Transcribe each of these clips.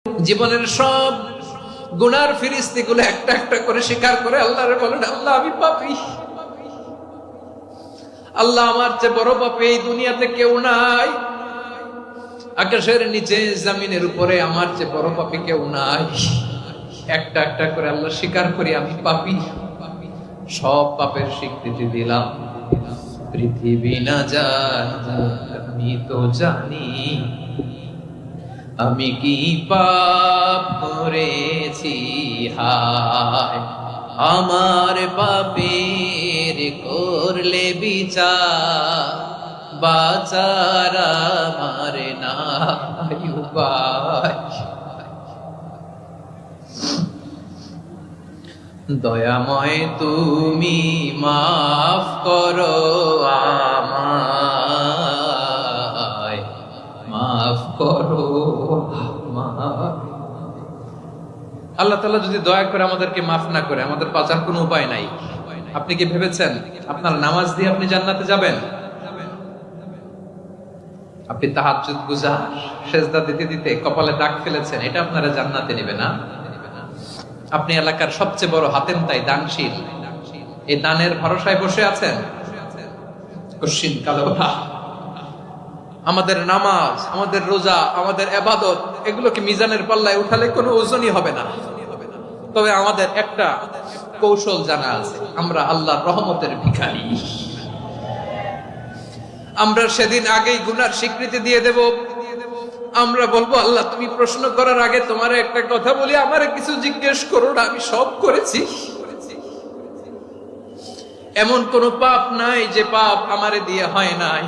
জীবনের সব গুনার ফিরিস্তিগুলো একটা একটা করে স্বীকার করে আল্লাহরে বলেন, আল্লাহ আমি পাপী, আল্লাহ আমার চেয়ে বড় পাপী এই দুনিয়াতে কেউ নাই, আকাশের নিচে জমিনের উপরে আমার চেয়ে বড় পাপী কেউ নাই। একটা একটা করে আল্লাহ স্বীকার করি আমি পাপী, সব পাপের স্বীকৃতি দিলাম। পৃথিবী না জানো আমি তো জানি, আমি কি পাপ করেছি, হায় আমার পাপের করলে বিচার, বাঁচার আমার নাই উপায়। দয়াময় তুমি মাফ করো আমায়, মাফ করো আমায়। আল্লাহ তাআলা যদি দয়া করে আমাদেরকে মাফ না করে, আমাদের বাঁচার কোনো উপায় নাই। আপনি কি ভেবেছেন আপনার নামাজ দিয়ে আপনি জান্নাতে যাবেন? আপনি তাহাজ্জুদ গুজার, সেজদা দিতে দিতে কপালে দাগ ফেলেছেন, এটা আপনারা জান্নাতে নেবে না। আপনি এলাকার সবচেয়ে বড় হাতেম তাই দানশীল, এই দানের ভরসায় বসে আছেন, কশিন কালো আমাদের নামাজ, আমাদের রোজা, আমাদের ইবাদত, এগুলোকে মিজানের পাল্লায় উঠালে কোনো ওজনই হবে না। তবে আমাদের একটা কৌশল জানা আছে, আমরা আল্লাহর রহমতের ভিখারি। আমরা সেদিন আগেই গুনার স্বীকৃতি দিয়ে দেব। আমরা বলবো, আল্লাহ তুমি প্রশ্ন করার আগে তোমার একটা কথা বলি, আমারে কিছু জিজ্ঞেস করো না, আমি সব করেছি। এমন কোন পাপ নাই যে পাপ আমারে দিয়ে হয় নাই।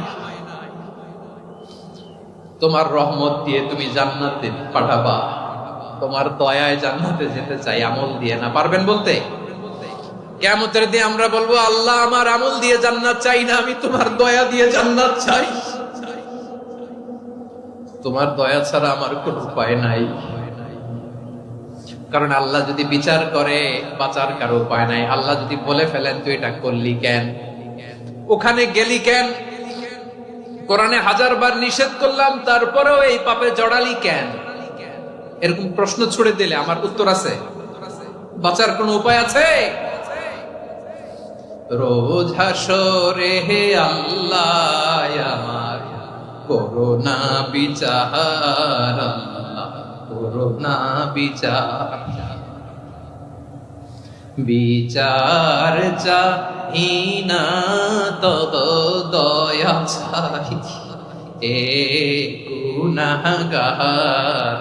তোমার রহমত দিয়ে তুমি জান্নাতে পাঠাবা, তোমার দয়ায় জান্নাতে যেতে চাই, আমল দিয়ে না। পারবেন বলতে? কিয়ামতের দিন আমরা বলবো, আল্লাহ আমার আমল দিয়ে জান্নাত চাই না, আমি তোমার দয়া দিয়ে জান্নাত চাই। তোমার দয়া ছাড়া আমার কোনো উপায় নাই। কারণ আল্লাহ যদি বিচার করে, বাঁচার কারো উপায় নাই। আল্লাহ যদি বলে ফেলেন তুই এটা করলি কেন, ওখানে গেলি কেন, কোরআনে 1000 বার নিষেধ করলাম তারপরেও এই পাপে জড়ালি কেন, এরকম প্রশ্ন ছুড়ে দিলে আমার উত্তর আছে? বাঁচার কোনো উপায় আছে? রোজ হাসরে হে আল্লাহ আমার করোনা বিচার, করোনা বিচার, বিচার চাহি না তব দয়া চাই, এ গুনাহগার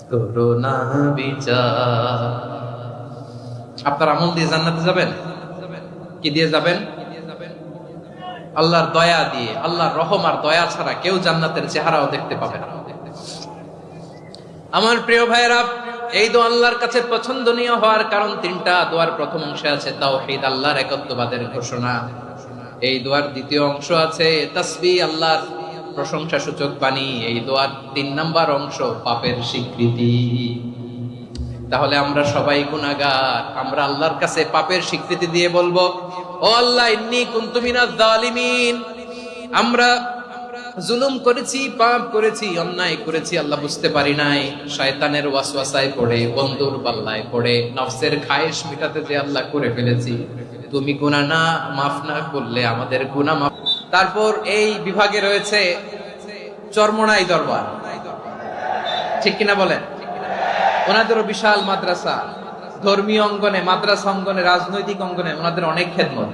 করোনা বিচার। আপনার আমল দিয়ে জান্নাতে যাবেন? কি দিয়ে যাবেন? আল্লাহর দয়া দিয়ে। আল্লাহর রহম আর দয়া ছাড়া কেউ জান্নাতের চেহারাও দেখতে পাবে না। আমার প্রিয় ভাইয়েরা, এই দোয়া আল্লাহর কাছে পছন্দনীয় হওয়ার কারণ তিনটা। দোয়ার প্রথম অংশে আছে তাওহীদ, আল্লাহর একত্ববাদের ঘোষণা। এই দোয়ার দ্বিতীয় অংশ আছে তাসবিহ, আল্লাহর প্রশংসা সূচক বাণী। এই দোয়ার 3 নাম্বার অংশ পাপের স্বীকৃতি। তাহলে আমরা সবাই গুনাহগার, আমরা আল্লাহর কাছে পাপের স্বীকৃতি দিয়ে বলবো, ও আল্লাহ ইন্নী কুনতু মিনাজ জালিমিন, আমরা জুলুম করেছি, পাপ করেছি, অন্যায় করেছি, আল্লাহ বুঝতে পারি নাই, শয়তানের ওয়াসওয়াসায় পড়ে, বন্ধুর পাল্লায় পড়ে, নফসের খায়েশ মিটাতে যে আল্লাহ করে ফেলেছি, তুমি গুনাহ না মাফ না করলে আমাদের গুনাহ মাফ। তারপর এই বিভাগে রয়েছে চরমোনাই দরবার, ঠিক কিনা বলেন? ওনাদেরও বিশাল মাদ্রাসা, ধর্মীয় অঙ্গনে, মাদ্রাসা অঙ্গনে, রাজনৈতিক অঙ্গনে ওনাদের অনেক খেদমত।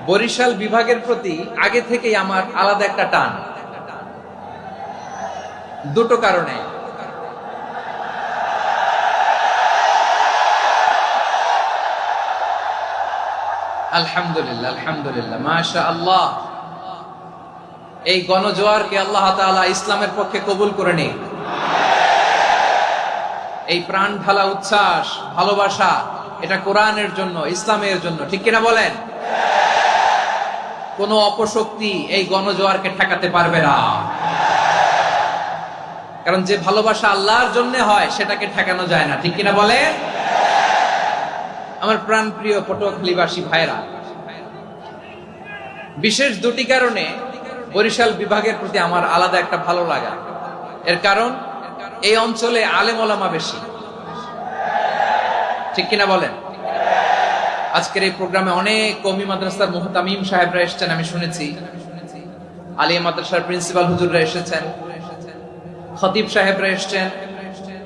বরিশাল বিভাগের প্রতি আগে থেকেই আমার আলাদা একটা টান, দুটো কারণে। আলহামদুলিল্লাহ, আলহামদুলিল্লাহ, মাশাআল্লাহ। এই গণজোয়ারকে আল্লাহ তাআলা ইসলামের পক্ষে কবুল করে নিন। এই প্রাণ ঢালা উচ্ছ্বাস, ভালোবাসা, এটা কোরআনের জন্য, ইসলামের জন্য, ঠিক কিনা বলেন? কোন অপশক্তি এই গণজোয়ারকে ঠেকাতে পারবে না। কারণ যে ভালোবাসা আল্লাহর জন্য হয় সেটাকে ঠেকানো যায় না, ঠিক কিনা বলে? আমার প্রাণ প্রিয় পটুয়াখালীবাসী ভাইরা, বিশেষ দুটি কারণে বরিশাল বিভাগের প্রতি আমার আলাদা একটা ভালো লাগা। এর কারণ এই অঞ্চলে আলেম ওলামা বেশি, ঠিক কিনা বলেন? আজকের এই প্রোগ্রামে অনেক কওমি মাদ্রাসার মুহতামিম সাহেবরা এসেছেন, আমি শুনেছি। আলিয়া মাদ্রাসার প্রিন্সিপাল হুজুররা এসেছেন, খতিব সাহেবরা এসেছেন,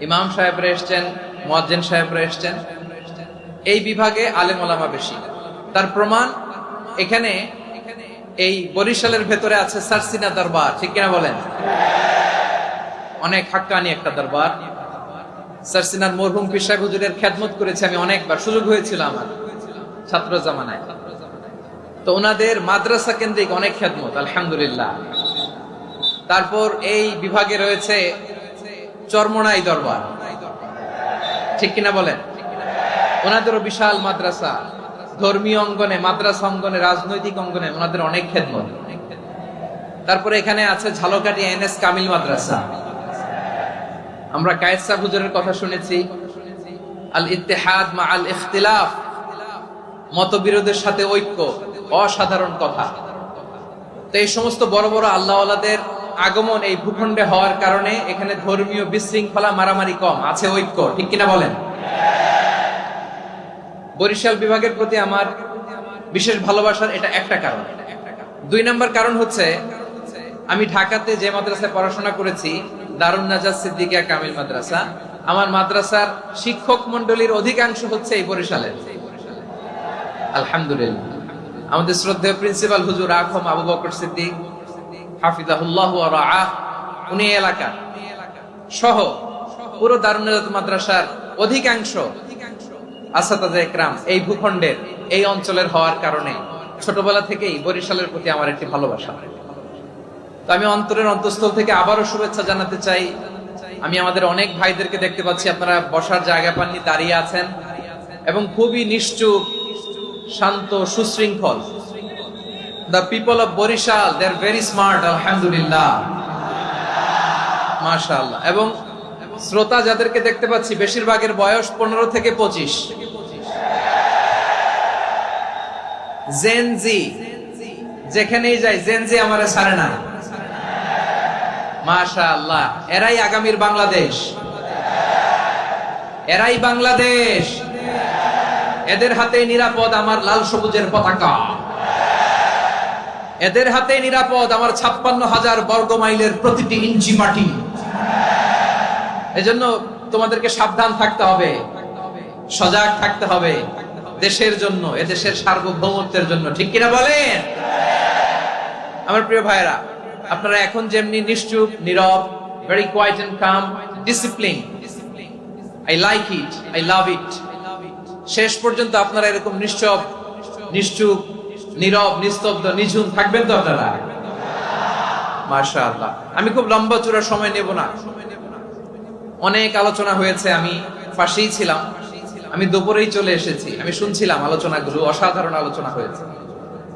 ইমাম সাহেবরা এসেছেন, মুয়াজ্জিন সাহেবরা এসেছেন। এই বিভাগে আলেম ওলামা বেশি। তার প্রমাণ এখানে এই বরিশালের ভেতরে আছে সারসিনা দরবার, ঠিক কিনা বলেন? অনেক হাক্কানি একটা দরবার। সারসিনার মরহুম পীর সাহেব হুজুরের খেদমত করেছি আমি অনেকবার, সুযোগ হয়েছিল আমার ছাত্র জামানায়। তো ওনাদের মাদ্রাসা কেন্দ্রিক অনেক খেদমত, আলহামদুলিল্লাহ। তারপর এই বিভাগে রয়েছে চরমোনাই দরবার, ঠিক কিনা বলেন? ওনাদেরও বিশাল মাদ্রাসা, ধর্মীয় অঙ্গনে, মাদ্রাসা অঙ্গনে, রাজনৈতিক অঙ্গনে ওনাদের অনেক খেদমত। তারপরে এখানে আছে ঝালকাঠি এনএস কামিল মাদ্রাসা। আমরা কায়েদ সাহেব হুজুরের কথা শুনেছি, আল ইত্তেহাদ মা আল ইখতিলাফ, মতবিরোধের সাথে ঐক্য, অসাধারণ কথা। তো এই সমস্ত বড় বড় আল্লাহওয়ালাদের আগমন এই ভূখণ্ডে হওয়ার কারণে এখানে ধর্মীয় বিশৃঙ্খলা, মারামারি কম, আছে ঐক্য, ঠিক কিনা বলেন? বরিশাল বিভাগের প্রতি আমার বিশেষ ভালোবাসার এটা একটা কারণ। 2 নম্বর কারণ হচ্ছে আমি ঢাকাতে যে মাদ্রাসায় পড়াশোনা করেছি, দারুন নাজাত সিদ্দিকিয়া কামিল মাদ্রাসা, আমার মাদ্রাসার শিক্ষক মন্ডলীর অধিকাংশ হচ্ছে এই বরিশালের, আলহামদুলিল্লাহ। আমাদের শ্রদ্ধেয় প্রিন্সিপাল হুজুর আখম আবু বকর সিদ্দিক হাফিজাহুল্লাহ ওয়া রাআহ, উনি এলাকা সহ পুরো দারুন নাজাত মাদ্রাসার অধিকাংশ আসাতাজে একরাম এই ভূখণ্ডের, এই অঞ্চলের হওয়ার কারণে ছোটবেলা থেকেই বরিশালের প্রতি আমার একটি ভালোবাসা। তো আমি অন্তরের অন্তঃস্থল থেকে আবারও শুভেচ্ছা জানাতে চাই। আমি আমাদের অনেক ভাইদেরকে দেখতে পাচ্ছি, আপনারা বসার জায়গা পাননি, দাঁড়িয়ে আছেন এবং খুবই নিশ্চুপ, শান্ত, সুশৃঙ্খল। The people of Borishal, they are very smart, alhamdulillah, মাশাআল্লাহ। এবং শ্রোতা যাদেরকে দেখতে পাচ্ছি, বেশিরভাগের বয়স 15 থেকে 25। জেনজি, যেখানেই যাই জেনজি আমারে ছাড়ে না, মাশাআল্লাহ। এরাই আগামীর বাংলাদেশ, এরাই বাংলাদেশ। এদের হাতে নিরাপদ আমার লাল সবুজের পতাকা, এদের হাতে নিরাপদ আমার 56,000 বর্গ মাইলের প্রতিটি ইঞ্চি মাটি। এজন্য তোমাদেরকে সাবধান থাকতে হবে, সজাগ থাকতে হবে দেশের জন্য, এদেশের সার্বভৌমত্বের জন্য, ঠিক কিনা বলেন? আমার প্রিয় ভাইরা, আপনারা এখন যেমনি নিশ্চুপ, নীরব, very quiet and calm, discipline, I like it, I love it, শেষ পর্যন্ত আপনারা এরকম নিশ্চুপ, নীরব, নিস্তব্ধ, নিঝুম থাকবেন তো আপনারা? মাশাআল্লাহ। আমি খুব লম্বা চূড়া সময় নেব না, অনেক আলোচনা হয়েছে, আমি পাশেই ছিলাম, আমি দুপুরেই চলে এসেছি, আমি শুনছিলাম আলোচনাগুলো, অসাধারণ আলোচনা হয়েছে।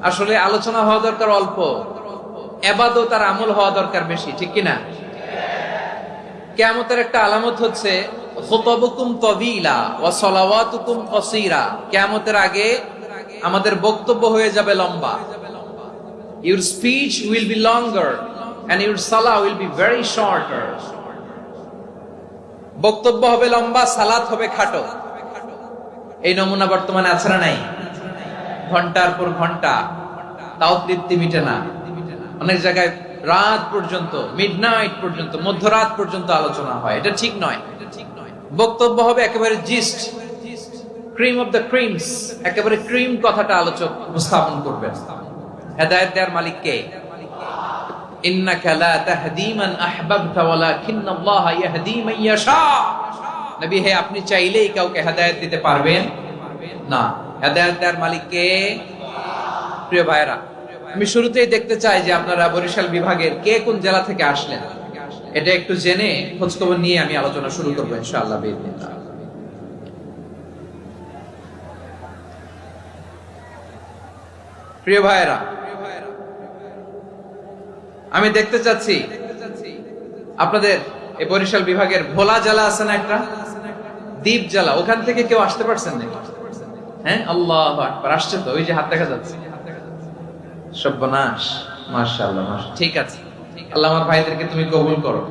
আসলে আলোচনা হওয়া দরকার অল্প, ইবাদত আর আমল হওয়া দরকার বেশি, ঠিক কিনা? কিয়ামতের একটা আলামত হচ্ছে খুতবুকুম তাবিলা ওয়া সালাওয়াতুকুম কাসীরা। কিয়ামতের আগে আমাদের বক্তব্য হয়ে যাবে লম্বা। Your speech will be longer and your salah will be very shorter. বক্তব্য হবে লম্বা, সালাত হবে খাটো। এই নমুনা বর্তমানে আছে না নাই? ঘন্টার পর ঘন্টা, তাও তৃপ্তি মিটে না। অনেক জায়গায় রাত পর্যন্ত, মিডনাইট পর্যন্ত, মধ্যরাত পর্যন্ত আলোচনা হয়, এটা ঠিক নয়। বক্তব্য হবে একেবারে gist, cream of the creams, একেবারে ক্রিম কথাটা আলোচক উপস্থাপন করবেন। হেদায়েত দেওয়ার মালিক কে? ইন্নাকা লা তাহদি মান আহবাবতা ওয়ালাকিন্নাল্লাহা ইয়াহদি মান ইয়াশা। নবী হে, আপনি চাইলেই কাউকে হেদায়েত দিতে পারবেন না, হেদায়েত দেওয়ার মালিক কে? প্রিয় ভাইরা, আমি শুরুতেই দেখতে চাই যে আপনারা বরিশাল বিভাগের কে কোন জেলা থেকে আসলেন, এটা একটু জেনে খোঁজখবর নিয়ে আমি আলোচনা শুরু করবো ইনশাআল্লাহ বিইذنিল্লাহ। প্রিয় ভাইরা, আমি দেখতে চাচ্ছি আপনাদের এই বরিশাল বিভাগের ভোলা জেলা আছে না একটা, দ্বীপ জেলা, ওখান থেকে কেউ আসতে পারছেন নাকি? হ্যাঁ, আল্লাহু আকবার, আসছে তো, ওই যে হাত দেখা যাচ্ছে। সর্বনাশ, মাশাআল্লাহ, ঠিক আছে। আল্লাহ আমার ভাইদেরকে তুমি কবুল করো।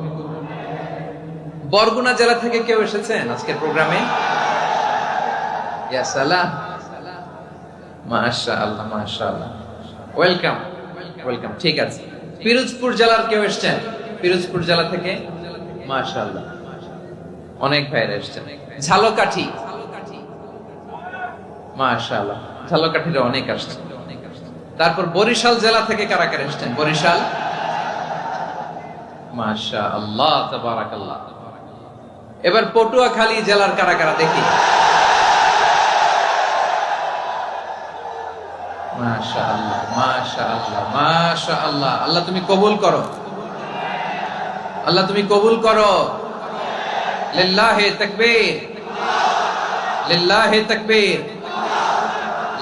বরগুনা জেলা থেকে কেউ এসেছেন আজকের প্রোগ্রামে? ইয়া সালাম, মাশাআল্লাহ মাশাআল্লাহ, ওয়েলকাম ওয়েলকাম। ঠিক আছে, পিরোজপুর জেলার কেউ এসেছেন? পিরোজপুর জেলা থেকে মাশাআল্লাহ অনেক ভাইরা এসেছেন। ঝালকাঠি, মাশাআল্লাহ ঝালকাঠির অনেক আসছে। তারপর বরিশাল জেলা থেকে কারা কারা এসেছেন? বরিশাল, মাশাআল্লাহ তাবারাকাল্লাহ। এবার পটুয়াখালী জেলার কারা কারা দেখি? মাশাআল্লাহ মাশাআল্লাহ মাশাআল্লাহ। আল্লাহ তুমি কবুল করো, আল্লাহ তুমি কবুল করো। লিল্লাহি তাকবীর, লিল্লাহি তাকবীর,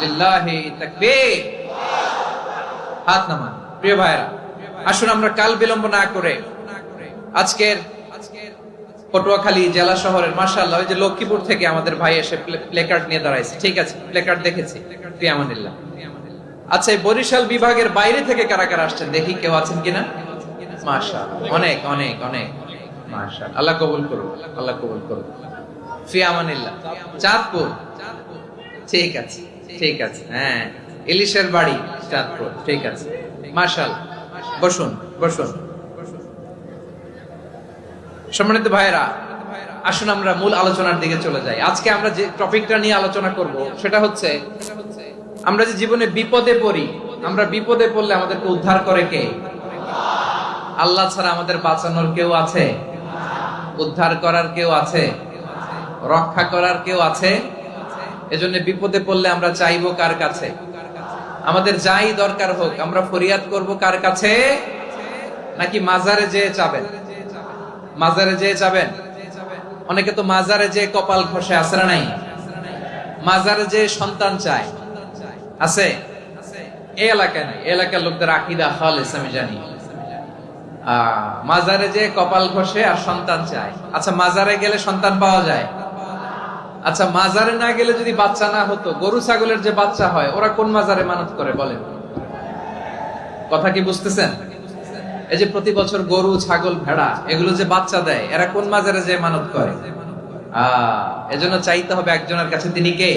লিল্লাহি তাকবীর। হাত নামান। প্রিয় ভাইরা, আসুন আমরা কাল বিলম্ব না করে আজকের পটুয়াখালী জেলা শহরের মাশাআল্লাহ, ওই যে লক্ষ্মীপুর থেকে আমাদের ভাই এসে প্লেকার্ড নিয়ে দাঁড়াইছে। ঠিক আছে, প্লেকার্ড দেখেছি, ফি আমানিল্লাহ। আচ্ছা, এই বরিশাল বিভাগের বাইরে থেকে কারা কারা আসছেন দেখি, কেউ আছেন কিনা? মাশাআল্লাহ অনেক অনেক অনেক, মাশাআল্লাহ। আল্লাহ কবুল করুন, আল্লাহ কবুল করুন, ফি আমানিল্লাহ। চাঁদপুর, ঠিক আছে ঠিক আছে, হ্যাঁ ইলিশের বাড়ি চাঁদপুর, ঠিক আছে মাশাআল্লাহ। বসুন বসুন। সম্মানিত ভাইরা, আসুন আমরা মূল আলোচনার দিকে চলে যাই। আজকে আমরা যে টপিকটা নিয়ে আলোচনা করব সেটা হচ্ছে, আমরা যে জীবনে বিপদে পড়ি, আমরা বিপদে পড়লে আমাদেরকে উদ্ধার করে কে? আল্লাহ ছাড়া আমাদের বাঁচানোর কেউ আছে? উদ্ধার করার কেউ আছে? রক্ষা করার কেউ আছে? এজন্য বিপদে পড়লে আমরা চাইবো কার কাছে? আমাদের যাই দরকার হোক আমরা ফরিয়াদ করব কার কাছে? নাকি মাজারে যেয়ে চাবেন? মাজারে যেয়ে চাবেন? অনেকে তো মাজারে যেয়ে কপাল ঘষে, আছে না নাই? মাজারে যেয়ে সন্তান চায়, আছে? এই এলাকায় নাই, এলাকার লোকদের আকীদা খালেস আমি জানি। মাজারে যেয়ে কপাল ঘষে আর সন্তান চায়। আচ্ছা, মাজারে গেলে সন্তান পাওয়া যায়? আচ্ছা, মাজারে না গেলে যদি বাচ্চা না হতো, গরু ছাগলের যে বাচ্চা হয় ওরা কোন মাজারে মানত করে বলেন? কথা কি বুঝতেছেন? এই যে প্রতি বছর গরু ছাগল ভেড়া এগুলো যে বাচ্চা দেয়, এরা কোন মাজারে যে মানত করে? এজন্য চাইতে হবে একজনের কাছে, তিনি কে?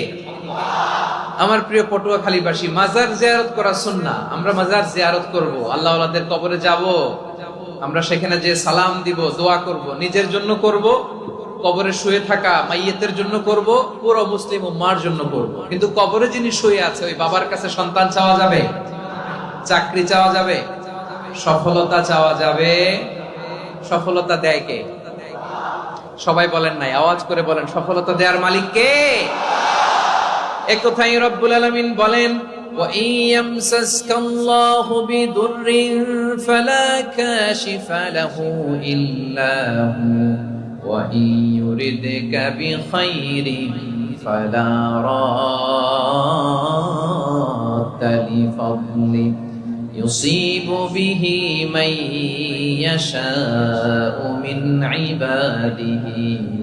আমার প্রিয় পটুয়াখালীবাসী, মাজার জিয়ারত করা সুন্নাহ। আমরা মাজার জিয়ারত করব, আল্লাহ ওয়ালাদের কবরে যাব, আমরা সেখানে যে সালাম দিব, দোয়া করব, নিজের জন্য করব, কবরে শুয়ে থাকা মাইয়েতের জন্য করব, পুরো মুসলিম উম্মার জন্য করব। কিন্তু কবরে যিনি শুয়ে আছে ওই বাবার কাছে সন্তান চাওয়া যাবে? চাকরি চাওয়া যাবে? সফলতা চাওয়া যাবে? সফলতা দেয় কে? সবাই বলেন নাই, আওয়াজ করে বলেন, সফলতা দেওয়ার মালিক কে? এক কথাই রব্বুল আলামিন বলেন, ওয়া ইয়ামসাসকাল্লাহু বিদুররিন ফালা কাশিফা লাহু ইল্লা হু ওয়া ইয়ুরিদকা বিখাইরিন ফালা রাদ্দা লিফাদলি ইউসিবু বিহি মান ইয়াশাউ মিন ইবাদিহি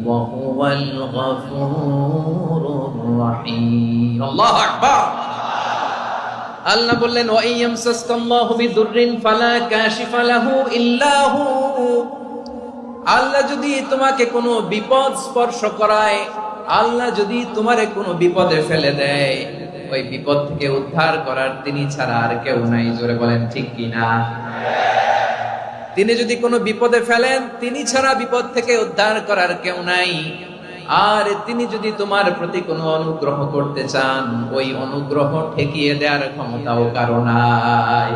ওয়া হুয়াল গফুরুর রহিম। আল্লাহু আকবার। আল্লাহ বললেন, ওয়া ইয়ামসাসকাল্লাহু বিদুররিন ফালা কাশিফা লাহু ইল্লা হু। আল্লাহ যদি তোমাকে কোনো বিপদ স্পর্শ করায়, আল্লাহ যদি তোমারে কোনো বিপদে ফেলে দেয়, ওই বিপদ থেকে উদ্ধার করার তিনি ছাড়া আর কেউ নাই। জোরে বলেন ঠিক কিনা? তিনি যদি কোনো বিপদে ফেলেন, তিনি ছাড়া বিপদ থেকে উদ্ধার করার কেউ নাই। আর তিনি যদি তোমার প্রতি কোনো অনুগ্রহ করতে চান, ওই অনুগ্রহ ঠেকিয়ে দেওয়ার ক্ষমতাও কারো নাই।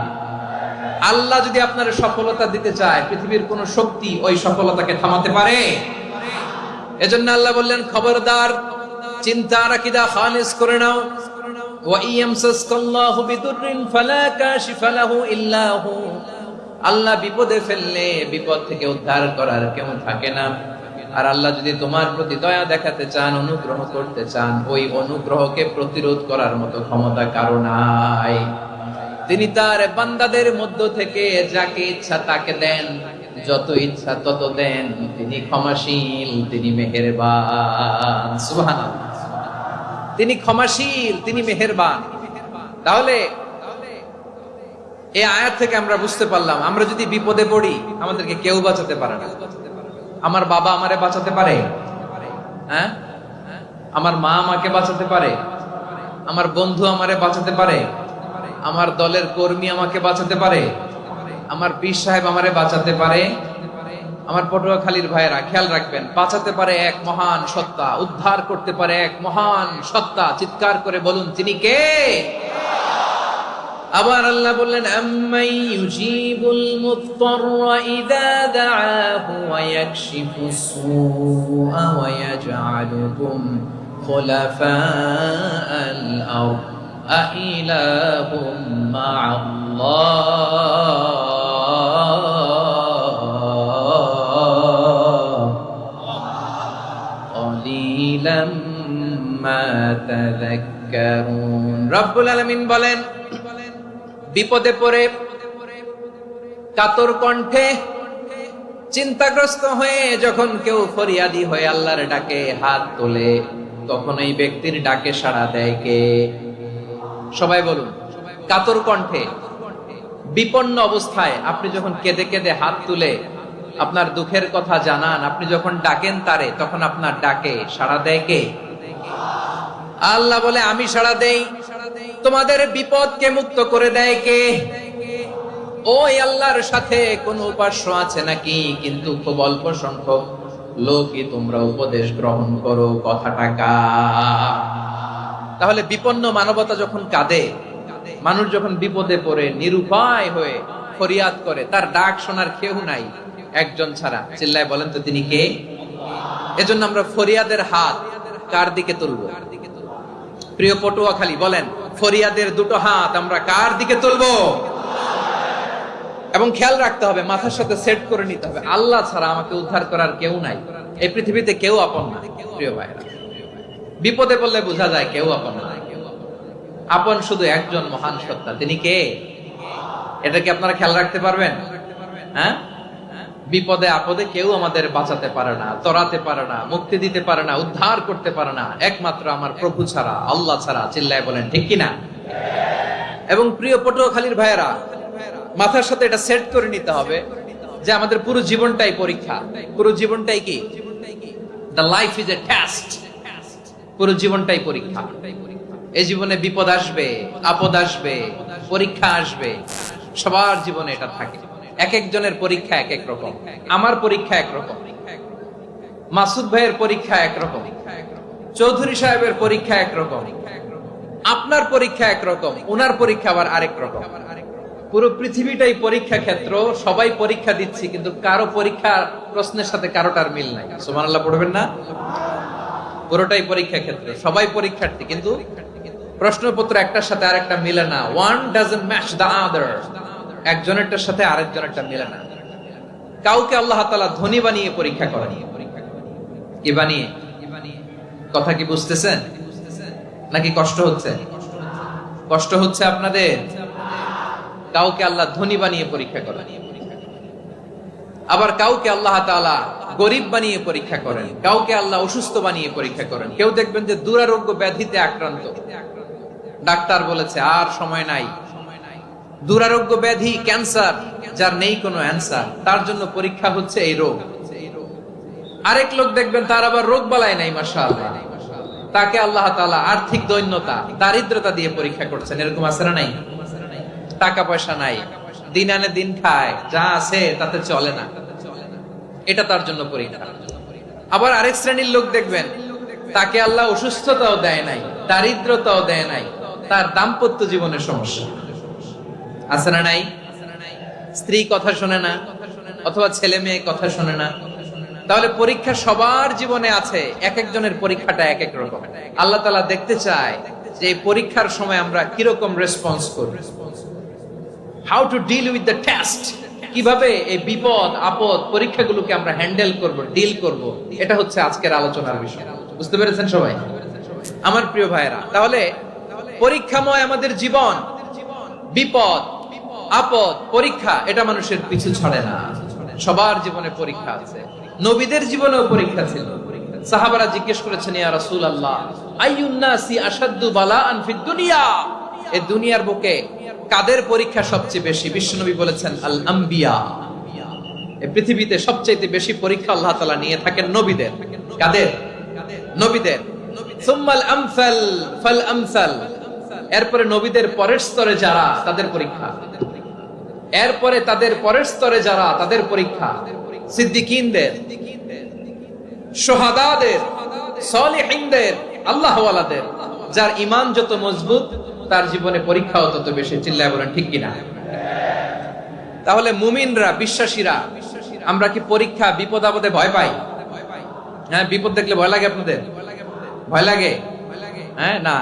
আল্লাহ যদি আপনার সফলতা দিতে চায়, পৃথিবীর কোন শক্তি ওই সফলতাকে থামাতে পারে? এজন্য আল্লাহ বললেন, খবরদার, চিন্তার আকীদা খালিস করে নাও। ওয়া ইয়ামসাসকাল্লাহু বিদুররিন ফালা কাশিফা লাহু ইল্লা হু। আল্লাহ বিপদে ফেললে বিপদ থেকে উদ্ধার করার কেউ থাকে না। আর আল্লাহ যদি তোমার প্রতি দয়া দেখাতে চান, অনুগ্রহ করতে চান, ওই অনুগ্রহকে প্রতিরোধ করার মতো ক্ষমতা কারো নাই। তিনি তার বান্দাদের মধ্য থেকে যাকে ইচ্ছা তাকে দেন, যত ইচ্ছা তত দেন। তিনি ক্ষমাশীল, তিনি মেহেরবান। সুবহানাল্লাহ। তিনি ক্ষমাশীল, তিনি মেহেরবান। তাহলে এই আয়াত থেকে আমরা বুঝতে পারলাম, আমরা যদি বিপদে পড়ি আমাদেরকে কেউ বাঁচাতে পারে না। আমার বাবা আমারে বাঁচাতে পারে? হ্যাঁ, আমার মা আমাকে বাঁচাতে পারে? আমার বন্ধু আমারে বাঁচাতে পারে? আমার দলের কর্মী আমাকে বাঁচাতে পারে? আমার পীর সাহেব আমারে বাঁচাতে পারে? আমার পটুয়াখালীর ভাইয়েরা খেয়াল রাখবেন, বাঁচাতে পারে এক মহান সত্তা, উদ্ধার করতে পারে এক মহান সত্তা। চিৎকার করে বলুন, তিনি কে? আবার আল্লাহ বললেন, আম্মাই ইউজিবুল মুত্তাররা ইযা দাআহু ওয়া ইয়াকশিফুস সুআ ওয়া ইয়াজআলুকুম খুলাফাআল আরদ আইলাহুম মা'আল্লাহ ক্বালিলাম মা তাযাক্কারুন। রব্বুল আলামিন বলেন, বিপদে পড়ে কাতর কণ্ঠে চিন্তাগ্রস্ত হয়ে যখন কেউ ফরিয়াদি হয়ে আল্লাহর ডাকে হাত তোলে, তখন এই ব্যক্তির ডাকে সাড়া দেয় কে? সবাই বলুন। কাতর কণ্ঠে বিপন্ন অবস্থায় আপনি যখন কেঁদে কেঁদে হাত তুলে আপনার দুঃখের কথা জানান, আপনি যখন ডাকেন তারে, তখন আপনার ডাকে সাড়া দেয় কে? আল্লাহ বলে, আমি সাড়া দেই। তোমাদের বিপদকে মুক্ত করে দেয় কে? ওই আল্লাহর সাথে কোন উপাস্য আছে নাকি? কিন্তু খুব অল্প সংখ্যক লোকই তোমরা উপদেশ গ্রহণ করো। কথাটা কার? তাহলে বিপন্ন মানবতা যখন কাঁদে, মানুষ যখন বিপদে পড়ে নিরুপায় হয়ে ফরিয়াদ করে, তার ডাক শোনার কেউ নাই একজন ছাড়া। চিল্লায় বলেন তো, তিনি কে? এজন্য আমরা ফরিয়াদের হাত কার দিকে তুলবো? প্রিয় পটুয়াখালী, বলেন, ফরিয়াদের দুটো হাত আমরা কার দিকে তুলবো? এবং খেয়াল রাখতে হবে, মাথার সাথে সেট করে নিতে হবে, আল্লাহ ছাড়া আমাকে উদ্ধার করার কেউ নাই। এই পৃথিবীতে কেউ আপন না। প্রিয় ভাইরা, বিপদে পড়লে বোঝা যায় কেউ আপন না। আপন শুধু একজন মহান সত্তা, তিনি কে? এটা কি আপনারা খেয়াল রাখতে পারবেন? হ্যাঁ, বিপদে আপদে কেউ আমাদের বাঁচাতে পারে না, তরাতে পারে না, মুক্তি দিতে পারে না, উদ্ধার করতে পারে না, একমাত্র আমার প্রভু ছাড়া, আল্লাহ ছাড়া। চিল্লায় বলেন ঠিক কিনা? এবং প্রিয় পটুয়াখালীর ভাইয়েরা, মাথার সাথে এটা সেট করে নিতে হবে যে আমাদের পুরো জীবনটাই পরীক্ষা। পুরো জীবনটাই কি? The life is a test. পুরো জীবনটাই পরীক্ষা। এই জীবনে বিপদ আসবে, আপদ আসবে, পরীক্ষা আসবে, সবার জীবনে এটা থাকে। এক একজনের পরীক্ষা এক এক রকম। আমার পরীক্ষা একরকম, মাসুদ ভাইয়ের পরীক্ষা একরকম, চৌধুরী সাহেবের পরীক্ষা একরকম, আপনার পরীক্ষা একরকম, ওনার পরীক্ষা আবার আরেক রকম। পুরো পৃথিবীটাই পরীক্ষা ক্ষেত্র, সবাই পরীক্ষা দিচ্ছি, কিন্তু কারো পরীক্ষা প্রশ্নের সাথে কারোটার মিল নাই। সুবহানাল্লাহ পড়বেন না? পুরোটাই পরীক্ষা ক্ষেত্র, সবাই পরীক্ষার্থী, কিন্তু প্রশ্নপত্র একটার সাথে আরেকটা মিলে না। One doesn't match the other. একজনেরটার সাথে আরেকজনেরটা মিলে না। কাউকে আল্লাহ তাআলা ধনী বানিয়ে পরীক্ষা করেন। কি বানিয়ে? কথা কি বুঝতেছেন নাকি কষ্ট হচ্ছে? কষ্ট হচ্ছে আপনাদের? কাউকে আল্লাহ ধনী বানিয়ে পরীক্ষা করেন, আবার কাউকে আল্লাহ তাআলা গরিব বানিয়ে পরীক্ষা করেন, কাউকে আল্লাহ অসুস্থ বানিয়ে পরীক্ষা করেন। কেউ দেখবেন যে দুরারোগ্য ব্যাধিতে আক্রান্ত, ডাক্তার বলেছে আর সময় নাই, দুরারোগ্য ব্যাধি, ক্যান্সার, যার নেই কোনো অ্যান্সার, তার জন্য পরীক্ষা হচ্ছে এই রোগ। আরেক লোক দেখবেন তার আবার রোগ বালাই নাই, মাশাআল্লাহ, তাকে আল্লাহ তাআলা আর্থিক দৈন্যতা, দারিদ্রতা দিয়ে পরীক্ষা করছেন। এরকম আছে না নাই? টাকা পয়সা নাই, দিন আনে দিন খায়, যা আছে তাতে চলে না, এটা তার জন্য পরীক্ষা। আবার আরেক শ্রেণীর লোক দেখবেন তাকে আল্লাহ অসুস্থতাও দেয় নাই, দারিদ্রতাও দেয় নাই, তার দাম্পত্য জীবনের সমস্যা আছে না নাই? স্ত্রী কথা শোনে না, অথবা ছেলে মেয়ে কথা শোনে না। তাহলে পরীক্ষা সবার জীবনে আছে, এক একজনের পরীক্ষাটা এক এক রকম। আল্লাহ তাআলা দেখতে চায় যে এই পরীক্ষার সময় আমরা কিরকম রেসপন্স করি, how to deal with the test, কিভাবে এই বিপদ আপদ পরীক্ষাগুলোকে আমরা হ্যান্ডেল করব, ডিল করব। এটা হচ্ছে আজকের আলোচনার বিষয়। বুঝতে পেরেছেন সবাই আমার প্রিয় ভাইয়েরা? তাহলে পরীক্ষাময় আমাদের জীবন, বিপদ আপদ পরীক্ষা, এটা মানুষের পিছু ছাড়ে না। সবার জীবনে পরীক্ষা আছে, নবীদের জীবনেও পরীক্ষা ছিল। সাহাবারা জিজ্ঞেস করেছেন, ইয়া রাসূলুল্লাহ, আইয়ুন নাসি আশাদ্দু বালাআন ফিদ দুনিয়া, এই দুনিয়ার বুকে কাদের পরীক্ষা সবচেয়ে বেশি? বিশ্বনবী বলেছেন, আল আম্বিয়া, এই পৃথিবীতে সবচেয়ে বেশি পরীক্ষা আল্লাহ তাআলা নিয়ে থাকেন নবীদের। কাদের? নবীদের। সুম্মাল আমসাল ফাল আমসাল, এরপরে নবীদের পরের স্তরে যারা তাদের পরীক্ষা, এরপরে তাদের পরের স্তরে যারা তাদের পরীক্ষা, সিদ্দিকীনদের, শুহাদাদের, সালিহিনদের, আল্লাহওয়ালাদের। যার ঈমান যত মজবুত তার জীবনে পরীক্ষাও তত বেশি। চিল্লায় বলেন ঠিক কিনা? তাহলে মুমিনরা, বিশ্বাসীরা, আমরা কি পরীক্ষা বিপদ আপদে ভয় পাই? হ্যাঁ, বিপদ দেখলে ভয় লাগে আপনাদের? ভয় লাগে? হ্যাঁ, না,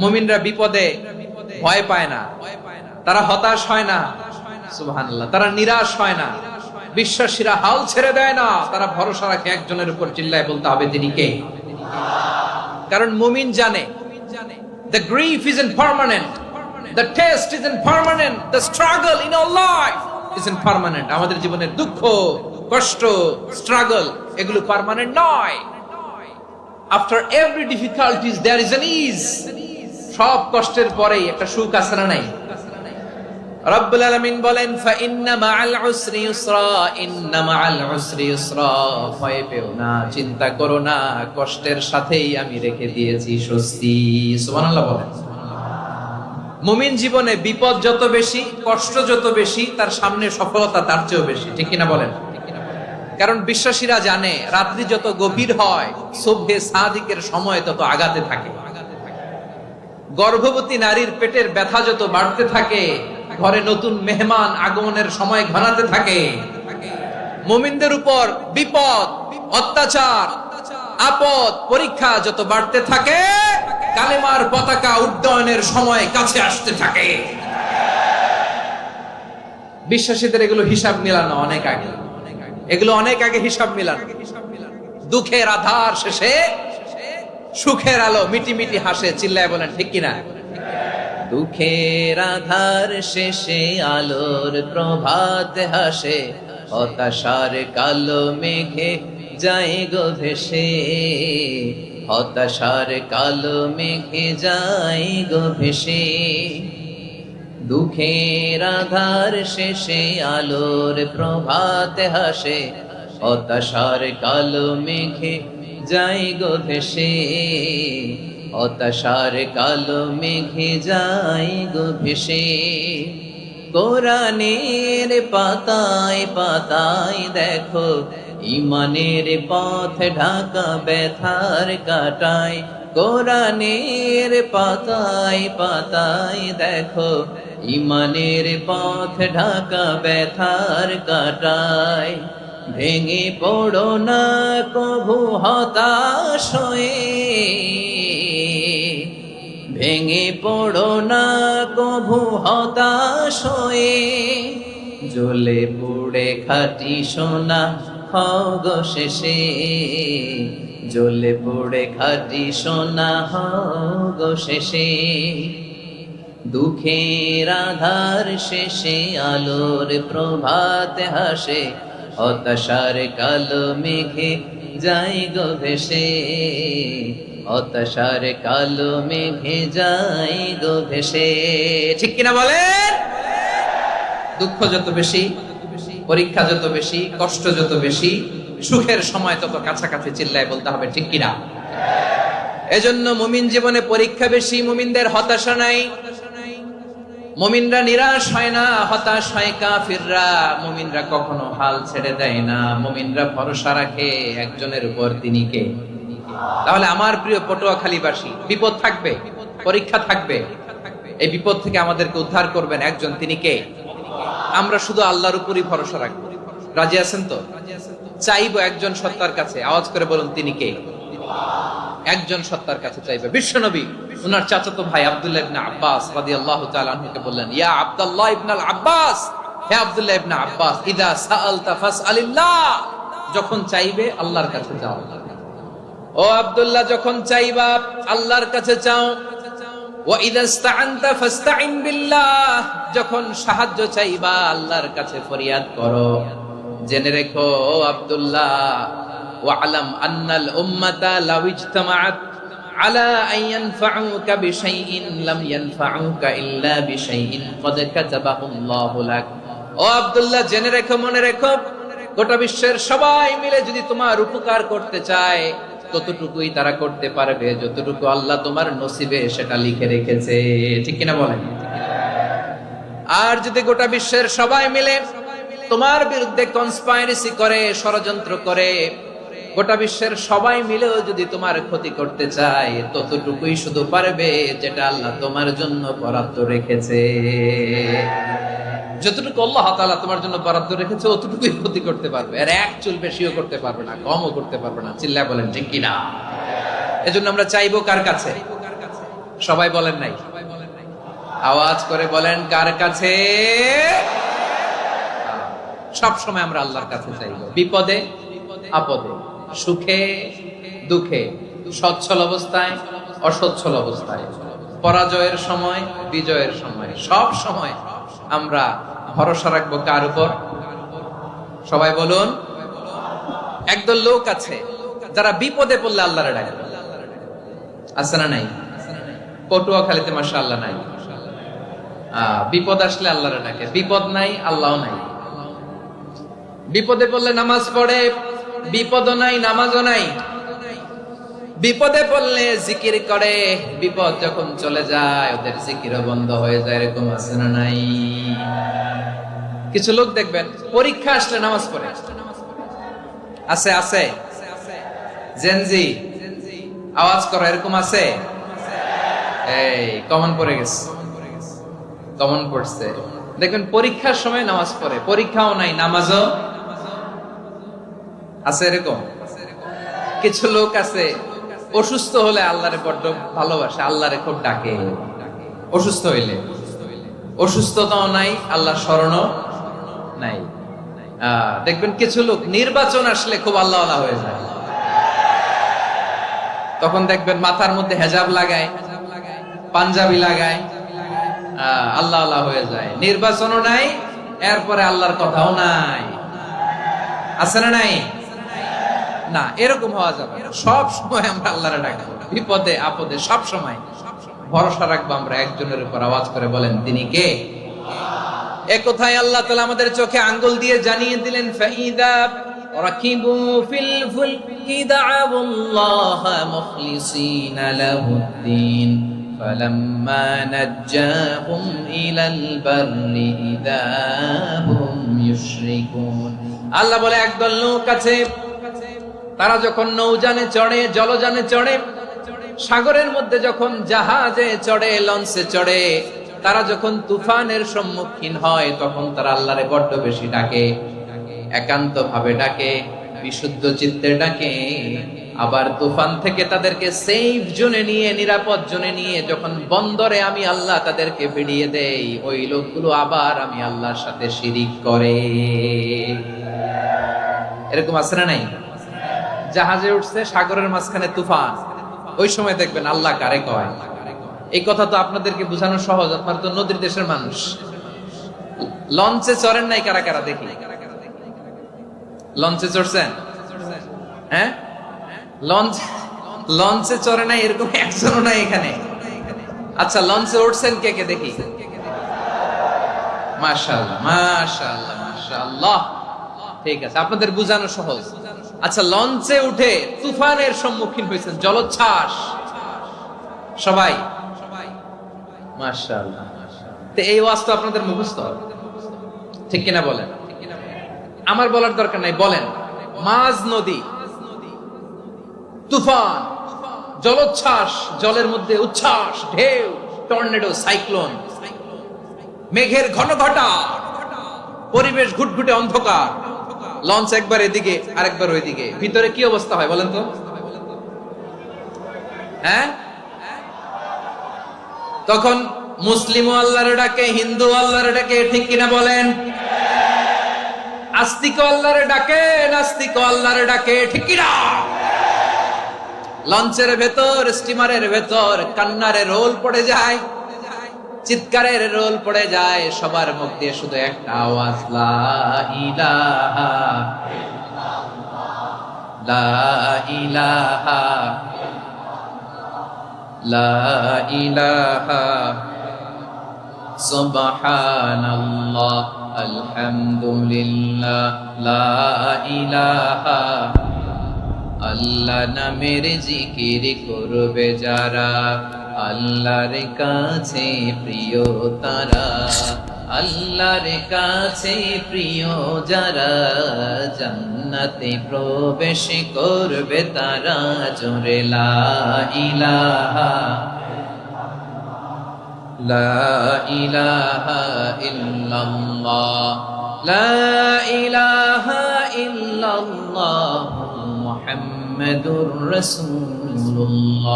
মুমিনরা বিপদে ভয় পায় না, তারা হতাশ হয় না, সুবহানাল্লাহ, তারা নিরাশ হয় না। বিশ্বাসীরা হাল ছেড়ে দেয় না, তারা ভরসা রাখে একজনের উপর। চিল্লায় বলতে হবে তিনি কে? কারণ মুমিন জানে the grief isn't permanent, the test isn't permanent, the struggle in our life isn't permanent. আমাদের জীবনের দুঃখ, কষ্ট, struggle এগুলো পার্মানেন্ট নয়। After every difficulties there is an ease. সব কষ্টের পরেই একটা সুখ আছে না নাই? রব্বুল আলামিন বলেন ফা ইন্না মাআল উসরি ইউসরা, ইন্না মাআল উসরি ইউসরা, ভয় পেও না, চিন্তা করো না, কষ্টের সাথেই আমি রেখে দিয়েছি স্বস্তি। সুবহানাল্লাহ বলেন। মুমিন জীবনে বিপদ যত বেশি, কষ্ট যত বেশি, তার সামনে সফলতা তার চেয়েও বেশি। ঠিক কিনা বলেন? কারণ বিশ্বাসীরা জানে রাত্রি যত গভীর হয় সুবহে সাদিকের সময় তত আগাতে থাকে। গর্ভবতী নারীর পেটের ব্যথা যত বাড়তে থাকে, ঘরে নতুন মেহমান আগমনের সময় ঘনাতে থাকে। মুমিনদের উপর বিপদ, অত্যাচার, আপদ, পরীক্ষা যত বাড়তে থাকে, কালেমার পতাকা উড্ডয়নের সময় কাছে আসতে থাকে। বিশ্বাসীদের এগুলো হিসাব মিলানো অনেক আগে, এগুলো অনেক আগে হিসাব মিলানো। দুঃখের আধার শেষে সুখের আলো মিটি মিটি হাসে। চিল্লায় বলেন ঠিক কিনা? দুঃখের আধার শেষে আলোর প্রভাত হাসে, হতাশার কালো মেঘে যায় গো ভেসে, হতাশার কালো মেঘে যায় গো ভেসে। দুঃখের আধার শেষে আলোর প্রভাত হাসে, হতাশার কালো মেঘে যায় গো ভেসে, হতাশার কালো মেঘে যায় গো ভেসে। কোরআনের পাতায় পাতায় দেখো ঈমানের পথ ঢাকা ব্যথার কাটায়। কোরআনের পাতায় পাতায় দেখো ঈমানের পথ ঢাকা ব্যথার কাটায়। ভেঙে পড়ো না কভু হতাশ হয়ে, ভেঙে পড়ো না কভু হতাশ হয়ে, জ্বলে পুড়ে খাঁটি সোনা হও গো শেষে, জ্বলে পুড়ে খাঁটি সোনা হও গো শেষে। দুঃখের আধার শেষে আলোর প্রভাত হাসে, হতাশার কালো মেঘে যায় গো ভেসে, হতাশার কালো মেঘে যায় গো ভেসে। ঠিক কিনা বলেন? দুঃখ যত বেশি, পরীক্ষা যত বেশি, কষ্ট যত বেশি, সুখের সময় তত কাছাকাছি। চিল্লায় বলতে হবে ঠিক কিনা? এজন্য মুমিন জীবনে পরীক্ষা বেশি, মুমিনদের হতাশা নাই। মুমিনরা নিরাশ হয় না, হতাশ হয় কাফিররা। মুমিনরা কখনো হাল ছেড়ে দেয় না, মুমিনরা ভরসা রাখে একজনের উপর, তিনি কে? তাহলে আমার প্রিয় পটুয়াখালীবাসী, বিপদ থাকবে, পরীক্ষা থাকবে, এই বিপদ থেকে আমাদেরকে উদ্ধার করবেন একজন, তিনি কে? আমরা শুধু আল্লাহর উপরই ভরসা রাখবো। রাজি আছেন তো? চাইবো একজন সত্তার কাছে। আওয়াজ করে বলুন তিনি কে? একজন সত্তার কাছে চাইবে। বিশ্বনবী উনার চাচাতো ভাই আব্দুল্লাহ ইবনে আব্বাস রাদিয়াল্লাহু তাআলা আনহুকে বললেন, ইয়া আব্দুল্লাহ ইবনে আব্বাস, হে আব্দুল্লাহ ইবনে আব্বাস, ইদা সাআলতা ফাসআলিল্লাহ, যখন চাইবে আল্লাহর কাছে যাও। ও আব্দুল্লাহ, যখন চাইবা আল্লাহর কাছে চাও। ওয়া ইদা ইসতাআনতা ফাসতাইন বিল্লাহ, যখন সাহায্য চাইবা আল্লাহর কাছে ফরিয়াদ করো। জেনে রেখো ও আব্দুল্লাহ, ওয়া'লাম আন্নাল উম্মাতা লাউ ইজতামাআত আলা আন ইয়ানফাউকা বিশাইইন লাম ইয়ানফাউকা ইল্লা বিশাইইন ক্বাদ কাতাবাহু আল্লাহু লাক। ও আব্দুল্লাহ, জেনে রেখো, মনে রেখো, গোটা বিশ্বের সবাই মিলে যদি তোমার উপকার করতে চায় ততটুকুই তারা করতে পারবে যতটুকু আল্লাহ তোমার নসিবে সেটা লিখে রেখেছে। ঠিক কিনা বলেন? আর যদি গোটা বিশ্বের সবাই মিলে তোমার বিরুদ্ধে কনস্পাইরেসি করে, ষড়যন্ত্র করে, গোটা বিশ্বের সবাই মিলেও যদি তোমার ক্ষতি করতে চায় ততটুকুই শুধু পারবে যেটা আল্লাহ তোমার জন্য বরাদ্দ রেখেছে। যতটুকু আল্লাহ তাআলা তোমার জন্য বরাদ্দ রেখেছে অতটুকুই ক্ষতি করতে পারবে, আর এক চুল বেশিও করতে পারবে না, কমও করতে পারবে না। চিল্লায় বলেন ঠিক কিনা? এজন্য আমরা চাইবো কার কাছে? সবাই বলেন নাই, আওয়াজ করে বলেন কার কাছে? সব সময় আমরা আল্লাহর কাছে চাইবো, বিপদে আপদে, সুখে দুঃখে, সচ্ছল অবস্থায় অসচ্ছল অবস্থায়, পরাজয়ের সময় বিজয়ের সময়, সব সময় আমরা ভরসা রাখবো কার উপর? সবাই বলুন। একদল লোক আছে যারা বিপদে পড়লে আল্লাহরে ডাকে, আছে না নাই? পটুয়াখালীতে মাশাআল্লাহ নাই, বিপদ আসলে আল্লাহরে ডাকে, বিপদ নাই আল্লাহও নাই। বিপদে পড়লে নামাজ পড়ে, বিপদও নাই নামাজও নাই। বিপদে পড়লে জিকির করে, বিপদ যখন চলে যায় ওদের জিকিরও বন্ধ হয়ে যায়। এরকম আছে না নাই? কিছু লোক দেখবেন পরীক্ষা আসলে নামাজ পড়ে, আছে আছে। জেনজি আওয়াজ করো, এরকম আছে? এই কমন পড়ে গেছে, কমন পড়ছে। দেখবেন পরীক্ষার সময় নামাজ পড়ে, পরীক্ষাও নাই নামাজও আছে। এরকম কিছু লোক আছে অসুস্থ হলে আল্লাহরে বড্ড ভালোবাসে, আল্লাহরে খুব ডাকে। অসুস্থ হইলে অসুস্থতাও নাই, আল্লাহ স্মরণও নাই। দেখবেন কিছু লোক নির্বাচন আসলে খুব আল্লাহ আল্লাহ হয়ে যায়, তখন দেখবেন মাথার মধ্যে হেজাব লাগায়, পাঞ্জাবি লাগায়, আল্লাহ আল্লাহ হয়ে যায়। নির্বাচনও নাই, এরপরে আল্লাহর কথাও নাই। আছে না নাই? না, এরকম হওয়া যাবে না। সব সময় আমরা আল্লাহরে ডাকবো, বিপদে আপদে সব সময় ভরসা রাখবো আমরা একজনের উপর। আওয়াজ করে বলেন তিনি কে? এ কথায় আল্লাহ তাআলা আমাদের চোখে আঙ্গুল দিয়ে জানিয়ে দিলেন, ফাইদা রাকিবু ফিল ফুলকি দা'আবুল্লাহ মুখলিসিনা লাহুদ্দিন ফালাম্মা নাজ্জাহুম ইলাল বাররি ইযা হুম ইউশরিকুন। আল্লাহ বলে একদল লোক আছে, তারা যখন নৌযানে চড়ে, জলযানে চড়ে, সাগরের মধ্যে যখন জাহাজে চড়ে, লঞ্চে চড়ে, তারা যখন তুফানের সম্মুখীন হয় তখন তারা আল্লাহরে বড্ড বেশি ডাকে, একান্ত ভাবে ডাকে, বিশুদ্ধ চিত্তে ডাকে। আবার তুফান থেকে তাদেরকে সেফ জোনে নিয়ে, নিরাপদ জোনে নিয়ে যখন বন্দরে আমি আল্লাহ তাদেরকে ফিরিয়ে দেই, ওই লোকগুলো আবার আমি আল্লাহর সাথে শিরিক করে। এরকম আছে না নাই? জাহাজে উঠছে, সাগরের মাঝখানে তুফান, ওই সময় দেখবেন আল্লাহ কারে কয়। এই কথা তো আপনাদেরকে বোঝানো সহজ, আপনারা তো নদীর দেশের মানুষ। লঞ্চে চড়েন নাই কারা কারা? দেখি, লঞ্চে চড়ছেন? হ্যাঁ, লঞ্চে চড়ে নাই এরকম একজনও নাই এখানে। আচ্ছা, লঞ্চে উঠছেন কে কে? দেখি। মাশাআল্লাহ মাশাআল্লাহ মাশাআল্লাহ, ঠিক আছে, আপনাদের বোঝানো সহজ। আচ্ছা, লঞ্চে উঠে তুফানের সম্মুখীন হয়েছেন, জলোচ্ছ্বাস, সবাই? মাশাআল্লাহ। তো এই ওয়াজ তো আপনাদের মুখস্থ, ঠিক কিনা বলেন? আমার বলার দরকার নাই, বলেন। মাঝ নদী, তুফান, জলোচ্ছ্বাস, জলের মধ্যে উচ্ছ্বাস, ঢেউ, টর্নেডো, সাইক্লোন, মেঘের ঘন ঘটা, পরিবেশ ঘুটঘুটে অন্ধকার, লঞ্চ একবার এদিকে আরেকবার ওইদিকে, ভিতরে কি অবস্থা হয় বলেন তো? হ্যাঁ, তখন মুসলিম আল্লাহর ডাকে, হিন্দু আল্লাহর ডাকে, ঠিক কিনা বলেন? আস্তিক আল্লাহর ডাকে, নাস্তিক আল্লাহর ডাকে, ঠিক কিনা? লঞ্চের ভেতর, স্টিমারের ভেতর কান্নারে রোল পড়ে যায়, চিৎকারের রোল পড়ে যায়, সবার মুখ দিয়ে শুধু একটা আওয়াজ, লা ইলাহা লা ইলাহা লা ইলাহা সুবহানাল্লাহ, আলহামদুলিল্লাহ, লা ইলাহা। আল্লাহ নামের জিকির করবে যারা, আল্লাহর কাছে প্রিয় তারা, আল্লাহর কাছে প্রিয় যারা, জান্নাতে প্রবেশ করবে তারা। জোরে লা ইলাহা, লা ইলাহা ইল্লাল্লাহ, লা ইলাহা ইল্লাল্লাহ, মুহাম্মাদুর রাসূলুল্লাহ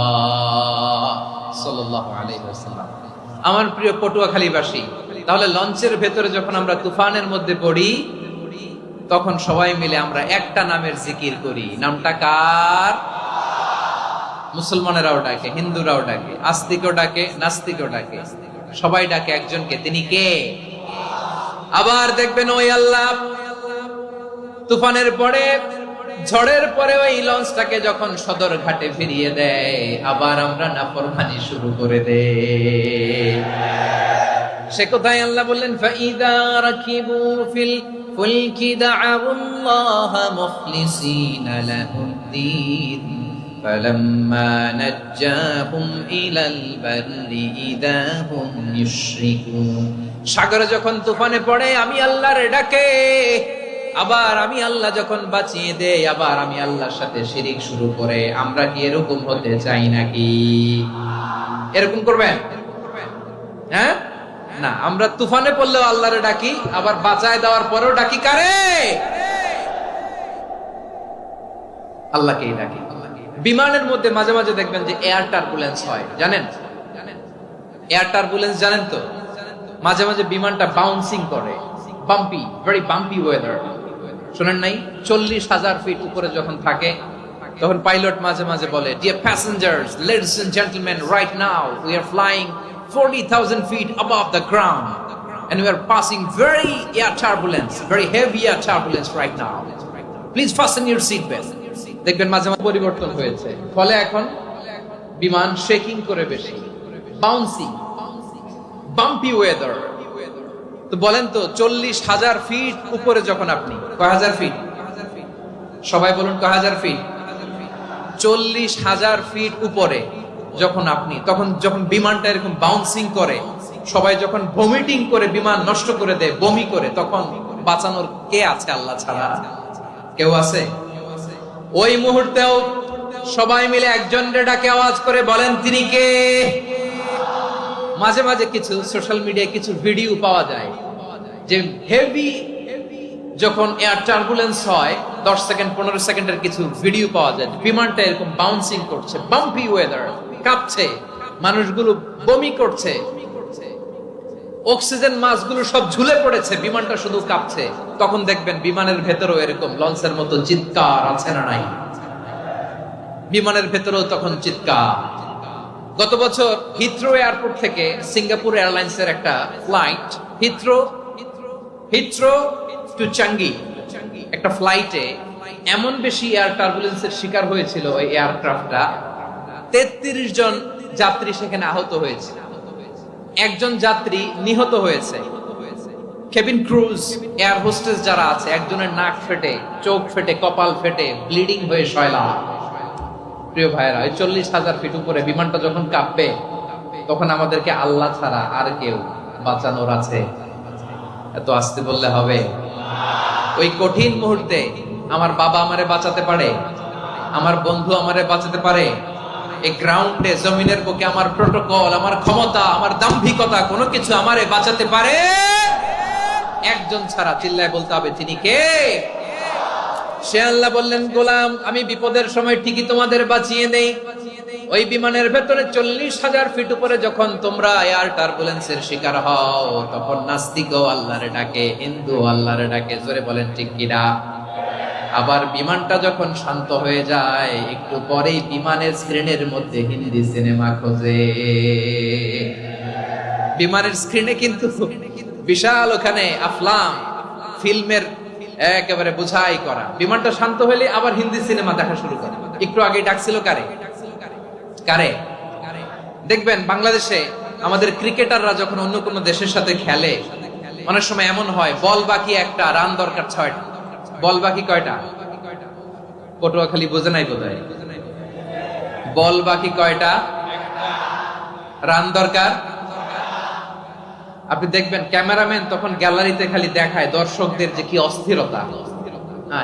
সাল্লাল্লাহু আলাইহি ওয়াসাল্লাম। আমার প্রিয় পটুয়াখালীবাসী, তাহলে লঞ্চের ভেতরে যখন আমরা তুফানের মধ্যে পড়ি, তখন সবাই মিলে আমরা একটা নামের জিকির করি। নামটা কার? মুসলমানেরাও ডাকে, হিন্দুরাও ডাকে, আস্তিকও ডাকে, নাস্তিকও ডাকে, সবাই ডাকে একজনকে। তিনি কে? আবার দেখবেন ওই আল্লাহ তুফানের পরে, ঝড়ের পরে ওই লঞ্চটাকে যখন সদর ঘাটে ফিরিয়ে দেয়, আবার আমরা নাফরমানি শুরু করে দেই। সে কোথায়? আল্লাহ বললেন, ফাইদা রাকিবু ফিল ফুলকি দা'আউল্লাহা মুখলিসিনা লাহুদ্দীন ফালাম্মা নাজ্জাহুম ইলাল বাররি ইযা হুম ইউশরিকুন। সাগরে যখন তুফানে পড়ে আমি আল্লাহর ডাকে, আবার আমি আল্লাহ যখন বাঁচিয়ে দেই, আবার আমি আল্লাহর সাথে শিরিক শুরু করে। আমরা কি এরকম হতে চাই নাকি? এরকম করবেন? হ্যাঁ না, আমরা তুফানে পড়লেও আল্লাহরে ডাকি, আবার বাঁচায় দেওয়ার পরেও ডাকি কারে? আল্লাহকেই ডাকি। বিমানের মধ্যে মাঝে মাঝে দেখবেন যে এয়ার টার্বুলেন্স হয়, জানেন? এয়ার টার্বুলেন্স জানেন তো? মাঝে মাঝে বিমানটা বাউন্সিং করে, বাম্পি, ভেরি বাম্পি ওয়েদার। শুনেন নাই? 40,000 ফিট উপরে যখন থাকে, তখন পাইলট মাঝে মাঝে বলে, dear passengers, ladies and gentleman, right now we are flying 40,000 feet above the ground and we are passing very air turbulence, very heavy air turbulence right now. Please fasten your seat belt. দেখবেন মাঝে মাঝে পরিবর্তন হয়েছে, ফলে এখন বিমান shaking করে বেশি, বাউন্সিং, বাম্পি ওয়েদার। তো বলেন তো, 40,000 ফিট উপরে যখন আপনি, কয় হাজার ফিট? সবাই বলুন কয় হাজার ফিট? 40,000 ফিট উপরে যখন আপনি, তখন যখন বিমানটা এরকম বাউন্সিং করে, সবাই যখন ভমিটিং করে বিমান নষ্ট করে দেয়, বমি করে, তখন বাঁচানোর কে আছে আল্লাহ ছাড়া? কেউ আছে? ওই মুহূর্তেও সবাই মিলে একজনের ডাকে আওয়াজ করে বলেন, তিনি কে? মাঝে মাঝে কিছু সোশ্যাল মিডিয়ায় কিছু ভিডিও পাওয়া যায় যে হেভি যখন এয়ার টার্বুলেন্স হয়, 10 সেকেন্ড 15 সেকেন্ডের কিছু ভিডিও পাওয়া যায়, বিমানটা এরকম বাউন্সিং করছে, বাম্পি ওয়েদার, কাঁপছে, মানুষগুলো বমি করছে, অক্সিজেন মাস্কগুলো সব ঝুলে পড়েছে, বিমানটা শুধু কাঁপছে। তখন দেখবেন বিমানের ভেতরেও এরকম লঞ্চের মতো চিৎকার আছে না নাই? বিমানের ভেতরেও তখন চিৎকার। গত বছর হিথ্রো এয়ারপোর্ট থেকে সিঙ্গাপুর এয়ারলাইন্সের একটা ফ্লাইট, হিথ্রো টু চাঙ্গি, একটা ফ্লাইটে এমন বেশি এয়ার টার্বুলেন্সের শিকার হয়েছিল ওই এয়ারক্রাফটটা, 33 জন যাত্রী সেখানে আহত হয়েছে, একজন যাত্রী নিহত হয়েছে। কেবিন ক্রুজ, এয়ার হোস্টেস যারা আছে, একজনের নাক ফেটে, চোখ ফেটে, কপাল ফেটে, ব্লিডিং হয়ে শয়লা। প্রিয় ভাইরা, ওই 40,000 ফিট উপরে বিমানটা যখন কাঁপবে, তখন আমাদেরকে আল্লাহ ছাড়া আর কেউ বাঁচানোর আছে? এত আস্তে বললে হবে? ওই কঠিন মুহূর্তে আমার বাবা আমারে বাঁচাতে পারে, আমার বন্ধু আমারে বাঁচাতে পারে। এই গ্রাউন্ডে, জমিনের বুকে আমার প্রোটোকল, আমার ক্ষমতা, আমার দাম্ভিকতা, কোনো কিছু আমারে বাঁচাতে পারে একজন ছাড়া। চিল্লায় বলতে হবে, তিনি কে? সে আল্লাহ বললেন, গোলাম, আমি বিপদের সময় ঠিকই তোমাদের বাঁচিয়ে দেই। ওই বিমানের ভেতরে 40,000 ফিট উপরে যখন তোমরা এয়ার টার্বুলেন্সের শিকার হও, তখন নাস্তিকও আল্লাহরে ডাকে, হিন্দু আল্লাহরে ডাকে। জোরে বলেন ঠিক কিনা? আবার বিমানটা যখন শান্ত হয়ে যায়, একটু পরেই বিমানের স্ক্রিনের মধ্যে হিন্দি সিনেমা খোঁজে। বিমানের স্ক্রিনে কিন্তু বিশাল ওখানে আফলাম, ফিল্মের একেবারে বোঝাই করা। বিমানটা শান্ত হলে আবার হিন্দি সিনেমা দেখা শুরু করে। একটু আগে ডাকছিল কারে? কারে? দেখবেন বাংলাদেশে আমাদের ক্রিকেটাররা যখন অন্য কোনো দেশের সাথে খেলে, অনেক সময় এমন হয় বল বাকি একটা, রান দরকার 6টা। বল বাকি কয়টা? পটুয়াখালী বোঝে নাই বোধহয়। বল বাকি কয়টা? রান দরকার। আপনি দেখবেন ক্যামেরাম্যান তখন গ্যালারিতে খালি দেখায় দর্শকদের যে কি অস্থিরতা।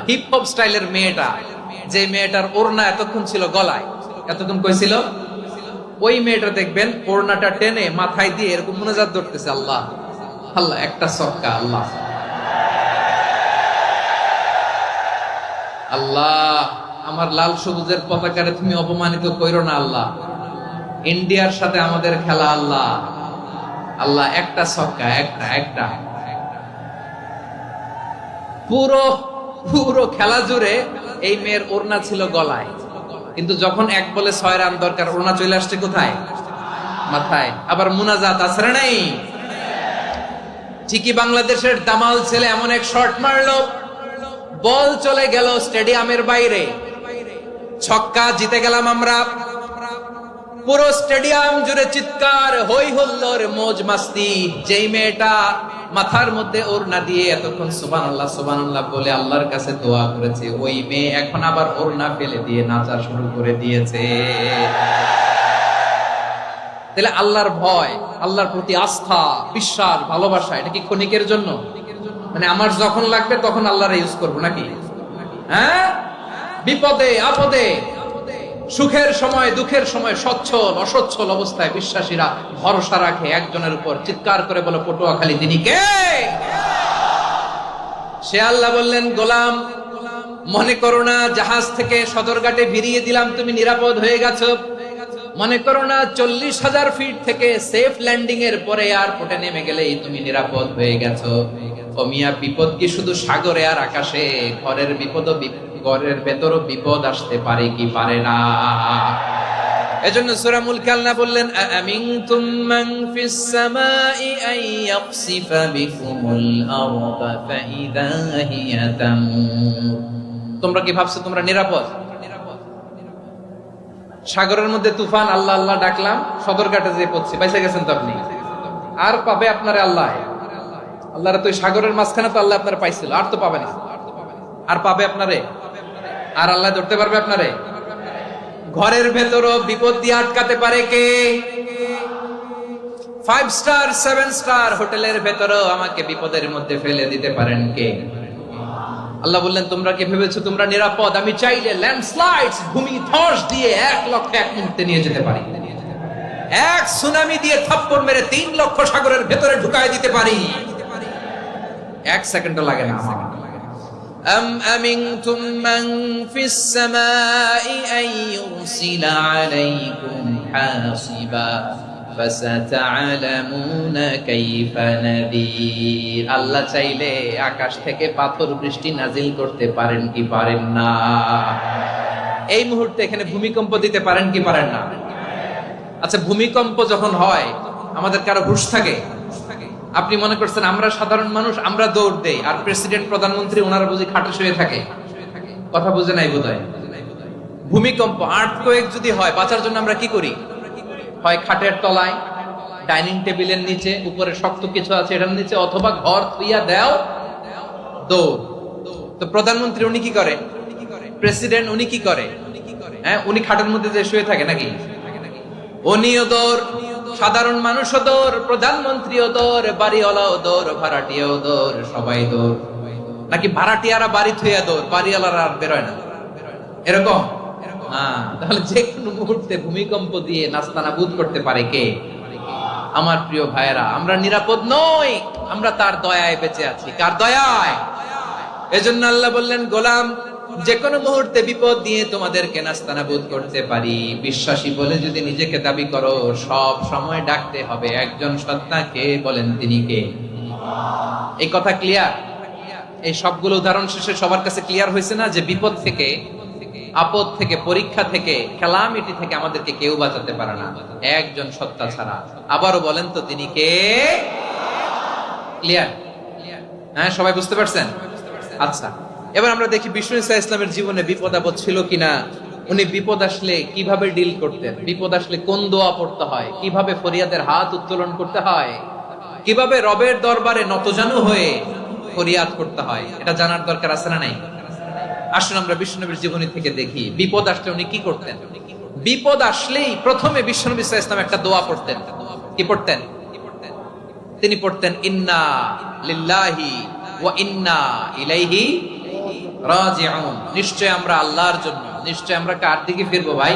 হিপ হপ স্টাইলের মেয়েটা, যে মেয়েটার ওড়না এতক্ষণ ছিল গলায়, এতক্ষণ কই ছিল, ওই মেয়েটা দেখবেন ওড়নাটা টেনে মাথায় দিয়ে এরকম মুনাজাত ধরতেছে, আল্লাহ আল্লাহ, একটা সক্কা, আল্লাহ আল্লাহ, আমার লাল সবুজের পতাকারে তুমি অপমানিত কইরো না আল্লাহ, ইন্ডিয়ার সাথে আমাদের খেলা, আল্লাহ আল্লাহ, একটা ছক্কা, একটা। পুরো পুরো খেলা জুড়ে এই মেয়ের ওড়না ছিল গলায়, কিন্তু যখন 1 বলে 6 রান দরকার, ওড়না চলে আসছে কোথায়? মাথায়। আবার মুনাজাত আছে না নাই? ঠিকই বাংলাদেশের দামাল ছেলে এমন এক শট মারলো, বল চলে গেল স্টেডিয়ামের বাইরে, ছক্কা, জিতে গেলাম আমরা। পুরো স্টেডিয়াম জুড়ে চিৎকার, হই হুল্লোড়, মौज মাস্তি। যেই মেয়েটা মাথার মধ্যে ওড়না দিয়ে এতক্ষণ সুবহানাল্লাহ সুবহানাল্লাহ বলে আল্লাহর কাছে দোয়া করেছে, ওই মেয়ে এখন আবার ওড়না ফেলে দিয়ে নাচা শুরু করে দিয়েছে। তাহলে আল্লাহর ভয়, আল্লাহর প্রতি আস্থা, বিশ্বাস, ভালোবাসা, এটা কি ক্ষণিকের জন্য? মানে আমার যখন লাগবে তখন আল্লাহর ইউজ করবো নাকি? হ্যাঁ, বিপদে আপদে, সুখের সময় দুঃখের সময়, সচ্ছল অসচ্ছল অবস্থায় বিশ্বাসীরা ভরসা রাখে একজনের উপর। চিৎকার করে বলো, পটুয়াখালী তিনি কে? সে আল্লাহ বললেন, গোলাম মনে করো না জাহাজ থেকে সদরঘাটে ভিড়িয়ে দিলাম, তুমি নিরাপদ হয়ে গেছো। মনে করো না 40,000 ফিট থেকে সেফ ল্যান্ডিং এর পরে এয়ারপোর্টে নেমে গেলেই তুমি নিরাপদ হয়ে গেছো। ও মিয়া, বিপদ কি শুধু সাগরে আর আকাশে? ঘরের বিপদ, ঘরের ভেতরও বিপদ আসতে পারে কি পারে না? এজন্য সূরা মুলক আল্লাহ বললেন, আমিনতুম মান ফিস সামাই আন ইয়াখসিফা বিকুমুল আরদা ফাইদা হিয়া তামুর। তোমরা কি ভাবছো তোমরা নিরাপদ? সাগরের মধ্যে তুফান, আল্লাহ আল্লাহ ডাকলাম, সদরঘাটে যেয়ে পড়ছে, বাইসা গেছেন তো আপনি। আর পাবে আপনারে আল্লাহ? আল্লাহর তো সাগরের মাঝখানে তো আল্লাহ আপনারা পাইছিল, আর তো পাবে না। আর পাবে আপনারে? আর আল্লাহ ধরতে পারবে আপনারে? ঘরের ভেতরও বিপদ দিয়ে আটকাতে পারে কে? 5 স্টার 7 স্টার হোটেলের ভেতরও আমাকে বিপদের মধ্যে ফেলে দিতে পারেন কে? আল্লাহ বললেন, তোমরা কি ভেবেছো তোমরা নিরাপদ? আমি চাইলে ল্যান্ডস্লাইডস, ভূমি ধস দিয়ে 1 লক্ষ 1 মুহূর্তে নিয়ে যেতে পারি। এক সুনামি দিয়ে থাপ্পড় মেরে 3 লক্ষ সাগরের ভেতরে ঢুকায় দিতে পারি। 1 সেকেন্ডও লাগে না আমার। أم أمنتم من في السماء أن يرسل عليكم حاصبا فستعلمون كيف نذير। আল্লাহ চাইলে আকাশ থেকে পাথর বৃষ্টি নাজিল করতে পারেন কি পারেন না? এই মুহূর্তে এখানে ভূমিকম্প দিতে পারেন কি পারেন না? আচ্ছা, ভূমিকম্প যখন হয় আমাদের কারো হুঁশ থাকে? আপনি মনে করছেন আমরা সাধারণ মানুষ, আমরা দৌড় দেই, আর প্রেসিডেন্ট প্রধানমন্ত্রী ওনারা বুঝি খাটে শুয়ে থাকে? কথা বুঝে নাই বোধহয়। ভূমিকম্প, আর্থকোয়েক যদি হয়, বাঁচার জন্য আমরা কি করি? হয় খাটের তলায়, ডাইনিং টেবিলের নিচে, উপরে শক্ত কিছু আছে এটার নিচে, অথবা ঘর থুইয়া দেও, দৌড়। তো প্রধানমন্ত্রী উনি কি করে? প্রেসিডেন্ট উনি কি করে? হ্যাঁ, উনি খাটের মধ্যে যে শুয়ে থাকে নাকি? উনিও দৌড়, সাধারণ মানুষও দৌড়, প্রধানমন্ত্রীও দৌড়, বাড়িওয়ালাও দৌড়, ভাড়াটিয়াও দৌড়, সবাই দৌড়। নাকি ভাড়াটিয়ারা বাড়ি থুইয়া দৌড়, বাড়িওয়ালারা আর বেরোয় না? এরকম? তাহলে যে কোনো মুহূর্তে ভূমিকম্প দিয়ে নাস্তানাবুদ করতে পারে কে? আমার প্রিয় ভাইয়েরা, আমরা নিরাপদ নই, আমরা তার দয়ায় বেঁচে আছি। কার দয়ায়? এজন্য আল্লাহ বললেন, গোলাম যে কোনো মুহূর্তে বিপদ দিয়ে তোমাদেরকে নাস্তানাবুদ করতে পারি। বিশ্বাসী বলে যদি নিজেকে দাবি করো, সব সময় ডাকতে হবে একজন সত্তাকে। বলেন তিনি কে? এই কথা ক্লিয়ার? এই সবগুলো উদাহরণ শেষে সবার কাছে ক্লিয়ার হয়েছে না যে বিপদ থেকে, আপদ থেকে, পরীক্ষা থেকে, ক্যালামিটি থেকে আমাদেরকে কেউ বাঁচাতে পারে না একজন সত্তা ছাড়া। আবারও বলেন তো তিনি কে? ক্লিয়ার? হ্যাঁ, সবাই বুঝতে পারছেন? আচ্ছা, এবার আমরা দেখি বিষ্ণু ইসা ইসলামের জীবনে বিপদ আপদ ছিল কিনা। উনি বিপদ আসলে কিভাবে ডিল করতেন, বিপদ আসলে কোন দোয়া পড়তে হয়, কিভাবে ফরিয়াদের হাত উত্তোলন করতে হয়, কিভাবে রবের দরবারে নতজানু হয়ে ফরিয়াদ করতে হয়, এটা জানার দরকার আছে না নাই? আসুন আমরা বিশ্বনবীর জীবনী থেকে দেখি বিপদ আসলে উনি কি করতেন। বিপদ আসলেই প্রথমে বিশ্বনবী সাল্লাল্লাহু আলাইহি ওয়াসাল্লাম একটা দোয়া পড়তেন। কি পড়তেন? তিনি পড়তেন ইন্না লিল্লাহি ওয়া ইন্না ইলাইহি রাজিউন। নিশ্চয় আমরা আল্লাহর জন্য, নিশ্চয় আমরা কার দিকে ফিরবো ভাই?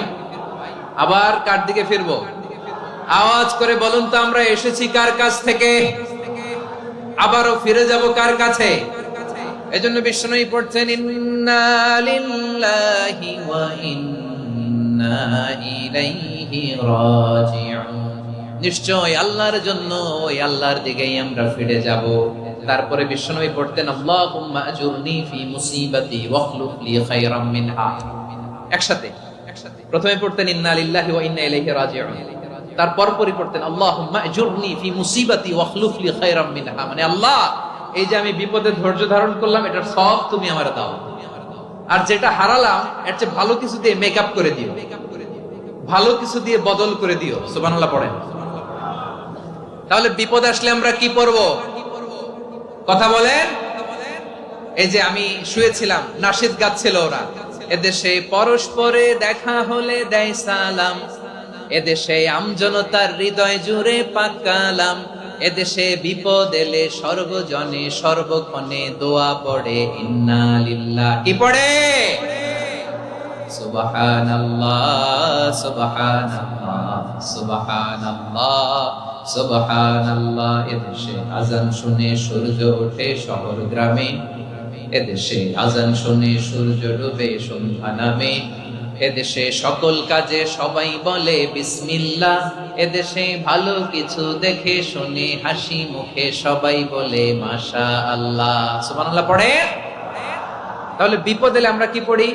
আবার কার দিকে ফিরবো? আওয়াজ করে বলুন তো, আমরা এসেছি কার কাছ থেকে, আবারও ফিরে যাব কার কাছে? এজন্য বিশ্বনবী পড়ছেন ইন্না লিল্লাহি ওয়া ইন্না ইলাইহি রাজিউন। নিশ্চয় আল্লাহর জন্য, ওই আল্লাহর দিকেই আমরা ফিরে যাব। তারপরে বিশ্বনবী পড়তেন আল্লাহুম্মা আজুরনি ফি মুসিবাতি ওয়াখলুফ লি খায়রাম মিনহা। একসাথে প্রথমে পড়তেন ইন্না লিল্লাহি ওয়া ইন্না ইলাইহি রাজিউন, তারপর পরে পড়তেন আল্লাহুম্মা আজুরনি ফি মুসিবাতি ওয়াখলুফ লি খায়রাম মিনহা। মানে আল্লাহ, এই যে আমি বিপদে ধৈর্য ধারণ করলাম, এটার সব তুমি আমার দাও, আর যেটা হারালাম এর চেয়ে ভালো কিছু দিয়ে মেকআপ করে দিও, ভালো কিছু দিয়ে বদল করে দিও। সুবহানাল্লাহ পড়েন। তাহলে বিপদ আসলে আমরা কি পড়ব? কথা বলেন। এই যে আমি শুয়েছিলাম, নাশিদ গাচ্ছিল ওরা, এদেশে পরস্পরে দেখা হলে দেয় সালাম, এদেশে আমজনতার হৃদয় জুড়ে পাকালাম, এদেশে বিপদ এলে সর্বজনে সর্বক্ষণে দোয়া পড়ে ইন্না লিল্লাহ। কি পড়ে? সুবহানাল্লাহ সুবহানাল্লাহ সুবহানাল্লাহ সুবহানাল্লাহ। এদেশে আজান শুনে সূর্য ওঠে শহর গ্রামে, এদেশে আজান শুনে সূর্য ডুবে সন্ধ্যা নামে, এদেশে সকল কাজে সবাই বলে বিসমিল্লাহ, এদেশে ভালো কিছু দেখে শুনে হাসি মুখে সবাই বলে মাশাআল্লাহ। সুবহানাল্লাহ পড়ে। তাহলে বিপদ এলে আমরা কি পড়ি?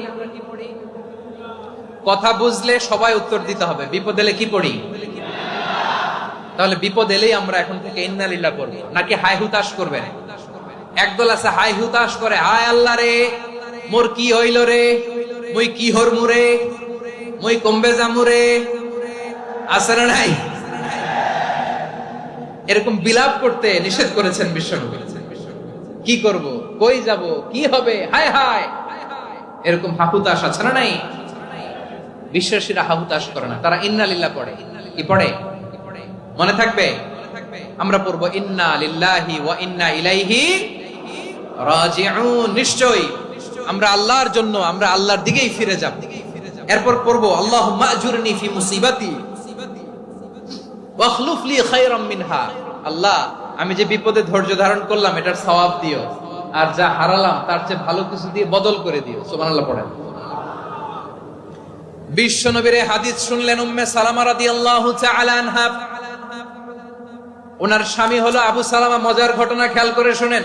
কথা বুঝলে সবাই উত্তর দিতে হবে। বিপদ এলে কি পড়ি? তাহলে বিপদ এলেই আমরা এখন থেকে ইন্না লিল্লাহ পড়ব, নাকি হাই হুতাশ করবেন? একদল আছে হাই হুতাশ করে, হায় আল্লাহ রে মোর কি হইল রে, মুই কি হরমু রে, মুই কমবে যামু রে। আছে না নাই? এরকম বিলাপ করতে নিষেধ করেছেন বিশ্বনবী। কি করব, কই যাব, কি হবে, হায় হায়, এরকম হাহুতাশ আছে না নাই? বিশ্বাসীরা হাহুতাশ করে না, তারা ইন্না লিল্লাহ পড়ে। কি পড়ে? মনে থাকবে? আমরা পড়ব ইন্না লিল্লাহি ওয়া ইন্না ইলাইহি রাজিউন। নিশ্চয় আমরা আল্লাহর জন্য, আমরা আল্লাহর দিকেই ফিরে যাব। এরপর পড়ব আল্লাহুম্মা আজুরনি ফি মুসিবাতি ওয়াখলুফ লি খায়রাম মিনহা। আল্লাহ, আমি যে বিপদে ধৈর্য ধারণ করলাম এটার সওয়াব দিও, আর যা হারালাম তার চেয়ে ভালো কিছু দিয়ে বদল করে দিও। সুবহানাল্লাহ পড়েন। বিশ্বনবীর হাদিস শুনলেন উম্মে সালামা রাদিয়াল্লাহু তাআলা আনহা। ওনার স্বামী হলো আবু সালামা। মজার ঘটনা খেয়াল করে শুনেন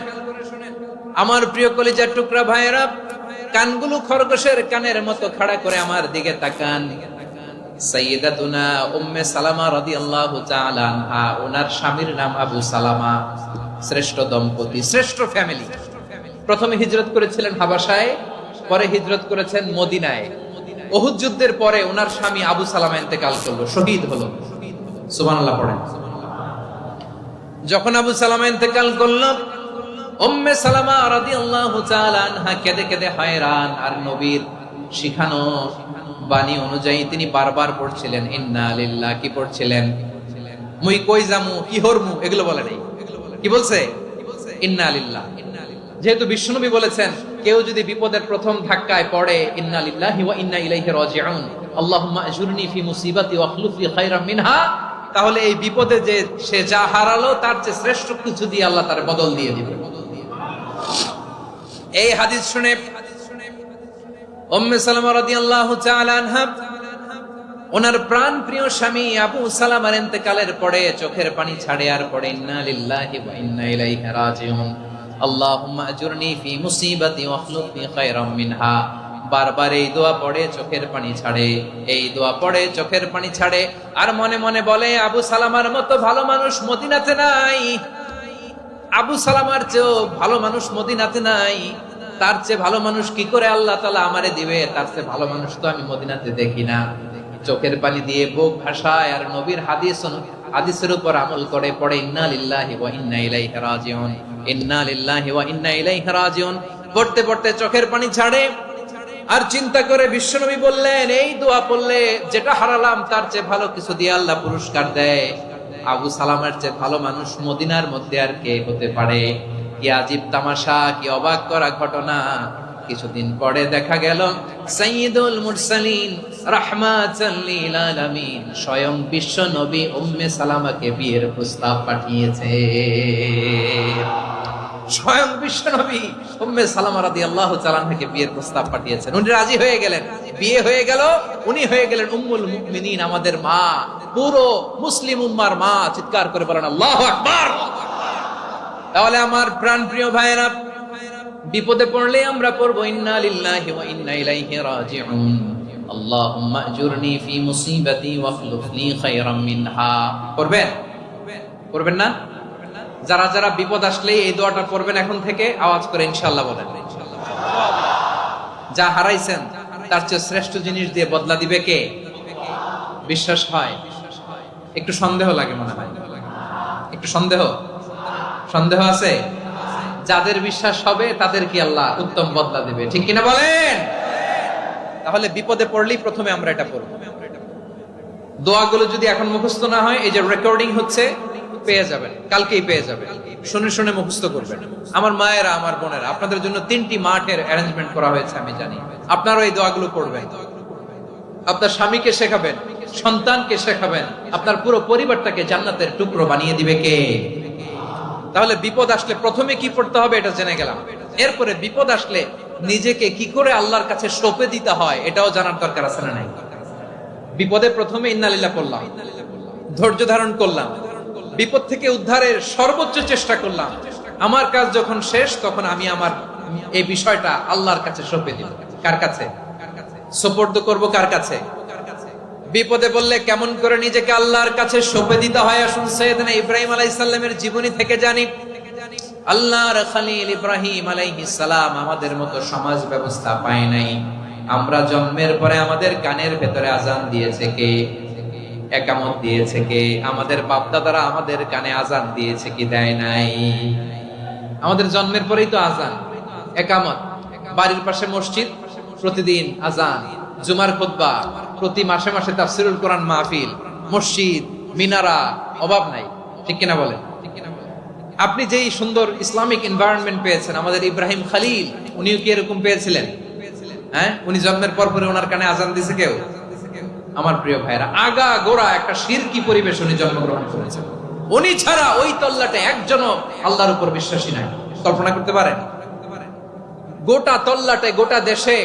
আমার প্রিয় কলিজার টুকরা ভাইয়েরা। কানগুলো খরগোশের কানের মতো খাড়া করে আমার দিকে তাকান। সাইয়্যিদাতুনা উম্মে সালামা রাদিয়াল্লাহু তাআলা আনহা, ওনার স্বামীর নাম আবু সালামা। শ্রেষ্ঠ দম্পতি, শ্রেষ্ঠ ফ্যামিলি। প্রথমে হিজরত করেছিলেন হাবাসায়, পরে হিজরত করেছেন মদিনায়। উহুদ যুদ্ধের পরে ওনার স্বামী আবু সালামা ইন্তেকাল করলো, শহীদ হলো। সুবহানাল্লাহ পড়েন। যখন আবু সালামা ইন্তেকাল করলো, উম্মে সালামা রাদিয়াল্লাহু তাআলা আনহা কেঁদে কেঁদে হয়রান। আর নবীর শিখানো বাণী অনুযায়ী তিনি বারবার পড়ছিলেন ইন্না লিল্লাহ। কি পড়ছিলেন? মুই কই যামু, কি হরমু, এগুলো বলে নাই। কি বলছে? ইন্না লিল্লাহ। যেহেতু বিশ্বনবী বলেছেন কেউ যদি বিপদের প্রথম ধাক্কায় পড়ে ইন্না লিল্লাহি ওয়া ইন্না ইলাইহি রাজিউন, আল্লাহুম্মা আজুরনি ফি মুসিবাতি ওয়াখলুফ লি খায়রাম মিনহা, তাহলে এই বিপদে যে সে যা হারালো তার চেয়ে শ্রেষ্ঠ কিছু দিয়ে আল্লাহ তার বদল দিয়ে দিবে। এই হাদিস শুনে উম্মে সালামা রাদিয়াল্লাহু তাআলা আনহা ওনার প্রাণ প্রিয় স্বামী আবু সালামার ইন্তেকালের পরে চোখের পানি ছাড়ে আর পড়ে ইন্না লিল্লাহি ওয়া ইন্না ইলাইহি রাজিউন, আল্লাহুম্মা আজুরনি ফি মুসিবাতি ওয়াখলুফ লি খায়রাম মিনহা। বারবার এই দোয়া পড়ে চোখের পানি ছাড়ে, এই দোয়া পড়ে চোখের পানি ছাড়ে, আর মনে মনে বলে আবু সালামার মতো ভালো মানুষ মদিনাতে নাই, আবু সালামার চেয়েও ভালো মানুষ মদিনাতে নাই। তার চেয়ে ভালো মানুষ কি করে আল্লাহ তাআলা আমারে দিবে, তার চেয়ে ভালো মানুষ তো আমি মদিনাতে দেখি না। চোখের পানি দিয়ে বুক ভাসায় আর নবীর হাদিসের উপর আমল করে পড়ে ইন্না লিল্লাহি ওয়া ইন্না ইলাইহি রাজিউন, ইন্না লিল্লাহি ওয়া ইন্না ইলাইহি রাজিউন। পড়তে পড়তে চোখের পানি ছাড়ে আর চিন্তা করে বিশ্বনবী বললেন, এই দোয়া পড়লে যেটা হারালাম তার চেয়ে ভালো কিছু দিয়ে আল্লাহ পুরস্কার দেয়। আবু সালামের চেয়ে ভালো মানুষ মদিনার মধ্যে আর কে হতে পারে? কি আজীব তামাশা, কি অবাক করা ঘটনা। কিছুদিন পরে দেখা গেল সাইয়্যিদুল মুরসালিন রাহমাতাল লিল আলামিন স্বয়ং বিশ্ব নবী উম্মে সালামাকে বিয়ের প্রস্তাব পাঠিয়েছে। স্বয়ং বিশ্ব নবী উম্মে সালামা রাদিয়াল্লাহু তাআলা আনহাকে বিয়ের প্রস্তাব পাঠিয়েছেন। উনি রাজি হয়ে গেলেন, বিয়ে হয়ে গেল, উনি হয়ে গেলেন উম্মুল মুমিনিন, আমাদের মা, পুরো মুসলিম উম্মার মা। চিৎকার করে বলেন আল্লাহু আকবার। তাহলে আমার প্রাণপ্রিয় ভাইয়েরা, বিপদে পড়লে আমরা পড়বো ইন্না লিল্লাহি ওয়া ইন্না ইলাইহি রাজিউন, আল্লাহুম্মা আজুরনি ফি মুসিবাতি ওয়াখলুফনি খায়রাম মিনহা। পড়বেন? পড়বেন না? যারা যারা বিপদ আসলে এই দোয়াটা পড়বেন এখন থেকে আওয়াজ করে ইনশাআল্লাহ বলেন। যা হারাইছেন তার চেয়ে শ্রেষ্ঠ জিনিস দিয়ে বদলা দিবে কে? বিশ্বাস হয়? একটু সন্দেহ লাগে মনে হয়, একটু সন্দেহ আছে? যাদের বিশ্বাস হবে তাদের কি আল্লাহ উত্তম বদলা দিবে, ঠিক কিনা বলেন? তাহলে বিপদে পড়লেই প্রথমে আমরা এটা পড়ব। দোয়াগুলো যদি এখন মুখস্থ না হয়, এই যে রেকর্ডিং হচ্ছে, পেয়ে যাবেন, কালকেই পেয়ে যাবেন। শুনে শুনে মুখস্থ করবেন। আমার মায়েরা, আমার বোনেরা, আপনাদের জন্য 3টি মাঠের অ্যারেঞ্জমেন্ট করা হয়েছে, আমি জানি। আপনারা এই দোয়াগুলো পড়বেন, আপনার স্বামীকে শেখাবেন, সন্তানকে শেখাবেন, আপনার পুরো পরিবারটাকে জান্নাতের টুকরো বানিয়ে দিবে কে? তাহলে বিপদ আসলে প্রথমে কি পড়তে হবে এটা জেনে গেলাম। এরপরে বিপদ আসলে নিজেকে কি করে আল্লাহর কাছে সঁপে দিতে হয় এটাও জানার দরকার আছে না নাই? বিপদে প্রথমে ইন্নালিল্লাহ পড়লাম, ধৈর্য ধারণ করলাম, বিপদ থেকে উদ্ধারের সর্বোচ্চ চেষ্টা করলাম। আমার কাজ যখন শেষ, তখন আমি আমার এই বিষয়টা আল্লাহর কাছে সঁপে দিব। কার কাছে সোপর্দ করব? কার কাছে? বিপদে বললে কেমন করে নিজেকে আল্লাহর কাছে সঁপে দিতে হয়, আসুন সাইয়েদনা ইব্রাহিম আলাইহিস সালামের জীবনী থেকে জানি। আল্লাহর খলিল ইব্রাহিম আলাইহিস সালাম আমাদের মতো সমাজ ব্যবস্থা পায় নাই। আমরা জন্মের পরে আমাদের কানের ভেতরে আজান দিয়েছে কে? একামত দিয়েছে কে? আমাদের বাপ দাদারা আমাদের কানে আজান দিয়েছে কি? দেয় নাই। আমাদের জন্মের পরেই তো আজান, একামত, বাড়ির পাশে মসজিদ, প্রতিদিন আজান, জুমার খুতবা, প্রতি মাসে মাসে তাফসীরুল কোরআন মাহফিল, মসজিদ, মিনারা, অভাব নাই, ঠিক কিনা বলেন? আপনি যেই সুন্দর ইসলামিক এনভায়রনমেন্ট পেয়েছেন, আমাদের ইব্রাহিম খলিল উনিও কি এরকম পেয়েছিলেন? হ্যাঁ, উনি জন্মের পর পরে ওনার কানে আজান দিয়েছে কেউ? আমার প্রিয় ভাইরা, আগা গোড়া একটা শিরকি পরিবেশ উনি জন্মগ্রহণ করেছেন। উনি ছাড়া ওই তল্লাটে একজনও আল্লাহর উপর বিশ্বাসী নাই। কল্পনা করতে পারেন? গোটা তল্লাটে, গোটা দেশে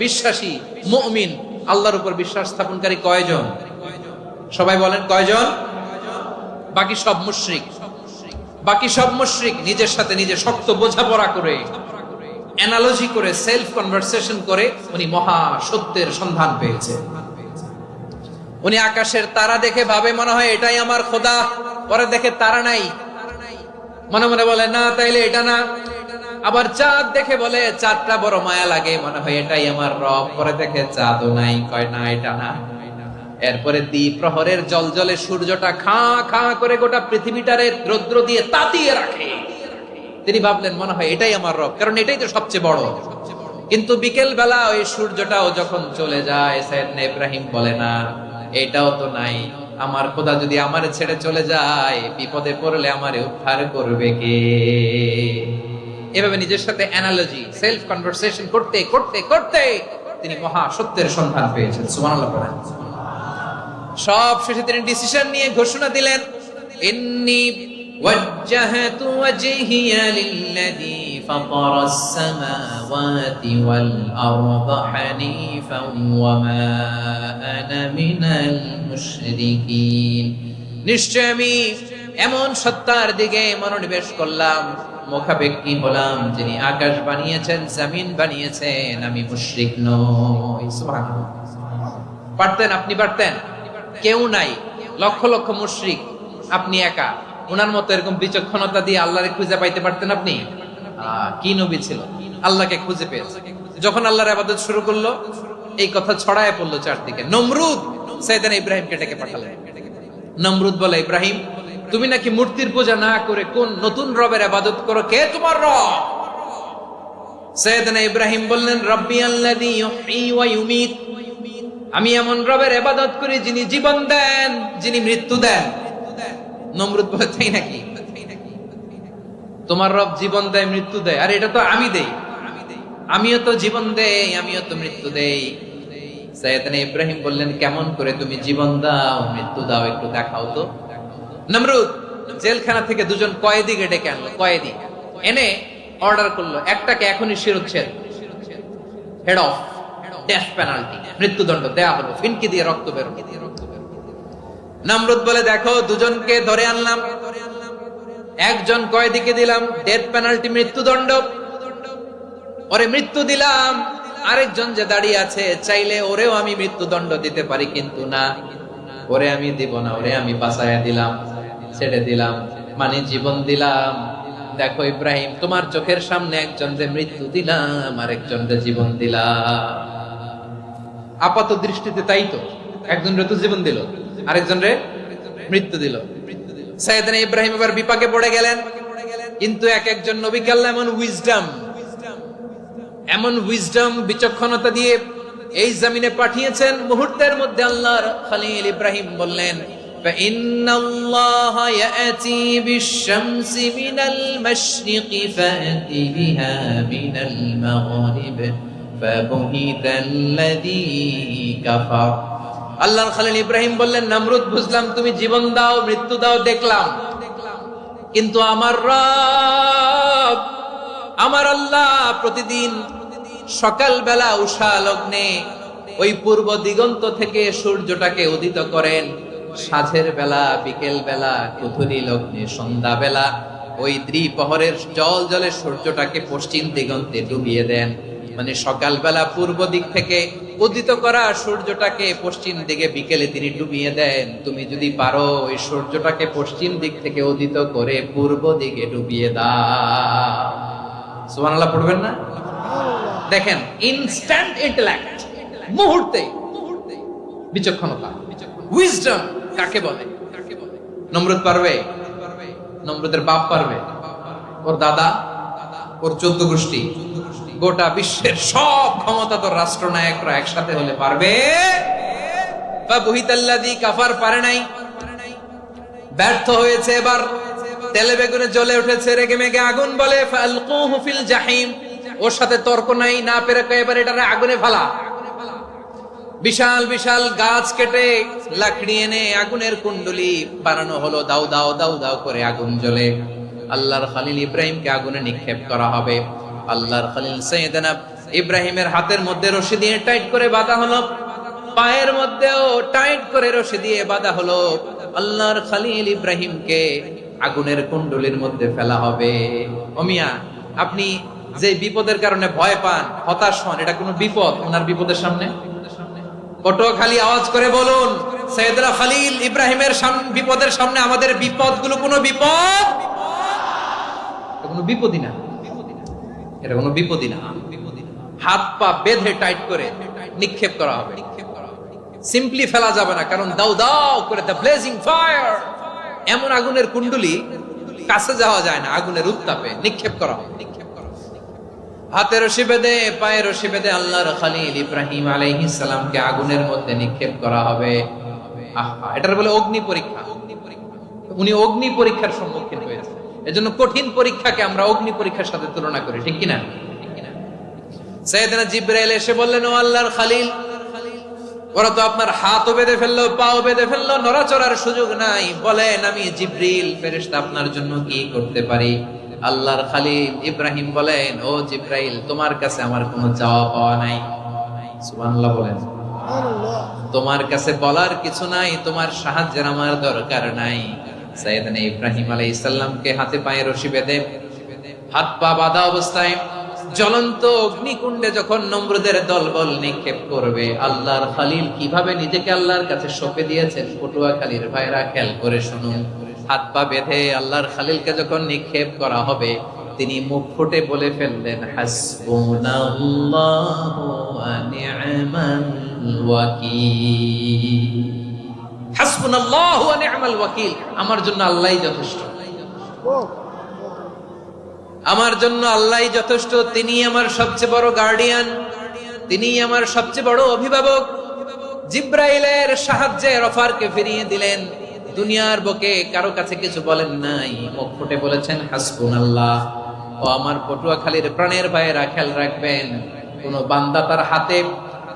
বিশ্বাসী মুমিন, আল্লাহর উপর বিশ্বাস স্থাপনকারী কয়জন? সবাই বলেন কয়জন? বাকি সব মুশরিক। বাকি সব মুশরিক নিজের সাথে নিজে শক্ত বোঝাপড়া করে, অ্যানালজি করে, সেলফ কনভারসেশন করে উনি মহা সত্যের সন্ধান পেয়েছে। উনি আকাশের তারা দেখে ভাবে মনে হয় এটাই আমার খোদা, পরে দেখে তারা নাই, মনে মনে বলে না তাইলে এটা না। আবার চাঁদ দেখে বলে চাঁদটা বড় মায়া লাগে, মনে হয় এটাই আমার রব, পরে দেখে চাঁদও নাই, কয় না এটা না। এরপরে দ্বীপ প্রহরের জলজলে সূর্যটা খা খা করে গোটা পৃথিবীটারে রৌদ্র দিয়ে তাতিয়ে রাখে। তিনি ভাবলেন মনে হয় এটাই আমার রব, কারণ এটাই তো সবচেয়ে বড়। কিন্তু বিকেল বেলা ওই সূর্যটাও যখন চলে যায়, সাইয়েদনা ইব্রাহিম বলে না এটাও তো নাই, আমার খোদা যদি আমারে ছেড়ে চলে যায়, বিপদে পড়লে আমারে উদ্ধার করবে কে? এভাবে নিজের সাথে অ্যানালজি, সেলফ কনভারসেশন করতে করতে করতে তিনি মহা সত্যের সন্ধান পেয়েছেন। সুবহানাল্লাহ পড়েন। সব শেষে তিনি ডিসিশন নিয়ে ঘোষণা দিলেন, ইন্নী ওয়াজ্জাহতু ওয়াজহিয়া লিল্লাযী ফাতারাস সামাওয়াতি ওয়াল আরদা হানিফান ওয়া মা আনা মিনাল মুশরিকিন। নিশ্চয় আমি এমন সত্তার দিকে মনোনিবেশ করলাম, মুখাপেক্ষী হলাম, যিনি আকাশ বানিয়েছেন, জমিন বানিয়েছেন, আমি মুশরিক নই। সুবহানাল্লাহ। পারতেন? আপনি পারতেন? কেউ নাই, লক্ষ লক্ষ মুশরিক, আপনি একা। ওনার মতো এরকম বিচক্ষণতা দিয়ে আল্লাহরে খুঁজে পাইতে পারতেন আপনি? কি নবী ছিল! আল্লাহকে খুঁজে পেয়েছে। যখন আল্লাহর ইবাদত শুরু করলো, এই কথা ছড়ায় পড়লো চারদিকে। নমরুদ সাইয়েদনা ইব্রাহিমকে ডেকে পাঠালেন। নমরুদ বলে, ইব্রাহিম, তুমি নাকি মূর্তির পূজা না করে কোন নতুন রবের ইবাদত করো, কে তোমার রব? সাইয়েদনা ইব্রাহিম বললেন, রব্বি আল্লাযী ইউহয়ী ওয়া ইউমীত, আমি এমন রবের ইবাদত করি যিনি জীবন দেন, যিনি মৃত্যু দেন। নমরুদ বলে, তাই নাকি? তোমার রব জীবন দেয়, মৃত্যু দেয়, আর এটা তো আমি দেই। আমিও তো জীবন দেই, আমিও তো মৃত্যু দেই। সাইয়েদনা ইব্রাহিম বললেন, কেমন করে তুমি জীবন দাও, মৃত্যু দাও, একটু দেখাও তো। নমরুদ জেলখানা থেকে দুজন কয়েদিকে ডেকে আনলো। কয়েদি এনে অর্ডার করলো, একটাকে এখনই শিরোচ্ছেদ, হেড অফ, ডেথ পেনাল্টি, মৃত্যুদণ্ড দেয়া হলো, ফিনকি দিয়ে রক্ত বের। নমরুদ বলে, দেখো, দুজনকে ধরে আনলাম, একজন কয়েদিকে দিলাম ডেথ পেনাল্টি, মৃত্যুদণ্ড, ওরে মৃত্যু দিলাম। আরেকজন যে দাঁড়িয়ে আছে, চাইলে ওরেও আমি মৃত্যুদণ্ড দিতে পারি, কিন্তু না, ওরে আমি দিব না, ওরে আমি বাঁচাইয়া দিলাম, ছেড়ে দিলাম, মানে জীবন দিলাম। দেখো ইব্রাহিম, তোমার চোখের সামনে একজন যে মৃত্যু দিলাম, আরেকজন যে জীবন দিলাম। আপাত দৃষ্টিতে তাই তো, একজন রে তো জীবন দিল, আরেকজন রে মৃত্যু দিল। সাইয়েদনা ইব্রাহিম এবার বিপাকে পড়ে গেলেন। কিন্তু এক একজন নবীকে আল্লাহ এমন উইজডম বিচক্ষণতা দিয়ে এই জমিনে পাঠিয়েছেন, মুহূর্তের মধ্যে আল্লাহর খলিল ইব্রাহিম বললেন, ফাইন্নাল্লাহা ইয়াতি বিশ-শামসি মিনাল মাশরিকি ফাতি বিহা মিনাল মাগরিব ফাবুহিতাল্লাযী কাফার। আল্লাহর খলিল ইব্রাহিম বললেন, নমরুদ, বুঝলাম তুমি জীবন দাও, মৃত্যু দাও, দেখলাম, কিন্তু আমার রব, আমার আল্লাহ প্রতিদিন সকালবেলা উষা লগ্নে ওই পূর্ব দিগন্ত থেকে সূর্যটাকে উদিত করেন, সাঁঝের বেলা, বিকেল বেলা, কুথুরি লগ্নে, সন্ধ্যা বেলা ওই দ্বিপ্রহরের জল জলে সূর্যটাকে পশ্চিম দিগন্তে ডুবিয়ে দেন। মানে সকালবেলা পূর্ব দিক থেকে উদিত করা সূর্যটাকে পশ্চিম দিকে বিকেলে তিনি ডুবিয়ে দেন। তুমি যদি পারো ওই সূর্যটাকে পশ্চিম দিক থেকে উদিত করে পূর্ব দিকে ডুবিয়ে দাও। সুবহানাল্লাহ পড়বেন না? দেখেন, ইনস্ট্যান্ট ইন্টেলেক্ট, মুহূর্তে বিচক্ষণতা, উইজডম কাকে বলে? নমরুদ পারবে? নমরুদের বাপ পারবে? ওর দাদা, ওর 14 গোষ্ঠী, গোটা বিশ্বের সব ক্ষমতাধর রাষ্ট্রনায়করা একসাথে হলে পারবে? ফাবুহিতাল্লাযী কাফার পারে নাই, ব্যর্থ হয়েছে। এবার তেলে বেগুনে জ্বলে উঠেছে, রেগে মেগে আগুন বলে, ফালকুহু ফিল জাহিম। ওর সাথে তর্ক নাই, না পেরে এবার এটারে আগুনে ফেলা। বিশাল বিশাল গাছ কেটে লাকড়ি এনে আগুনের কুণ্ডলি বানানো হলো, দাও দাও দাও দাও করে আগুন জ্বলে। আল্লাহর খলিল ইব্রাহিমকে আগুনে নিক্ষেপ করা হবে। আল্লাহর খলিল সাইয়েদনা ইব্রাহিমের হাতের মধ্যে রশি দিয়ে টাইট করে বাঁধা হলো, পায়ের মধ্যেও টাইট করে রশি দিয়ে বাঁধা হলো। আল্লাহর খলিল ইব্রাহিমকে আগুনের কুণ্ডলির মধ্যে ফেলা হবে। ও মিয়া, আপনি যে বিপদের কারণে ভয় পান, হতাশ হন, এটা কোনো বিপদ ওনার বিপদের সামনে? পটুয়াখালী আওয়াজ করে বলুন, সাইয়েদনা খলিল ইব্রাহিমের বিপদের সামনে আমাদের বিপদগুলো কোনো বিপদ? কোনো বিপদই না, এটা কোনো বিপদই না। হাত পা বেঁধে টাইট করে নিক্ষেপ করা হবে, সিম্পলি ফেলা যাবে না, কারণ দাও দাও করে দ্য ব্লেজিং ফায়ার, এমন আগুনের কুণ্ডলি, কাছে যাওয়া যায় না, আগুনের উত্তাপে নিক্ষেপ করা হবে। হাতে রশি বেঁধে, পায়ে রশি বেঁধে আল্লাহর খলিল ইব্রাহিম আলাইহিস সালামকে আগুনের মধ্যে নিক্ষেপ করা হবে। আহা, এটার বলে অগ্নি পরীক্ষা। উনি অগ্নি পরীক্ষার সম্মুখীন হয়েছে। এজন্য কঠিন পরীক্ষাকে আমরা অগ্নি পরীক্ষার সাথে তুলনা করি, ঠিক কিনা? সাইয়েদনা জিবরাইল এসে বললেন, ও আল্লাহর খলিল, ওরা তো আপনার হাতও বেঁধে ফেললো, পাও বেঁধে ফেললো, নড়াচড়ার সুযোগ নাই, বলেন আমি জিবরিল ফেরেশতা আপনার জন্য কি করতে পারি? আল্লাহর খলিল ইব্রাহিম বলেন, ও জিবরাইল, তোমার কাছে আমার কোনো চাওয়া পাওয়া নাই। সুবহানাল্লাহ বলেন। তোমার কাছে বলার কিছু নাই, তোমার সাহায্যের আমার দরকার নাই। সাইয়েদনা ইব্রাহিম আলাইহিস সালামকে হাতে পায়ে রশি বেঁধে, হাত পা বাঁধা অবস্থায় জ্বলন্ত অগ্নিকুণ্ডে যখন নমরুদের দলবল নিক্ষেপ করবে, আল্লাহর খলিল কিভাবে নিজেকে আল্লাহর কাছে সঁপে দিয়েছেন, পটুয়াখালীর ভাইরা খেয়াল করে শুনুন। হাত পা বেঁধে আল্লাহর খলিলকে যখন নিক্ষেপ করা হবে, তিনি মুখ ফুটে বলে ফেললেন, হাসবুনাল্লাহু ওয়া নি'মাল ওয়াকিল। হাসবুনাল্লাহু ওয়া নি'মাল ওয়াকিল, আমার জন্য আল্লাহই যথেষ্ট, আমার জন্য আল্লাহই যথেষ্ট। তিনি আমার সবচেয়ে বড় গার্ডিয়ান, তিনি আমার সবচেয়ে বড় অভিভাবক। জিব্রাইলের সাহায্যে রফারকে ফিরিয়ে দিলেন, দুনিয়ার বুকে কারো কাছে কিছু বলেন নাই, মুখ ফুটে বলেছেন হাসবুনাল্লাহ। ও আমার পটুয়াখালীর প্রাণের ভাইয়েরা, খেয়াল রাখবেন, কোন বান্দা তার হাতে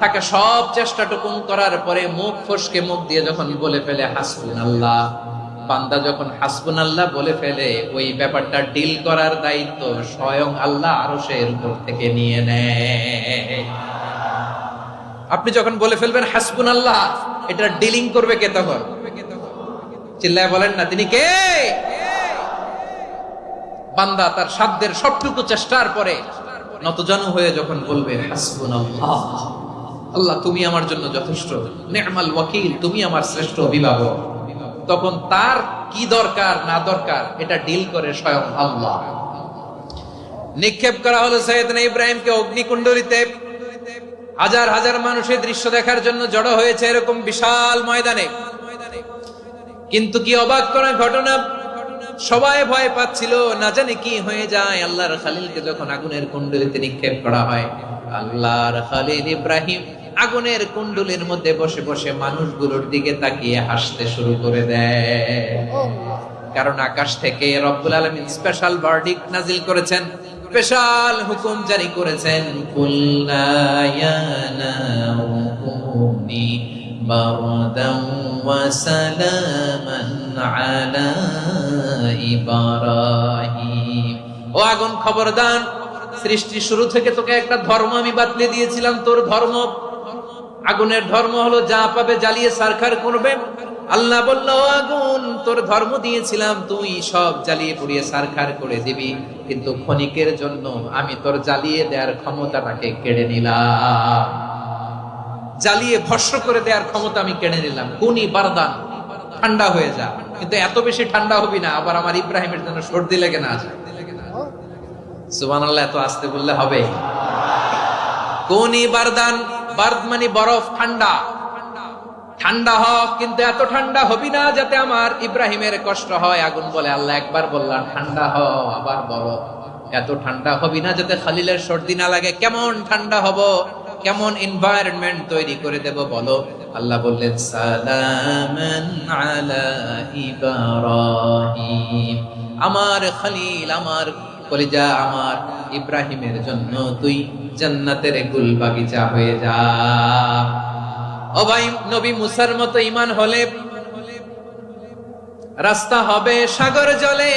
থাকা সব চেষ্টাটুকু করার পরে মুখ ফসকে মুখ দিয়ে যখন বলে ফেলে হাসবুনাল্লাহ, বান্দা যখন হাসবুনাল্লাহ বলে ফেলে, ওই ব্যাপারটা ডিল করার দায়িত্ব স্বয়ং আল্লাহ আরশের উপর থেকে নিয়ে নেয়। আপনি যখন বলে ফেলবেন হাসবুনাল্লাহ, এটা ডিলিং করবে কে তখন? চিল্লায় বলেন না, তিনি কে? বান্দা তার সাধ্যের সবটুকু চেষ্টার পরে নতজানু হয়ে যখন বলবে হাসবুনাল্লাহ, আল্লাহ তুমি আমার জন্য যথেষ্ট, নি'মাল ওয়াকিল, তুমি আমার শ্রেষ্ঠ অভিভাবক, তখন তার কি দরকার না দরকার এটা ডিল করে স্বয়ং আল্লাহ। নিক্ষেপ করা হলো সাইয়েদনা ইব্রাহিমকে অগ্নিকুণ্ডলিতে। হাজার হাজার মানুষের দৃশ্য দেখার জন্য জড়ো হয়েছে এরকম বিশাল ময়দানে। কিন্তু কি অবাক করা ঘটনা, সবাই ভয় পাচ্ছিল, না জানি কি হয়ে যায়। আল্লাহর খলিলকে যখন আগুনের কুণ্ডলিতে নিক্ষেপ করা হয়, আল্লাহর খলিল ইব্রাহিম আগুনের কুণ্ডলীর মধ্যে বসে বসে মানুষগুলোর দিকে তাকিয়ে হাসতে শুরু করে দেয়। কারণ আকাশ থেকে রব্বুল আলামিন স্পেশাল ভার্ডিক্ট নাজিল করেছেন, স্পেশাল হুকুম জারি করেছেন, কুল্লা ইয়া নারুকুনি বারদান ওয়া সালামান আলা ইব্রাহিম। ও আগুন, খবরদার, সৃষ্টির শুরু থেকে তোকে একটা ধর্ম আমি বাতলে দিয়েছিলাম। তোর ধর্ম, আগুনের ধর্ম হলো যা পাবে জ্বালিয়ে সারখার করবে। আল্লাহ বলল, আগুন, তোর ধর্ম দিয়েছিলাম, তুই সব জ্বালিয়ে পুড়িয়ে সারখার করে দিবি, কিন্তু ক্ষণিকের জন্য আমি তোর জ্বালিয়ে দেওয়ার ক্ষমতাটাকে কেড়ে নিলাম, জ্বালিয়ে ভস্ম করে দেওয়ার ক্ষমতা আমি কেড়ে নিলাম। কুনি বারদান, ঠান্ডা হয়ে যা, কিন্তু এত বেশি ঠান্ডা হবি না আবার আমার ইব্রাহিমের জন্য সর্দি লেগে না যায়। সুবহানাল্লাহ, এত আস্তে বললে হবে? কুনি বারদান, বারদ মানে বরফ, ঠান্ডা, ঠান্ডা হোক, কিন্তু এত ঠান্ডা হবি না যাতে আমার ইব্রাহিমের কষ্ট হয়। আগুন বলে, আল্লাহ একবার বললাম ঠান্ডা হ, আবার বরফ, এত ঠান্ডা হবি না যাতে খলিলের সর্দি না লাগে। কেমন ঠান্ডা হব, কেমন এনভায়রনমেন্ট তৈরি করে দেব বলো? আল্লাহ বললেন, সালামান আলা ইব্রাহিম, আমার খলিল, আমার কলিজা, আমার ইব্রাহিমের জন্য তুই জান্নাতের গুল বাগিচা হয়ে যা। ও ভাই, নবী মুসার মতো ঈমান হলে রাস্তা হবে সাগর জলে,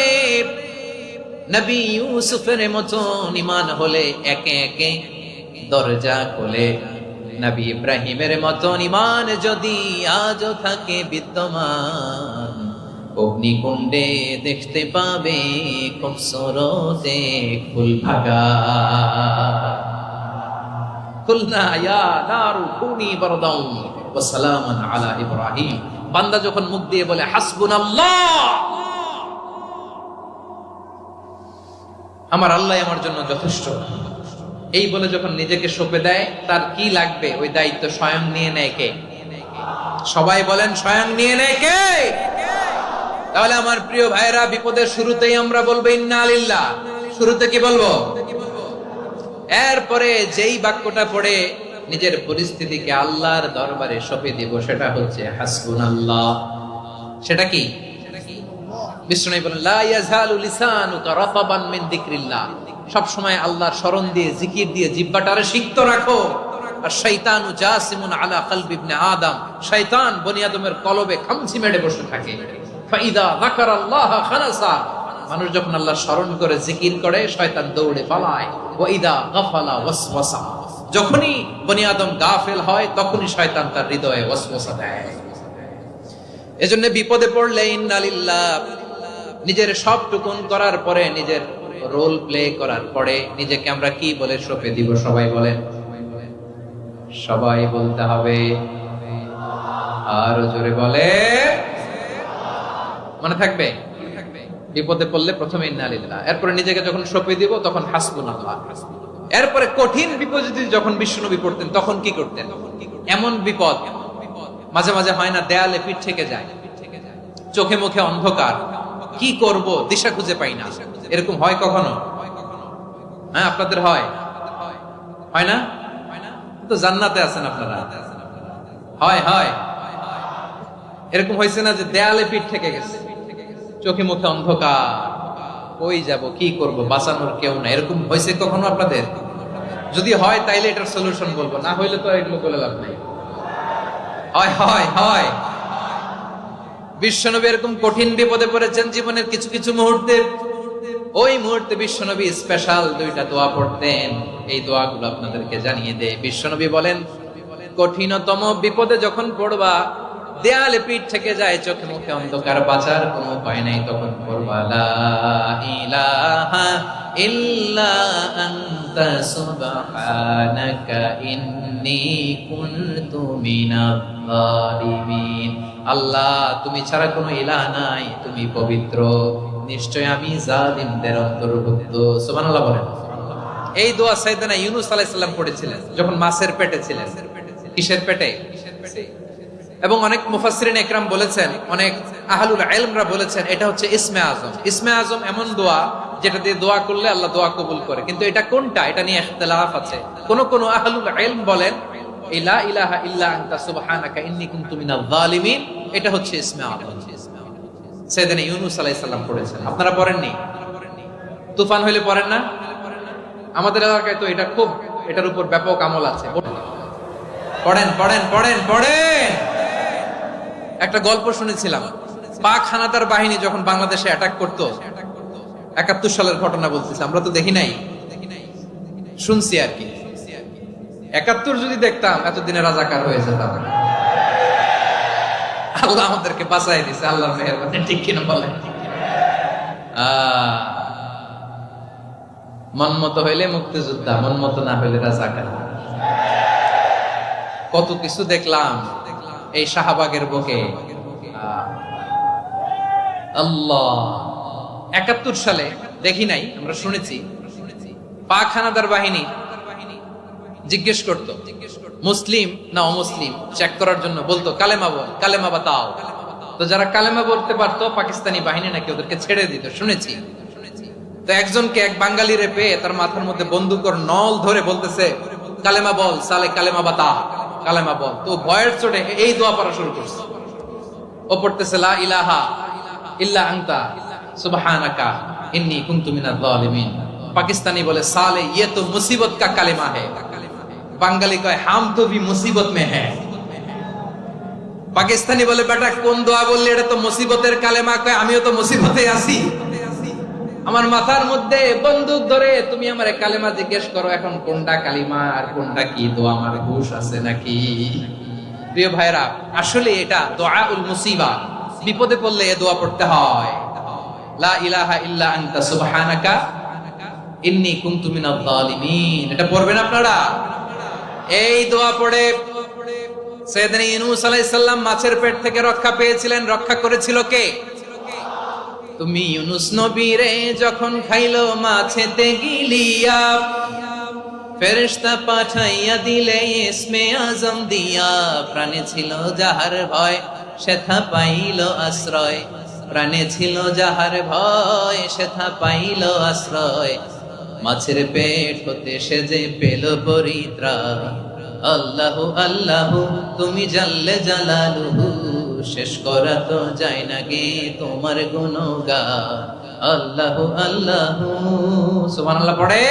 নবী ইউসুফের মতো ঈমান হলে একে একে দরজা খোলে। নবী ইব্রাহিমের মতো ঈমান যদি আজও থাকে বিদ্যমান, অগ্নিকুণ্ডে দেখতে পাবে খুবসুরতে ফুল ভাগা। কুলনা ইয়া নারু কুনি বারদান ওয়া সালামান আলা ইব্রাহিম। বান্দা যখন মুখ দিয়ে বলে হাসবুনাল্লাহ, আমার আল্লাহ আমার জন্য যথেষ্ট, এই বলে যখন নিজেকে সঁপে দেয়, তার কি লাগবে ওই দায়িত্ব স্বয়ং নিয়ে নেয় কে? সবাই বলেন, স্বয়ং নিয়ে নেয় কে? তাহলে আমার প্রিয় ভাইরা, বিপদের শুরুতেই আমরা বলবো ইন্না লিল্লাহ। শুরুতে কি বলবো? এরপরে যেই বাক্যটা পড়ে নিজের পরিস্থিতিকে আল্লাহর দরবারে সঁপে দিব, সেটা হচ্ছে হাসবুনাল্লাহ। সেটা কি? বিষ্ণু বলেন, লা ইয়াজালু লিসানুকা রাতাবান মিন যিকরিল্লাহ, সব সময় আল্লাহর স্মরণ দিয়ে, জিকির দিয়ে জিহ্বাটারে সিক্ত রাখো। আর শয়তানু জাসিমুন আলা কলবি ইবনে আদম, শয়তান বনি আদমের কলবে খামচি মেরে বসে থাকে। ফাইদা যাকারাল্লাহ খানাসা, মানুষ যখন আল্লাহর স্মরণ করে জিকির করে, শয়তান দৌড়ে পালায়। ওয়া ইদা গাফালা ওয়াসওয়াসা, যখনই বনি আদম গাফেল হয়, তখনই শয়তান তার হৃদয়ে ওয়াসওয়াসা দেয়। এজন্য বিপদে পড়লে ইন্না লিল্লাহ, নিজের সবটুকুন করার পরে, নিজের রোল প্লে করার পরে নিজেকে আমরা কি বলে সঁপে দিব? সবাই বলেন, সবাই বলতে হবে, আরো জোরে বলে, মনে থাকবে? বিপদে পড়লে প্রথমে ইন্না লিল্লাহ, এরপরে নিজেকে যখন সঁপে দিব তখন হাসবুনাল্লাহ। এরপরে কঠিন বিপদ যদি যখন বিশ্বনবী পড়তেন তখন কি করতেন? এমন বিপদ মাঝে মাঝে হয় না, দেয়ালে পিঠ থেকে যায়, চোখে মুখে অন্ধকার, কি করব দিশা খুঁজে পাই না, এরকম হয় কখনো? হ্যাঁ, আপনাদের হয়? হয় না? তো জান্নাতে আছেন আপনারা। হয় হয় এরকম হয়েছে না যে দেয়ালে পিঠ থেকে গেছে, চোখে মুখে অন্ধকার, কই যাব, কি করব, বাঁচানোর কেউ না, এরকম হয়েছে কখনো আপনাদের? যদি হয় তাইলে এটার সলিউশন বলবো, না হইলে তো এগুলো বলে লাভ নাই। হয় হয় হয় বিশ্বনবী এরকম কঠিন বিপদে পড়েছেন জীবনের কিছু কিছু মুহূর্তে। ওই মুহূর্তে বিশ্বনবী স্পেশাল দুইটা দোয়া পড়তেন। এই দোয়াগুলো আপনাদেরকে জানিয়ে দেয়। বিশ্বনবী বলেন, কঠিনতম বিপদে যখন পড়বা, দেয়ালে পিঠ থেকে যায়, চোখে মুখে অন্ধকার, বাঁচার কোনো উপায় নাই, তখন পড়বা লা ইলাহা ইল্লা আনতা সুবহানাকা ইন্নী কুনতু মিনাজ জালিমিন। আল্লাহ, তুমি ছাড়া কোনো ইলাহ নাই, তুমি পবিত্র, নিশ্চয় আমি জালিমদের অন্তর্ভুক্ত। সুবহানাল্লাহ বলেন। এই দোয়া সাইয়েদনা ইউনূস আলাইহিস সালাম পড়েছিলেন যখন মাছের পেটে ছিলেন। কিসের পেটে? এবং অনেক মুফাসসিরিন ইকরাম বলেছেন, অনেক আহলুল ইলমরা বলেছেন, এটা হচ্ছে ইসমে আজম। ইসমে আজম এমন দোয়া যেটা দিয়ে দোয়া করলে আল্লাহ দোয়া কবুল করে, কিন্তু এটা কোনটা, এটা নিয়ে ইখতিলাফ আছে। কোন আহলুল ইলম বলেন লা ইলাহা ইল্লা আনতা সুবহানাকা ইন্নী কুনতু মিনাজ জালিমিন, এটা হচ্ছে ইসমে আজম। সাইয়েদনা ইউনূস আলাইহিস সালাম পড়েছেন, আপনারা পড়েননি? তুফান হইলে পড়েন না? আমাদের এলাকায় তো এটা খুব, এটার উপর ব্যাপক আমল আছে। পড়েন পড়েন পড়েন পড়েন। একটা গল্প শুনেছিলাম, পাক হানাদার বাহিনী যখন বাংলাদেশে অ্যাটাক করতো, ৭১ সালের ঘটনা বলতেছি, আমরা তো দেখি নাই, শুনছি আর কি। ৭১ যদি দেখতাম এতদিনে রাজাকার হয়ে যেতাম। আল্লাহ আমাদেরকে বাঁচাই দিছে, আল্লাহর মেহেরবানি, ঠিক কিনা বলেন? মন মতো হইলে মুক্তিযোদ্ধা, মন মতো না হইলে রাজাকার। কত কিছু দেখলাম এই শাহবাগের বুকে। আল্লাহ, ৭১ সালে দেখি নাই, আমরা শুনেছি পাক হানাদার বাহিনী জিজ্ঞেস করত মুসলিম না অমুসলিম চেক করার জন্য, বলতো কালেমা বল, কালেমা বাতাও। তো যারা কালেমা বলতে পারতো পাকিস্তানি বাহিনী নাকি ওদেরকে ছেড়ে দিত, শুনেছি। তো একজনকে, এক বাঙালিরে পেয়ে তার মাথার মধ্যে বন্দুকর নল ধরে বলতেছে কালেমা বল, সালে কালেমা বাতা, কালেমা বল। তো ভয়ের চোটে এই দোয়া পড়া শুরু করছে। ও পড়তেছে লা ইলাহা ইল্লা আনতা সুবহানাকা ইন্নী কুনতু মিনাজ জালিমিন। পাকিস্তানি বলে সালে ये तो मुसीबत का কালেমা है। বাঙালি কয় হাম তো ভি মুসিবত মে হ্যায়। পাকিস্তানি বলে বেটা কোন দোয়া বললি, এটা তো মুসিবতের কালেমা। কয় আমিও তো মুসিবতে আছি, আমার মাথার মধ্যে বন্দুক ধরে তুমি আমারে কালেমা জিজ্ঞেস করো, এখন কোনটা কালিমা আর কোনটা কি দোয়া, আমার হুঁশ আছে নাকি? প্রিয় ভাইরা, আসলে এটা দুআউল মুসিবা, বিপদে পড়লে এই দোয়া পড়তে হয়। লা ইলাহা ইল্লা আনতা সুবহানাকা ইন্নী কুনতু মিনাজ জালিমিন, এটা পড়বেন আপনারা। এই দোয়া পড়ে সাইয়েদনা ইউনূস আলাইহিস সালাম মাছের পেট থেকে রক্ষা পেয়েছিলেন। রক্ষা করেছিল কে? তুমি ইউনূস নবীরে যখন খাইলো মাছেতে গিলিয়া, ফেরেশতা পাঠাইয়া দিলে ইসমে আজম দিয়া। প্রাণে ছিল যাহার ভয়, সেথা পাইল আশ্রয়। প্রাণে ছিল যাহার ভয়, সেথা পাইল আশ্রয়। মাছের পেট হতে সে যে পেল পরিত্রাণ। আল্লাহু আল্লাহু তুমি জাল্লে জালালুহু, শেষ করা তো যায় না গে তোমার গুণগান। আল্লাহু আল্লাহু, সুবহানাল্লাহ পড়ে।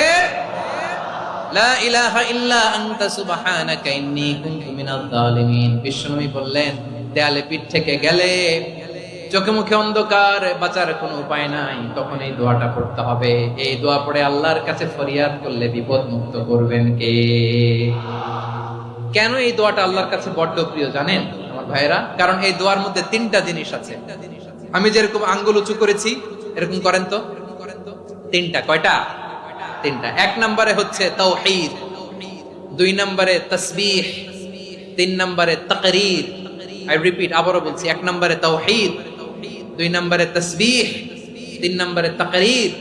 লা ইলাহা ইল্লা আনতা সুবহানাকা ইন্নী কুনতু মিনাজ জালিমিন। বিশ্বনবী বললেন, দেয়ালে পিঠ থেকে গেলে, চোখে মুখে অন্ধকার, বাঁচার কোনো উপায় নাই, তখন এই দোয়াটা পড়তে হবে। এই দোয়া পড়ে আল্লাহর কাছে ফরিয়াদ করলে বিপদ মুক্ত করবেন কে? কেন এই দোয়াটা আল্লাহর কাছে বড্ড প্রিয় জানেন আমার ভাইয়েরা? কারণ এই দোয়ার মধ্যে 3টা জিনিস আছে। আমি যেরকম আঙ্গুল উঁচু করেছি, এরকম করেন তো। 3টা। কয়টা? 3টা। 1 নম্বরে হচ্ছে তাওহীদ, 2 নম্বরে তাসবিহ, 3 নম্বরে তাকরীর। আই রিপিট, আবারও বলছি, 1 নম্বরে তাওহীদ, 2 নম্বরে তাসবিহ, তিন নম্বরে তাকরীর।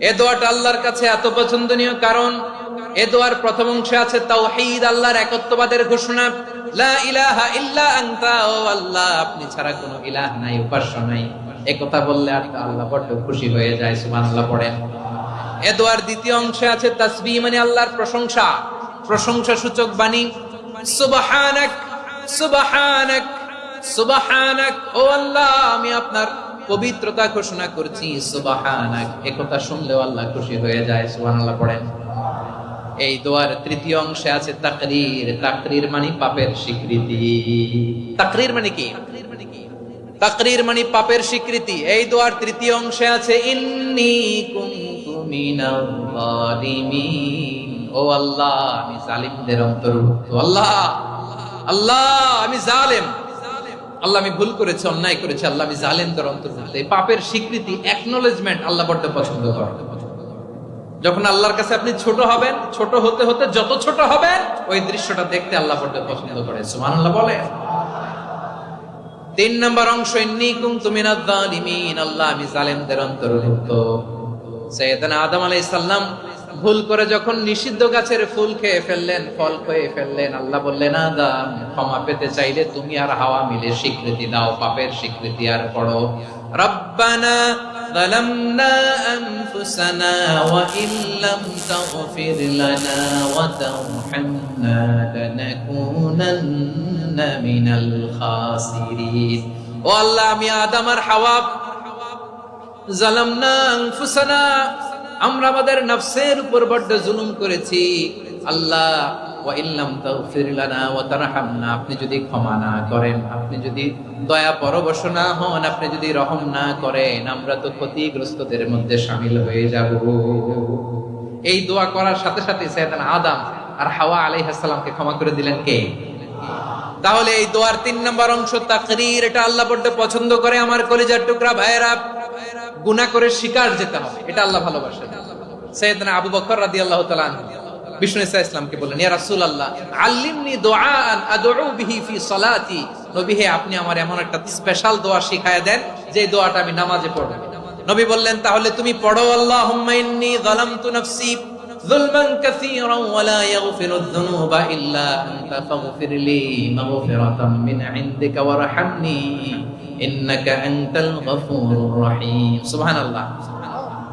এ দোয়াটা আল্লাহর কাছে এত পছন্দনীয় কারণ এ দোয়ার প্রথম অংশে আছে তাওহীদ, আল্লাহর একত্ববাদের ঘোষণা। লা ইলাহা ইল্লা আনতা, ও আল্লাহ আপনি ছাড়া কোনো ইলাহ নাই, উপাস্য নাই। এই কথা বললে আর আল্লাহ বড় খুশি হয়ে যায়, সুবহানাল্লাহ পড়েন। এ দোয়ার দ্বিতীয় অংশে আছে তাসবিহ, মানে আল্লাহর প্রশংসা, প্রশংসা সূচক বাণী। সুবহানাক সুবহানাক সুবহানাক, ও আল্লাহ আমি আপনার পবিত্রতা ঘোষণা করছি, সুবহানাক। এই কথা শুনলেও আল্লাহ খুশি হয়ে যায়, সুবহানাল্লাহ পড়েন। এই দোয়ার তৃতীয় অংশে আছে তাকরীর। তাকরীর মানে পাপের স্বীকৃতি। তাকরীর মানে কি? তাকরীর মানে পাপের স্বীকৃতি। এই দোয়ার তৃতীয় অংশে আছে ইন্নী কুনতু মিনাল যালিমিন, ও আল্লাহ আমি জালিমদের অন্তর্ভুক্ত। আল্লাহ আল্লাহ আমি জালেম, আল্লাহ আমি ভুল করেছি, অন্যায় করেছি, আল্লাহ আমি জালেমদের অন্তর্ভুক্ত। এই পাপের স্বীকৃতি, অ্যাকনলেজমেন্ট আল্লাহ বড় পছন্দ করেন। যখন আল্লাহর কাছে আপনি ছোট হবেন, ছোট হতে হতে যত ছোট হবেন ওই দৃশ্যটা দেখতে আল্লাহ বড় পছন্দ করে, সুবহানাল্লাহ বলে। তিন নম্বর অংশ ইন্নী কুনতু মিনাজ যালিমিন, আল্লাহ আমি জালেমদের অন্তর্ভুক্ত। সাইয়েদনা আদম আলাইহিস সালাম ভুল করে যখন নিষিদ্ধ গাছের ফুল খেয়ে ফেললেন, ফল খেয়ে ফেললেন, আল্লাহ বললেন আদম ক্ষমা পেতে চাইলে তুমি আর হাওয়া মিলে স্বীকৃতি দাও, পাপের স্বীকৃতি আর পড়ো রব্বানা যালামনা আনফুসানা ওয়া ইল্লাম তাগফির লানা ওয়া তারহামনা লানাকুনান্না মিনাল খাসিরিন। ও আল্লাহ আমি আদম আর হাওয়া যালামনা আনফুসানা, আমরা আমাদের নফসের উপর বড় জুলুম করেছি। আল্লাহ ওয়া ইল্লাম তাগফির লানা ওয়া তারহামনা, আপনি যদি ক্ষমা না করেন, আপনি যদি দয়া পরবশ না হন, আপনি যদি রহম না করেন, আমরা তো ক্ষতিগ্রস্তদের মধ্যে শামিল হয়ে যাব। এই দোয়া করার সাথে সাথে সাইয়েদনা আদম আর হাওয়া আলাইহিস সালামকে ক্ষমা করে দিলেন কে? তাহলে এই দোয়ার তিন নম্বর অংশ তাকরীর, এটা আল্লাহ বড় পছন্দ করে। আমার কলিজার টুকরা ভাইয়েরা, গুনাহ করে শিকার যেতে হবে, এটা আল্লাহ ভালোবাসেন। সাইয়েদনা আবু বকর রাদিয়াল্লাহু তাআলা আনহু বিষ্ণু ইসা ইসলামকে বললেন, ইয়া রাসূলুল্লাহ আল্লিমনি দুআআন আদউ বিহি ফি সালাতি, নবী হে আপনি আমার এমন একটা স্পেশাল দোয়া শিখায়া দেন যে দোয়াটা আমি নামাজে পড়ব। নবী বললেন তাহলে তুমি পড়ো আল্লাহুম্মা ইন্নী যালামতু নাফসি যুলমান কাসীরান ওয়া লা ইয়াগফিরুয যুনুবা ইল্লা আনতা ফাগফিরলি মাগফিরাতাম মিন ইনদিকা ওয়ারহামনি ইন্নাকা আনতাল গফুরুর রহিম। সুবহানাল্লাহ।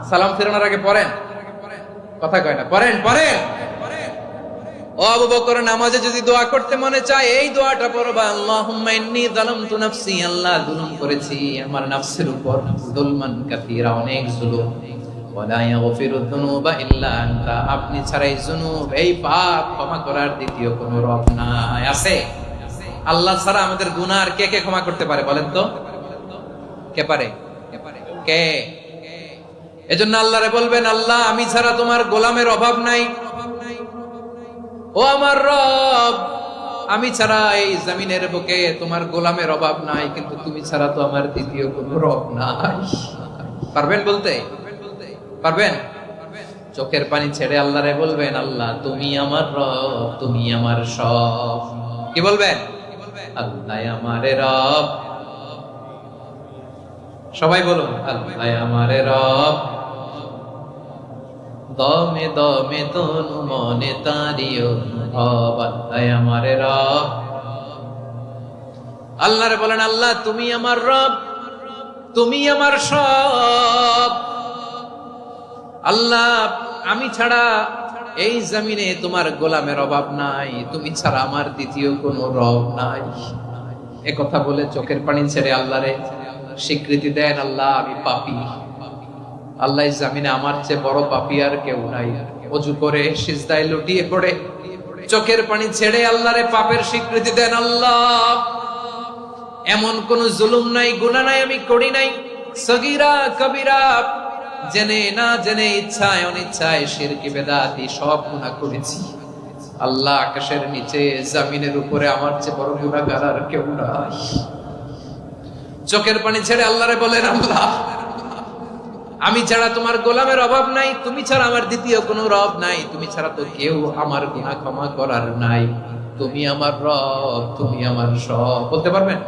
সালাম ফেরানোর আগে পড়েন, কথা কয় না, পড়েন পড়েন। ও আবু বকর, নামাজে যদি দোয়া করতে মনে চায় এই দোয়াটা পড়বা, আল্লাহুম্মা ইন্নী যালামতু নাফসি, আল্লাহ জুলুম করেছি আমার নফসের উপর, যুলমান কাসীরা অনেক জুলুম, ওয়া লা ইয়াগফিরুয যুনুবা ইল্লা আনতা, আপনি ছাড়াই যুনুব এই পাপ ক্ষমা করার দ্বিতীয় কোনো রব নাই। আছে? আল্লাহ ছাড়া আমাদের গুনাহ কে কে ক্ষমা করতে পারে বলেন তো? কে পারে? কে? এজন্য আল্লাহরে বলবেন, আল্লাহ আমি ছাড়া তোমার গোলামের অভাব নাই, ও আমার রব আমি ছাড়া এই জমিনের বুকে তোমার গোলামের অভাব নাই, কিন্তু তুমি ছাড়া তো আমার দ্বিতীয় কোনো রব নাই। পারবেন বলতে? পারবেন? চোখের পানি ছেড়ে আল্লাহরে বলবেন, আল্লাহ তুমি আমার রব, তুমি আমার সব। কি বলবেন? আল্লাহ আমারে রব। সবাই বলুন, আল্লাহ আমারে রব, দমে দমে তনু মনে তারি অনুভব, আল্লাহ আমারে রব। আল্লাহরে বলেন, আল্লাহ তুমি আমার রব, তুমি আমার সব। আল্লাহ আমি ছাড়া এই জমিনে তোমার গোলামের অভাব নাই, তুমি ছাড়া আমার দ্বিতীয় কোনো রব নাই। এ কথা বলে চোখের পানি ছেড়ে আল্লাহরে স্বীকৃতি দেন, আল্লাহ আমি পাপী, আল্লাহ জামিনে আমার চেয়ে বড় পাপী আর কেউ নাই। ওযু করে সিজদায় লুটিয়ে পড়ে চোখের পানি ছেড়ে আল্লাহরে পাপের স্বীকৃতি দেন, আল্লাহ এমন কোন জুলুম নাই, গুনাহ নাই আমি করি নাই, সগীরা কবিরা জেনে না জেনে, ইচ্ছায় অনিচ্ছায়, শিরক বিদআতি সব গুনাহ করেছি। আল্লাহ আকাশের নিচে জমিনের উপরে আমার চেয়ে বড় গুনাহগার আর কেউ নাই। চোখের পানি ছেড়ে আল্লাহরে বলেন, আল্লাহ আমি ছাড়া তোমার গোলামের অভাব নাই, তুমি ছাড়া আমার দ্বিতীয় কোনো রব নাই, তুমি ছাড়া তো কেউ আমার গুনাহ ক্ষমা করার নাই, তুমি আমার রব, তুমি আমার সব। বলতে পারবেন?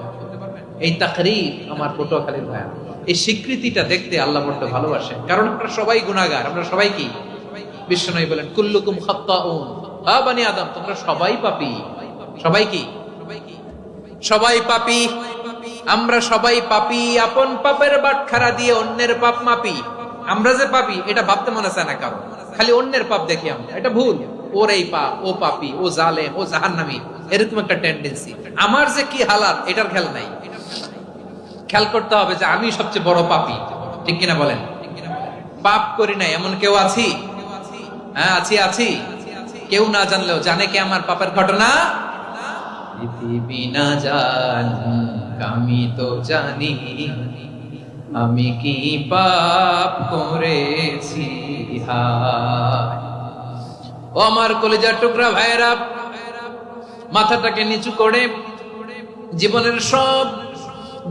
এই তাকরীর আমার পটুয়াখালীর ভাইয়া এই স্বীকৃতিটা দেখতে আল্লাহ বড় ভালোবাসেন, কারণ আমরা সবাই গুনাহগার। আমরা সবাই কি? বিশ্বনবী বলেন কুল্লুকুম খাত্তাউন, আ বনি আদম, তোমরা সবাই পাপী। সবাই কি? সবাই পাপী। আমরা সবাই পাপী। আপন পাপের বাটখারা দিয়ে অন্যের পাপ মাপি। আমরা যে পাপী এটা ভাবতে মনে চায় না কারণ, খালি অন্যের পাপ দেখি আমরা, এটা ভুল। ওর এই পাপ, ও পাপী, ও জালেম, ও জাহান্নামী, এরকম একটা টেন্ডেন্সি। আমার যে কি হালাত এটার খেয়াল নাই। খেয়াল করতে হবে যে আমি সবচেয়ে বড় পাপী, ঠিক কিনা বলেন? পাপ করি নাই এমন কেউ আছি? হ্যাঁ আছি। কেউ না জানলেও জানে কে আমার পাপের ঘটনা? পৃথিবী না জানুক আমি তো জানি, আমি কি পাপ করেছি। ও আমার কলিজার টুকরা ভাইয়েরা, মাথাটাকে নিচু করে জীবনের সব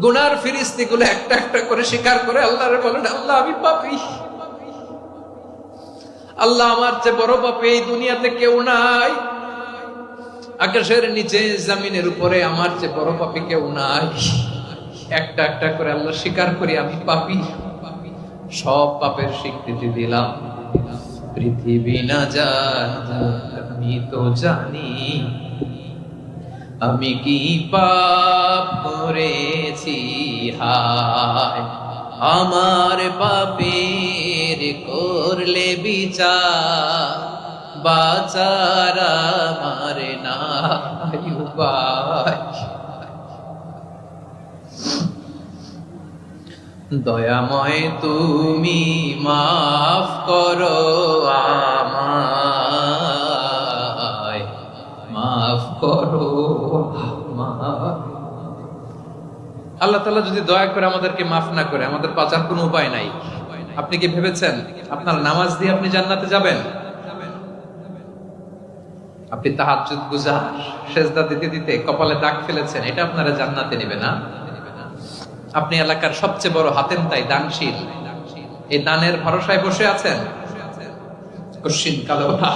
গুনার ফিরিস্তিগুলো একটা একটা করে স্বীকার করে আল্লাহরে বলেন, আল্লাহ আমি পাপী। আল্লাহ আমার চেয়ে বড় পাপী এই দুনিয়াতে কেউ নাই। আকাশের নিচে জমিনের উপরে আমার চেয়ে বড় পাপী কেউ নাই। একটা একটা করে আল্লাহ স্বীকার করি আমি পাপী। সব পাপের স্বীকৃতি দিলাম। পৃথিবী না জানুক আমি তো জানি, আমি কি পাপ করেছি। হায় আমার পাপের করলে বিচার, বাঁচার আমার নাই উপায়। দয়াময় তুমি মাফ করো আমায়, মাফ করো আমায়। আল্লাহ তাআলা যদি দয়া করে আমাদেরকে মাফ না করে, আমাদের বাঁচার কোনো উপায় নাই। আপনি কি ভেবেছেন আপনার নামাজ দিয়ে আপনি জান্নাতে যাবেন? আপনি তাহাজ্জুদ গুজার, সেজদা দিতে দিতে কপালে দাগ ফেলেছেন, এটা আপনারা জান্নাতে নেবে না। আপনি এলাকার সবচেয়ে বড় হাতেম তাই দানশীল, এই দানের ভরসায় বসে আছেন, কশিন কালো না।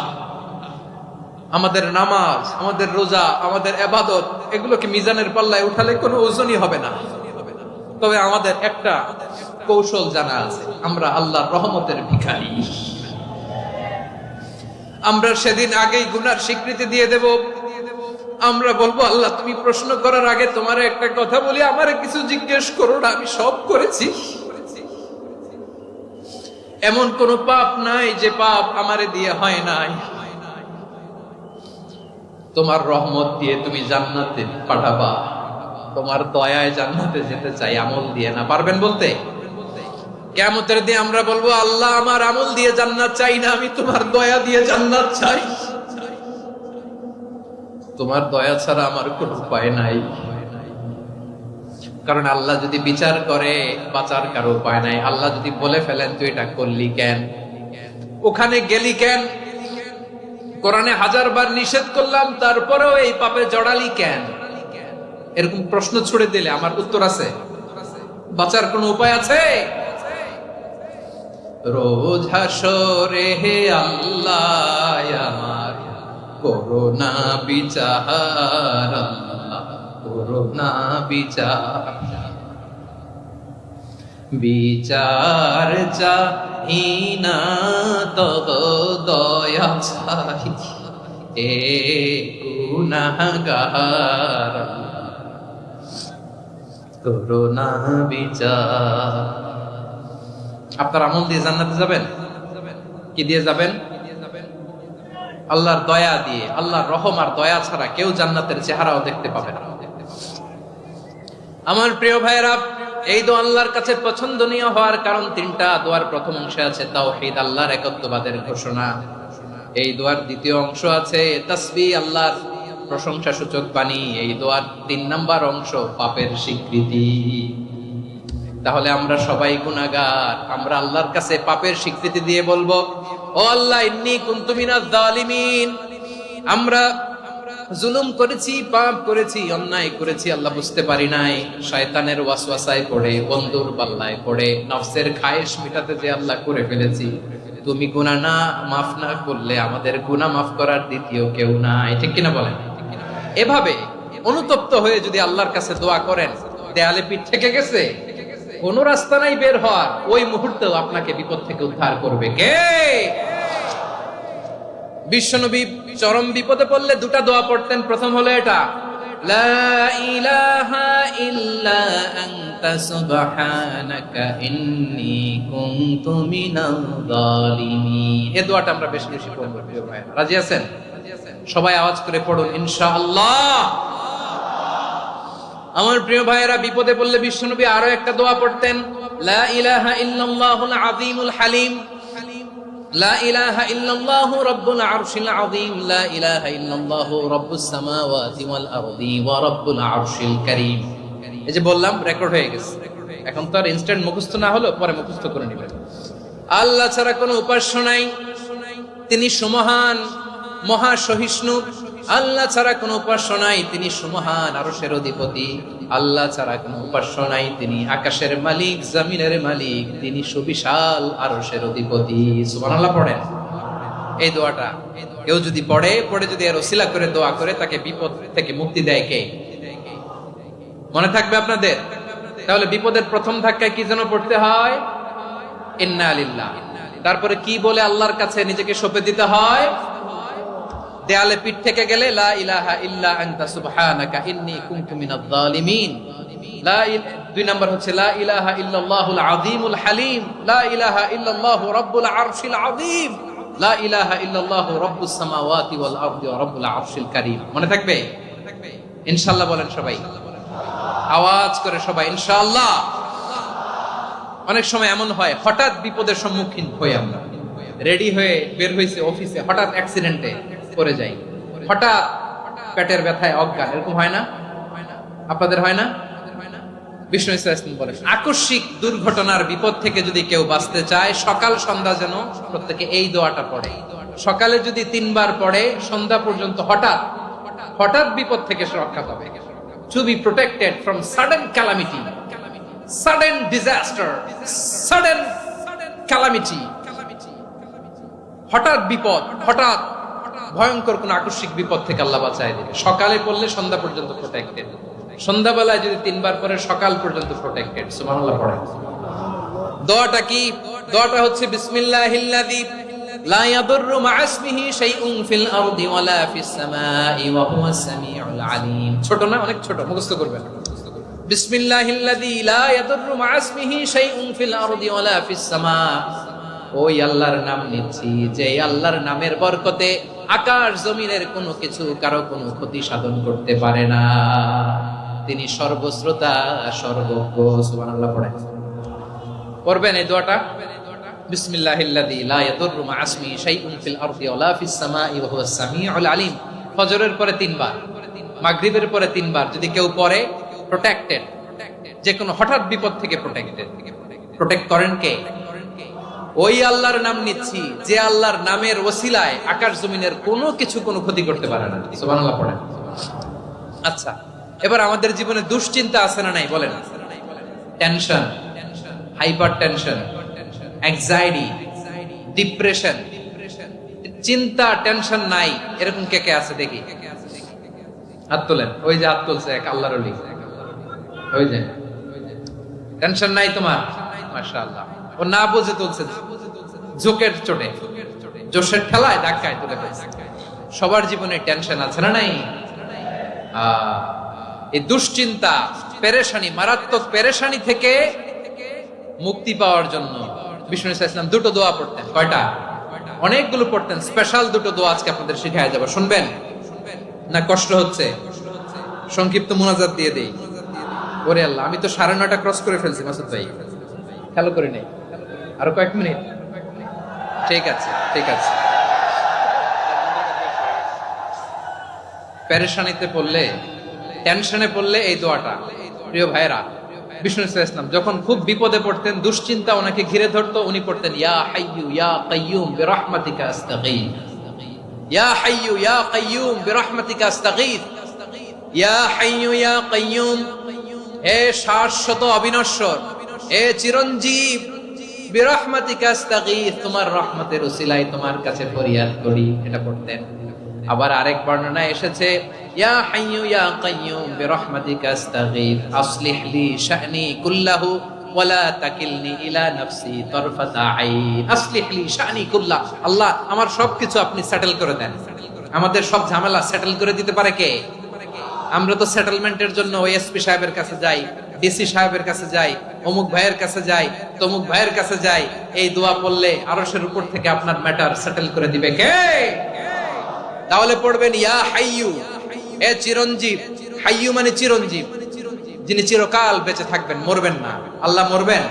আমাদের নামাজ, আমাদের রোজা, আমাদের ইবাদত, এগুলোকে মিজানের পাল্লায় উঠালে কোনো ওজনই হবে না। তবে আমাদের একটা কৌশল জানা আছে, আমরা আল্লাহর রহমতের ভিখারি। আমরা সেদিন আগেই গুনার স্বীকৃতি দিয়ে দেব। আমরা বলবো, আল্লাহ তুমি প্রশ্ন করার আগে তোমার একটা কথা বলি, আমারে কিছু জিজ্ঞেস করো না, আমি সব করেছি। এমন কোন পাপ নাই যে পাপ আমারে দিয়ে হয় নাই। তোমার রহমত দিয়ে তুমি জান্নাতে পাঠাবা, তোমার দয়ায় জান্নাতে যেতে চাই, আমল দিয়ে না। পারবেন বলতে? কিয়ামতের দিন আমরা বলবো, আল্লাহ আমার আমল দিয়ে জান্নাত চাই না, আমি তোমার দয়া দিয়ে জান্নাত চাই। তোমার দয়া ছাড়া আমার কোনো উপায় নাই। কারণ আল্লাহ যদি বিচার করে বাঁচার কারো উপায় নাই। আল্লাহ যদি বলে ফেলেন তুই এটা করলি কেন, ওখানে গেলি কেন, কোরআনে 1000 বার নিষেধ করলাম তারপরেও এই পাপে জড়ালি কেন, এরকম প্রশ্ন ছুড়ে দিলে আমার উত্তর আছে? বাঁচার কোনো উপায় আছে? রোজ হাসরে হে আল্লাহ আমার করোনা বিচার, করোনা বিচার, বিচার চাহি না তব দয়া চাহি এ গুনাহগার, করোনা বিচার। আপনার আমল দিয়ে জান্নাতে যাবেন? কি দিয়ে যাবেন? আল্লাহর দয়া দিয়ে। আল্লাহর রহম আর দয়া ছাড়া কেউ জান্নাতের চেহারাও দেখতে পাবে না। আমার প্রিয় ভাইয়েরা, এই দোয়া আল্লাহর কাছে পছন্দনীয় হওয়ার কারণ তিনটা। দোয়ার প্রথম অংশে আছে তাওহীদ, আল্লাহর একত্ববাদের ঘোষণা। এই দোয়ার দ্বিতীয় অংশ আছে তাসবিহ, আল্লাহর প্রশংসা সূচক বাণী। এই দোয়ার 3 নাম্বার অংশ পাপের স্বীকৃতি। তাহলে আমরা সবাই গুনাহগার। আমরা আল্লাহর কাছে পাপের স্বীকৃতি দিয়ে বলবো, ও আল্লাহ ইন্নী কুনতু মিনাজ জালিমিন, আমরা জুলুম করেছি, পাপ করেছি, অন্যায় করেছি, আল্লাহ বুঝতে পারি নাই। শয়তানের ওয়াসওয়াসায় পড়ে, বন্ধুর পাল্লায় পড়ে, নফসের খায়েশ মিটাতে যে আল্লাহ করে ফেলেছি। তুমি গুনাহ না মাফ না করলে আমাদের গুনাহ মাফ করার দ্বিতীয় কেউ নাই, ঠিক কিনা বলেন? এভাবে অনুতপ্ত হয়ে যদি আল্লাহর কাছে দোয়া করেন, দেয়ালে পিঠ থেকে গেছে, কোনো রাস্তা নাই বের হওয়ার, ওই মুহূর্তেও আপনাকে বিপদ থেকে উদ্ধার করবে কে? বিশ্বনবী চরম বিপদে পড়লে দুটা দোয়া পড়তেন। প্রথম হলো এটা, লা ইলাহা ইল্লা আনতা সুবহানাকা ইন্নী কুনতু মিনাল জালিমিন। এই দোয়াটা আমরা বেশি বেশি পড়ব প্রিয় ভাই। রাজি আছেন? সবাই আওয়াজ করে পড়ুন ইনশাআল্লাহ। আমার প্রিয় ভাইয়েরা, বিপদে পড়লে বিশ্বনবী আরো একটা দোয়া পড়তেন, লা ইলাহা ইল্লাল্লাহুল আযীমুল হালিম, লা ইলাহা ইল্লাল্লাহু রাব্বুল আরশিল আযীম, লা ইলাহা ইল্লাল্লাহু রাব্বুস সামাওয়াতি ওয়াল আরদি ওয়া রাব্বুল আরশিল কারীম। এই যে বললাম, রেকর্ড হয়ে গেছে। এখন তো আর ইনস্ট্যান্ট মুখস্থ না হলো, পরে মুখস্থ করে নেবেন। আল্লাহ ছাড়া কোনো উপাস্য নাই, তিনি সুমহান, মহা সহিষ্ণু। আল্লাহ ছাড়া কোনো উপাস্য নাই, তিনি সুমহান, আরশের অধিপতি। আল্লাহ ছাড়া কোনো উপাস্য নাই, তিনি আকাশের মালিক, জমিনের মালিক, তিনি সুবিশাল আরশের অধিপতি। সুবহানাল্লাহ পড়েন। এই দোয়াটা কেউ যদি পড়ে যদি এর ওসিলা করে দোয়া করে, তাকে বিপদ থেকে মুক্তি দেয় কে? মনে থাকবে আপনাদের? তাহলে বিপদের প্রথম ধাক্কায় কি যেন পড়তে হয়? ইন্না লিল্লাহ। তারপরে কি বলে আল্লাহর কাছে নিজেকে সঁপে দিতে হয়? দেয়ালে পিঠ থেকে গেলে লা ইলাহা ইল্লা আনতা সুবহানাকা ইন্নী কুনতু মিনাজ জালিমিন। দুই নাম্বার হচ্ছে লা ইলাহা ইল্লাল্লাহুল আযীমুল হালিম, লা ইলাহা ইল্লাল্লাহু রাব্বুল আরশিল আযীম, লা ইলাহা ইল্লাল্লাহু রাব্বুস সামাওয়াতি ওয়াল আরদি ওয়া রাব্বুল আরশিল কারীম। মনে থাকবে? ইনশাআল্লাহ বলেন সবাই, আওয়াজ করে সবাই ইনশাআল্লাহ। অনেক সময় এমন হয়, হঠাৎ বিপদের সম্মুখীন হই আমরা, রেডি হয়ে বের হইছে অফিসে, হঠাৎ অ্যাক্সিডেন্টে পড়ে যাই, হঠাৎ পেটের ব্যথায় অজ্ঞান। এরকম হয় না? আপনাদের হয় না? বিষ্ণু ইসলাম বলেন, আকস্মিক দুর্ঘটনার বিপদ থেকে যদি কেউ বাঁচতে চায়, সকাল সন্ধ্যা যেন প্রত্যেকে এই দোয়াটা পড়ে। সকালে যদি 3 বার পড়ে, সন্ধ্যা পর্যন্ত হঠাৎ বিপদ থেকে রক্ষা পাবে। To be protected from sudden calamity, sudden disaster, sudden calamity, হঠাৎ বিপদ, হঠাৎ ভয়ঙ্কর কোন আকস্মিক বিপদ থেকে আল্লাহ বাঁচায় দেবে। সকালে পড়লে সন্ধ্যা পর্যন্ত প্রোটেক্টেড, সন্ধ্যাবেলায় যদি 3 বার পরে সকাল পর্যন্ত প্রোটেক্টেড। সুবহানাল্লাহ পড়েন। দোয়াটা কি? দোয়াটা হচ্ছে বিসমিল্লাহিল্লাযী লা ইয়াদুররু মা ইসমিহি শাইউন ফিল আরদি ওয়ালা ফিস সামাই ওয়া হুয়াস সামিউল আলীম। ছোট না? অনেক ছোট, মুখস্থ করবেন। বিসমিল্লাহিল্লাযী লা ইয়াদুররু মা ইসমিহি শাইউন ফিল আরদি ওয়ালা ফিস সামা। ওই আল্লাহর নাম নিচ্ছি, যে আল্লাহর নামের বরকতে আকাশ জমিনের কোনো কিছু কারো কোনো ক্ষতি সাধন করতে পারে না। তিনি সর্বশ্রোতা, সর্বজ্ঞ। সুবহানাল্লাহ পড়েন। পড়বেন এই দোয়াটা, বিসমিল্লাহিল্লাযী লা ইয়াদুররু মা ইসমিহি শাইউন ফিল আরদি ওয়ালা ফিস সামাই ওয়া হুয়াস সামিউল আলীম। ফজরের পরে 3 বার, মাগরিবের পরে 3 বার যদি কেউ পড়ে, প্রোটেক্টেড, যে কোনো হঠাৎ বিপদ থেকে প্রোটেক্টেড। প্রোটেক্ট করেন কে? ওই আল্লাহর নাম নিচ্ছি, যে আল্লাহর নামের ওসিলায় আকাশ জমিনের কোনো কিছু কোনো ক্ষতি করতে পারে না। সুবহানাল্লাহ পড়েন। আচ্ছা, এবার আমাদের জীবনে দুশ্চিন্তা আছে না নাই বলেন? Tension, hyper tension, anxiety, depression, চিন্তা, টেনশন নাই, এরকম কে কে আছে দেখি? হাত তোলেন। ওই যে হাত তুলছে এক আল্লাহর ওলি, ওই যে টেনশন নাই তোমার, মাশাআল্লাহ। ও না বুঝে তুলছে, জোকের চোটে, জোশের ঠেলায় ধাক্কায় তুলে ফেলছে। সবার জীবনে টেনশন আছে না নাই? এই দুশ্চিন্তা, পেরেশানি, মারাত্মক পেরেশানি থেকে মুক্তি পাওয়ার জন্য বিষ্ণু ইসলাম 2টো দোয়া পড়তেন। কয়টা? অনেকগুলো পড়তেন। স্পেশাল 2টো দোয়া আজকে আপনাদের শিখায় যাব, শুনবেন না? কষ্ট হচ্ছে? সংক্ষিপ্ত মুনাজাত দিয়ে দেই। ওরে আল্লাহ, আমি তো 9:30 ক্রস করে ফেলছি মাসুদ ভাই, খেলো করে নেই, আরো কয়েক মিনিট। ঠিক আছে, ঠিক আছে। পেরেশানিতে পড়লে, টেনশনে পড়লে এই দোয়াটা, প্রিয় ভাইরা, বিষ্ণু ইসলাম যখন খুব বিপদে পড়তেন, দুশ্চিন্তা ওনাকে ঘিরে ধরতো, উনি পড়তেন ইয়া হাইয়্যু ইয়া কাইয়্যুম বিরহমাতিকা আস্তাগীথ, ইয়া হাইয়্যু ইয়া কাইয়্যুম বিরহমাতিকা আস্তাগীথ, ইয়া হাইয়্যু ইয়া কাইয়্যুম, হে শাশ্বত অবিনশ্বর, হে চিরঞ্জীব, বিরহমাতিকা আস্তাগীথ, তোমার রহমতের উসিলায় তোমার কাছে ফরিয়াদ করি। এটা পড়তেন। আবার আরেক বর্ণনায় এসেছে ইয়া হাইয়্যু ইয়া কাইয়্যুম বিরহমাতিকা আস্তাগীথ আসলিহ লি শা'নি কুল্লাহু ওয়ালা তাকিলনি ইলা নাফসি তারফাতা আইন আসলিহ লি শানি কুল্লাহ। আল্লাহ আমার সবকিছু আপনি সেটেল করে দেন, আমাদের সব ঝামেলা সেটেল করে দিতে পারে কে? আমরা তো সেটেলমেন্টের জন্য ওএসপি সাহেবের কাছে যাই, ডিসি সাহেবের কাছে যাই, অমুক ভাইয়ের কাছে যাই, তমুক ভাইয়ের কাছে যাই। এই দোয়া পড়লে আরশের উপর থেকে আপনার ম্যাটার সেটেল করে দিবে কে? তাহলে পড়বেন ইয়া হাইয়ু, এ চিরঞ্জীব। হাইয়ু মানে চিরঞ্জীব, যিনি চিরকাল বেঁচে থাকবেন, মরবেন না। আল্লাহ মরবেন?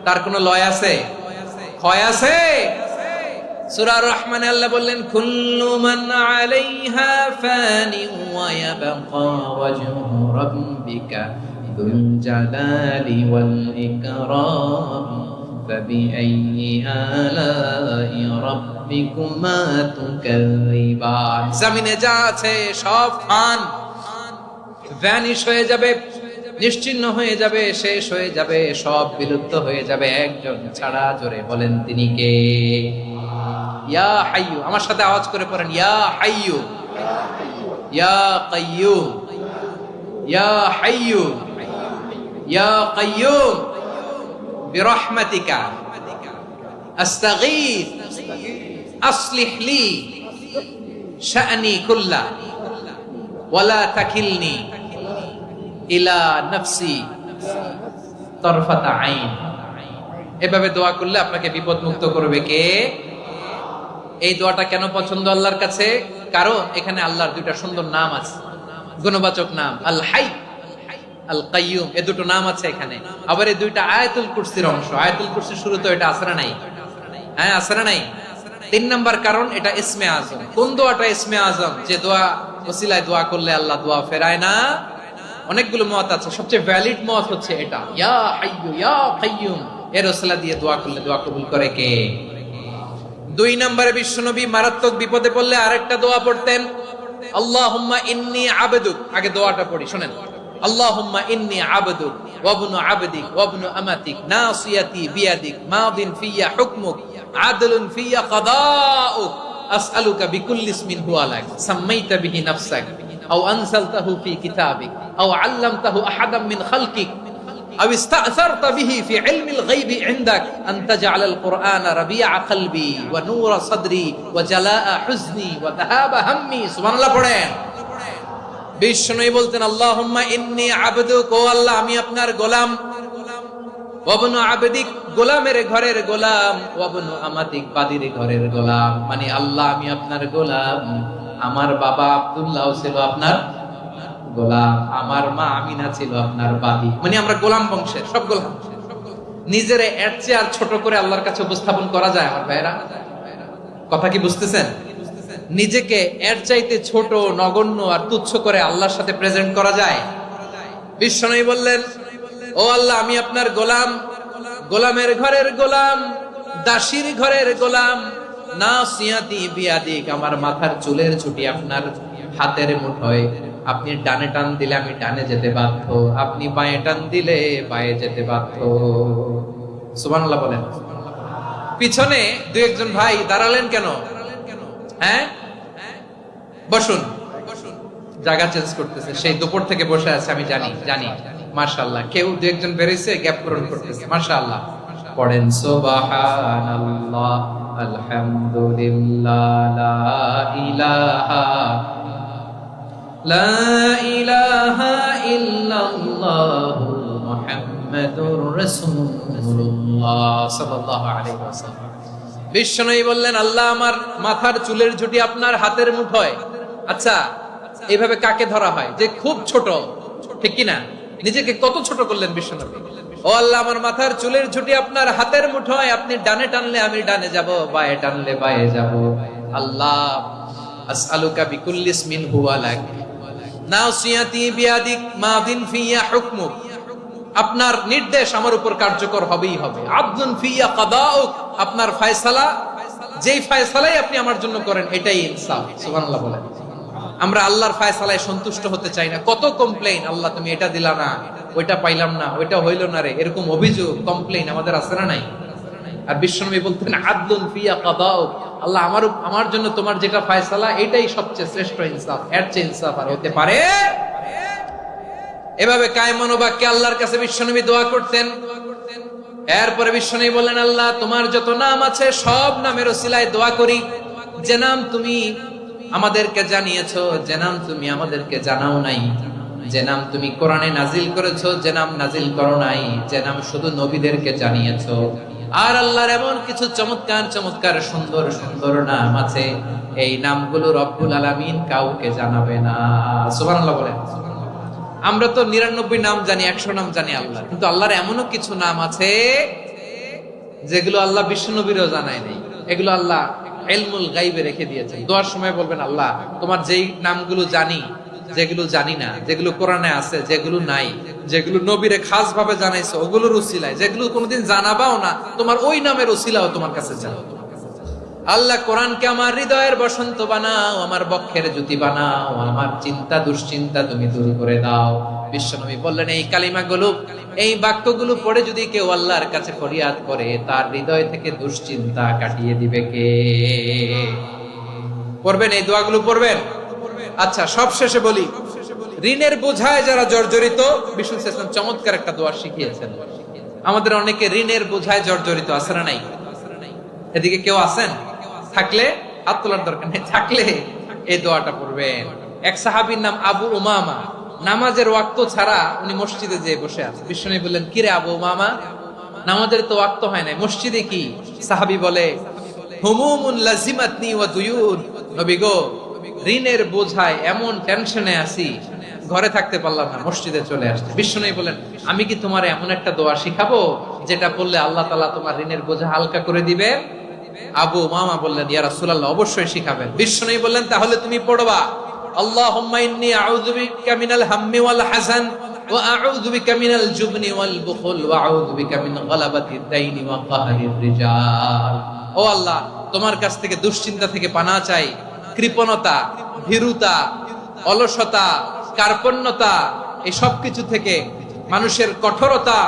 তার কোনো লয় আছে? ক্ষয় আছে? সূরা রহমানে আল্লাহ বললেন কুল্লু মান আলাইহা ফানি ওয়া ইয়াবকা ওয়াজহু রাব্বিকা যুল জালালি ওয়াল ইকরাম ফাবিআইয়ি আলাই রাব্বিকুমা তুকাযিবান। জমিনে যা আছে সব ফান, ভ্যানিশ হয়ে যাবে, নিশ্চিহ্ন হয়ে যাবে, শেষ হয়ে যাবে, সব বিলুপ্ত হয়ে যাবে, একজন ছাড়া। জোরে বলেন তিনি কে? ইয়া হাইয়ু। আমার সাথে আওয়াজ করে পড়েন ইয়া হাইয়ু, ইয়া কাইয়ুম, ইয়া হাইয়ু, ইয়া কাইয়ুম বিরহমাতিকা আস্তাগীথ আসলিহ লি শা'নি কুল্লা ওয়ালা তাকিলনি ইলা নাফসি তারফাতা আইন। এভাবে দোয়া করলে আপনাকে বিপদ মুক্ত করবে কে? এই দোয়াটা কেন পছন্দ আল্লাহর কাছে? কারণ এখানে আল্লাহর দুইটা সুন্দর নাম আছে, গুণবাচক নাম, আল হাই, আল কাইয়ুম। এই দুটো নাম আছে এখানে। আবার এই দুইটা আয়াতুল কুরসির অংশ। আয়াতুল কুরসির শুরুতে এটা আছে না নাই? হ্যাঁ, আছে না নাই? 3 নাম্বার কারণ এটা ইসমে আজম। কোন দোয়াটা ইসমে আজম? যে দোয়া ওসিলায় দোয়া করলে আল্লাহ দোয়া ফেরায় না। অনেকগুলো মত আছে, সবচেয়ে ভ্যালিড মত হচ্ছে এটা, ইয়া হাইয়ু ইয়া কাইয়ুম। এর ওসিলা দিয়ে দোয়া করলে দোয়া কবুল করে কে? 2 নম্বরে বিশ্বনবী মারাত্মক বিপদে পড়লে আরেকটা দোয়া পড়তেন, আল্লাহুম্মা ইন্নী আবদুক। আগে দোয়াটা পড়ি, শুনেন। আল্লাহুম্মা ইন্নী আবদুক ওয়া ইবনু আবদিক ওয়া ইবনু আমাতিক নাসিয়াতি বিয়াদিক মাদিন ফিয়া হুকমুক আদলুন ফিয়া কাদাউক আসআলুকা বিকুল্লি ইসমিন হুয়া লাক সাম্মাইতা বিহি নাফসাক আও আনসালতাহু ফি কিতাবিক আও আল্লামতাহু আহাদাম মিন খালকিক أو استأثرت به في علم الغيب عندك أن تجعل القرآن ربيع قلبي ونور صدري وجلاء حزني وذهاب همي। سبحان الله পড়েন। বিশ্বনবী বলতেন আল্লাহুম্মা ইন্নী আবদুক, ও আল্লাহ আমি আপনার গোলাম, ওয়া ইবনু আবদিক, গোলামের ঘরের গোলাম, ওয়া ইবনু আমাতিক, বাদীর ঘরের গোলাম। মানে আল্লাহ আমি আপনার গোলাম। আমার বাবা আব্দুল্লাহ ছিল আপনার গোলাম, আমার মা আমিনা ছিল আপনার বাদী। মানে আমরা গোলাম বংশের, সব গোলাম। নিজের এর চেয়ে আর ছোট করে আল্লাহর কাছে উপস্থাপন করা যায় আমার ভাইরা? কথা কি বুঝতেছেন? নিজেকে এর চাইতে ছোট, নগণ্য আর তুচ্ছ করে আল্লাহর সাথে প্রেজেন্ট করা যায়? বিশ্বনবী বললেন, ও আল্লাহ আমি আপনার গোলাম, গোলামের ঘরের গোলাম, দাসীর ঘরের গোলাম, নাসিয়াতি বিয়াদিক, আমার মাথার চুলের ছুটি আপনার হাতের মুঠোয়। আপনি ডানে টান দিলে আমি ডানে যেতে বাধ্য, আপনি বাঁয়ে টান দিলে বাঁয়ে যেতে বাধ্য। সুবহানাল্লাহ বলেন। পিছনে 2-1 ভাই দাঁড়ালেন কেন? হ্যাঁ, বসুন। জায়গা চেঞ্জ করতেছে, সেই দুপুর থেকে বসে আছে, আমি জানি জানি। মাশাআল্লাহ, কেউ 2-1 বেরিয়েছে, গ্যাপ পূরণ করতেছে। মাশাআল্লাহ। পড়েন সুবহানাল্লাহ আলহামদুলিল্লাহ লা ইলাহা লা ইলাহা ইল্লাল্লাহু মুহাম্মাদুর রাসূলুল্লাহ সাল্লাল্লাহু আলাইহি ওয়াসাল্লাম। বিশ্বনবী বললেন, আল্লাহ আমার মাথার চুলের ঝুঁটি আপনার হাতের মুঠোয়। আচ্ছা, এইভাবে কাকে ধরা হয়? যে খুব ছোট, ঠিক কি না? নিজেকে কত ছোট করলেন বিশ্বনবী। ও আল্লাহ আমার মাথার চুলের ঝুঁটি আপনার হাতের মুঠোয়, আপনি ডানে টানলে আমি ডানে যাব, বাঁয়ে টানলে বাঁয়ে যাব। আল্লাহ আসআলুকা বিকুল্লি ইসমিন হুয়া লাক নাসিয়াতি বিয়াদিক মাদিন ফিয়া হুকমুক, আপনার নির্দেশ আমার উপর কার্যকর হবেই হবে। আদলুন ফিয়া কাদাউক, আপনার ফয়সালা, যেই ফয়সালাই আপনি আমার জন্য করেন এটাই ইনসাফ। সুবহানাল্লাহ বলেন। আমরা আল্লাহর ফয়সালায় সন্তুষ্ট হতে চাই না। কত কমপ্লেইন, আল্লাহ তুমি এটা দিলা না, ওইটা পাইলাম না, ওইটা হইল না রে, এরকম অভিযোগ, কমপ্লেইন আমাদের আছে না নাই? আর বিশ্বনবী বলতেন আদলুন ফিয়া কাদাউক, আল্লাহ আমার জন্য তোমার যেটা ফয়সালা এটাই সবচেয়ে শ্রেষ্ঠ ইনসাফ, এর চেয়ে ইনসাফ আর হতে পারে? এভাবে কায়মান বাক্যে আল্লাহর কাছে বিশ্বনবী দোয়া করতেন। এরপরে বিশ্বনবী বললেন, আল্লাহ তোমার যত নাম আছে সব নামের ওসিলায় দোয়া করি, যে নাম তুমি আমাদেরকে জানিয়েছো, যে নাম তুমি আমাদেরকে জানাও নাই, যে নাম তুমি কোরআনে নাজিল করেছো, যে নাম নাজিল করো নাই, যে নাম শুধু নবীদেরকে জানিয়েছো। আর আল্লাহর এমন কিছু চমৎকার চমৎকার সুন্দর সুন্দর নাম আছে, এই নামগুলো রব্বুল আলামিন কাউকে জানাবে না। সুবহানাল্লাহ বলেন। আমরা তো 99 নাম জানি, 100 নাম জানি আল্লাহ, কিন্তু আল্লাহর এমনও কিছু নাম আছে যেগুলো আল্লাহ বিশ্বনবীরও জানায় নাই। এগুলো আল্লাহ ইলমুল গায়বে রেখে দিয়েছেন। দোয়ার সময় বলবেন, আল্লাহ তোমার যেই নামগুলো জানি, যেগুলো জানি না, যেগুলো কোরআনে আছে, যেগুলো নাই, যেগুলো নবীরে খাস ভাবে জানাইছো ওগুলোর উসিলায়, যেগুলো কোনোদিন জানাবাও না, তোমার ওই নামের উসিলাও তোমার কাছে চাও। আল্লাহ কোরআনকে আমার হৃদয়ের বসন্ত বানাও, আমার বক্ষের জ্যোতি বানাও, আমার চিন্তা দুশ্চিন্তা তুমি দূর করে দাও। বিশ্বনবী বললেন, এই কালিমাগুলো, এই বাক্যগুলো পড়ে যদি কেউ আল্লাহর কাছে ফরিয়াদ করে, তার হৃদয় থেকে দুশ্চিন্তা কাটিয়ে দিবে কে? পড়বেন, এই দোয়াগুলো পড়বেন। আচ্ছা, সব শেষে বলি, ঋণের বোঝায় যারা জর্জরিত, বিষ্ণু ইসলাম চমৎকার একটা দোয়া শিখিয়েছেন। আমাদের অনেকে ঋণের বোঝায় জর্জরিত, আছে না নাই? এদিকে কেউ আছেন? থাকলে হাত তোলার দরকার নেই, থাকলে এই দোয়াটা পড়বেন। এক সাহাবীর নাম আবু উমামা, নামাজের ওয়াক্ত ছাড়া উনি মসজিদে যেয়ে বসে আছে। বিশ্বনবী বললেন, কি রে আবু উমামা, নামাজের তো ওয়াক্ত হয় না, মসজিদে কি? সাহাবী বলে, হুমুমুন লাজিমাতনি ওয়া দুয়ুন, নবী গো, ঋণের বোঝায় এমন টেনশনে আছি, ঘরে থাকতে পারলাম না, মসজিদে চলে আসছে। বিশ্বনবী বলেন, আমি কি তোমার এমন একটা দোয়া শিখাবো যেটা পড়লে আল্লাহ তাআলা তোমার ঋণের বোঝা হালকা করে দিবে? আবু উমামা বললেন, ইয়া রাসূলুল্লাহ, অবশ্যই শিখাবেন। বিশ্বনবী বললেন, তাহলে তুমি পড়বা, আল্লাহুম্মা ইন্নী আউযু বিকা মিনাল হাম্মি ওয়াল হাযান ওয়া আউযু বিকা মিনাল জুবনি ওয়াল বুখল ওয়া আউযু বিকা মিন গালাবাতিদ দাইনি ওয়া কাহরির রিজাল। ও আল্লাহ, তোমার কাছ থেকে দুশ্চিন্তা থেকে পানাহ চাই, কৃপণতা, ভীরুতা, অলসতা, কার্পণ্যতা, এই সব কিছু থেকে, মানুষের কঠোরতা,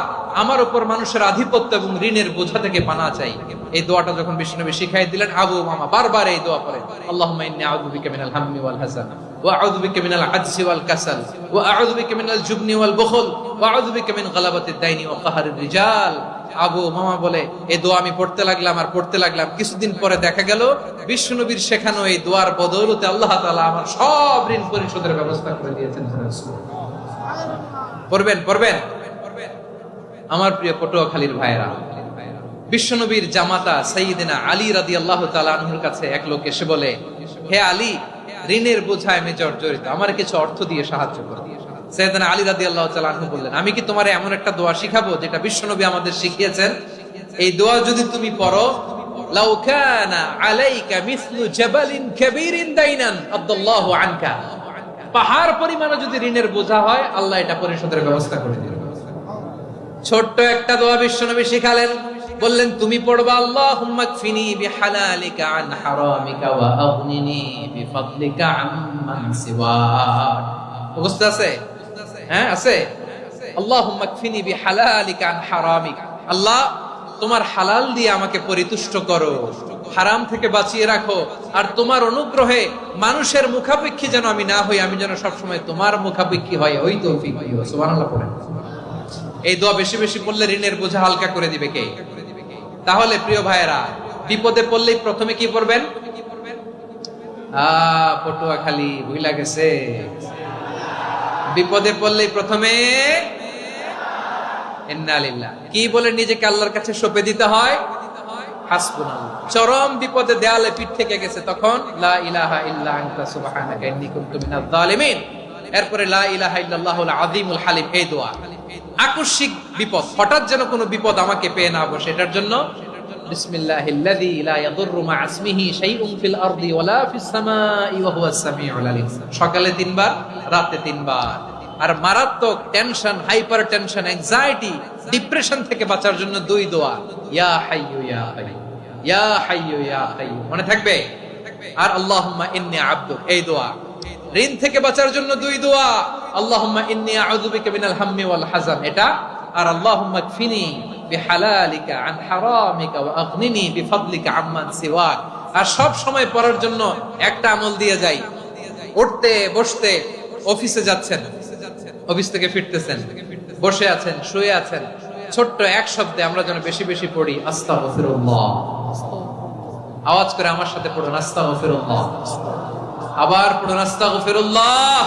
আমার উপর মানুষের আধিপত্য এবং ঋণের বোঝা থেকে পানাহ চাই। এই দোয়াটা যখন বিশ্বনবী শিখাই দিলেন, আবু উমামা বারবার এই দোয়া পড়েন, আল্লাহুম্মা ইন্নী আউযু বিকা মিনাল হাম্মি ওয়াল হাযান ওয়া আউযু বিকা মিনাল আজজি ওয়াল কাসাল ওয়া আউযু বিকা মিনাল জুবনি ওয়াল বুখল ওয়া আউযু বিকা মিন গালাবাতিদ দাইনি ওয়া কাহরির রিজাল। আবু উমামা বলে, এই দোয়া আমি পড়তে লাগলাম আর পড়তে লাগলাম, কিছুদিন পরে দেখা গেল বিশ্বনবীর শেখানো এই দোয়ার বদৌলতে আল্লাহ তাআলা আমার সব ঋণ পরিশোধের ব্যবস্থা করে দিয়েছেন। পড়বেন, পড়বেন। আমার প্রিয় পটুয়াখালীর ভাইরা, বিশ্বনবীর জামাতা সাইয়্যিদিনা আলী রাদিয়াল্লাহু তাআলা আনহুর কাছে এক লোক এসে বলে, হে আলী, ঋণের বোঝায় আমি জর্জরিত, আমার কিছু অর্থ দিয়ে সাহায্য করো। সাইয়্যিদিনা আলী রাদিয়াল্লাহু তাআলা আনহু বললেন, আমি কি তোমারে এমন একটা দোয়া শিখাবো যেটা বিশ্বনবী আমাদের শিখিয়েছেন? এই দোয়া যদি তুমি পড়ো, লাউ কানা আলাইকা মিসলু জাবালিন কাবীরিন দাইনান আদাল্লাহু আনকা, পাহাড় পরিমাণে যদি ঋণের বোঝা হয়, আল্লাহ এটা পরিশোধের ব্যবস্থা করে দিবেন। ছোট্ট একটা দোয়া বিশ্বনবী শিখালেন, বললেন, তুমি পড়বা, আল্লাহুম্মা কফিনি বিহালালিকা আন হারামিকা ওয়া আগনিনি বিফাদলিকা আম্মান সিওয়াক। বুঝতে আছে? হ্যাঁ, আছে। আল্লাহুম্মা কফিনি বিহালালিকা আন হারামিকা, আল্লাহ তোমার হালাল দিয়ে আমাকে পরিতুষ্ট করো, হারাম থেকে বাঁচিয়ে রাখো, আর তোমার অনুগ্রহে মানুষের মুখাপেক্ষী যেন আমি না হই, আমি যেন সবসময় তোমার মুখাপেক্ষী হয়, ওই তৌফিক দিও। সুবহানাল্লাহ পড়েন। এই দোয়া বেশি বেশি পড়লে ঋণের বোঝা হালকা করে দিবে কে? তাহলে প্রিয় ভাইয়েরা, বিপদে পড়লেই প্রথমে কি পড়বেন? পটুয়াখালী ভুইলা গেছে, বিপদে পড়লেই প্রথমে ইন্না লিল্লাহ কি বলে নিজেকে আল্লাহর কাছে সঁপে দিতে হয়? হাসবুনাল্লাহ। চরম বিপদে দেয়ালে পিঠ থেকে গেছে, তখন লা ইলাহা ইল্লা আনতা সুবহানাকা ইন্নী কুনতু মিনাজ জালিমিন। এরপরে লা ইলাহা ইল্লাল্লাহুল আযীমুল হালিম, এই দোয়া। আকস্মিক বিপদ, হঠাৎ যেন কোনো বিপদ আমাকে পেয়ে না বসে, এটার জন্য বিসমিল্লাহিল্লাযী লা ইয়াদুররু মা ইসমিহি শাইউন ফিল আরদি ওয়ালা ফিস সামাই ওয়া হুয়াস সামিউল আলিম। সকালে 3 বার, রাতে 3 বার। আর মারাত্মক tension, hyper tension, anxiety, depression থেকে বাঁচার জন্য 2 দোয়া, ইয়া হাইয়্যু ইয়া কাইয়্যুম, ইয়া হাইয়্যু ইয়া কাইয়্যুম, মনে থাকবে? আর আল্লাহুম্মা ইন্নী আবদুক, এই দোয়া। ঋণ থেকে বাঁচার জন্য 2 দোয়া, আল্লাহুম্মা ইন্নী আউযু বিকা মিনাল হাম্মি ওয়াল হাযান, এটা। আর আল্লাহুম্মা কফিনি বিহালালিকা আন হারামিকা ওয়া আগনিনি বিফাদলিকা আম্মান সিওয়াক। আর সব সময় পড়ার জন্য একটা আমল দিয়ে যাই, উঠতে বসতে, অফিসে যাচ্ছেন, অফিস থেকে ফিরতেছেন, বসে আছেন, শুয়ে আছেন, ছোট্ট এক শব্দে আমরা যেন বেশি বেশি পড়ি আস্তাগফিরুল্লাহ। আওয়াজ করে আমার সাথে পড়ুন আস্তাগফিরুল্লাহ। আবার পড়ুন আস্তাগফিরুল্লাহ।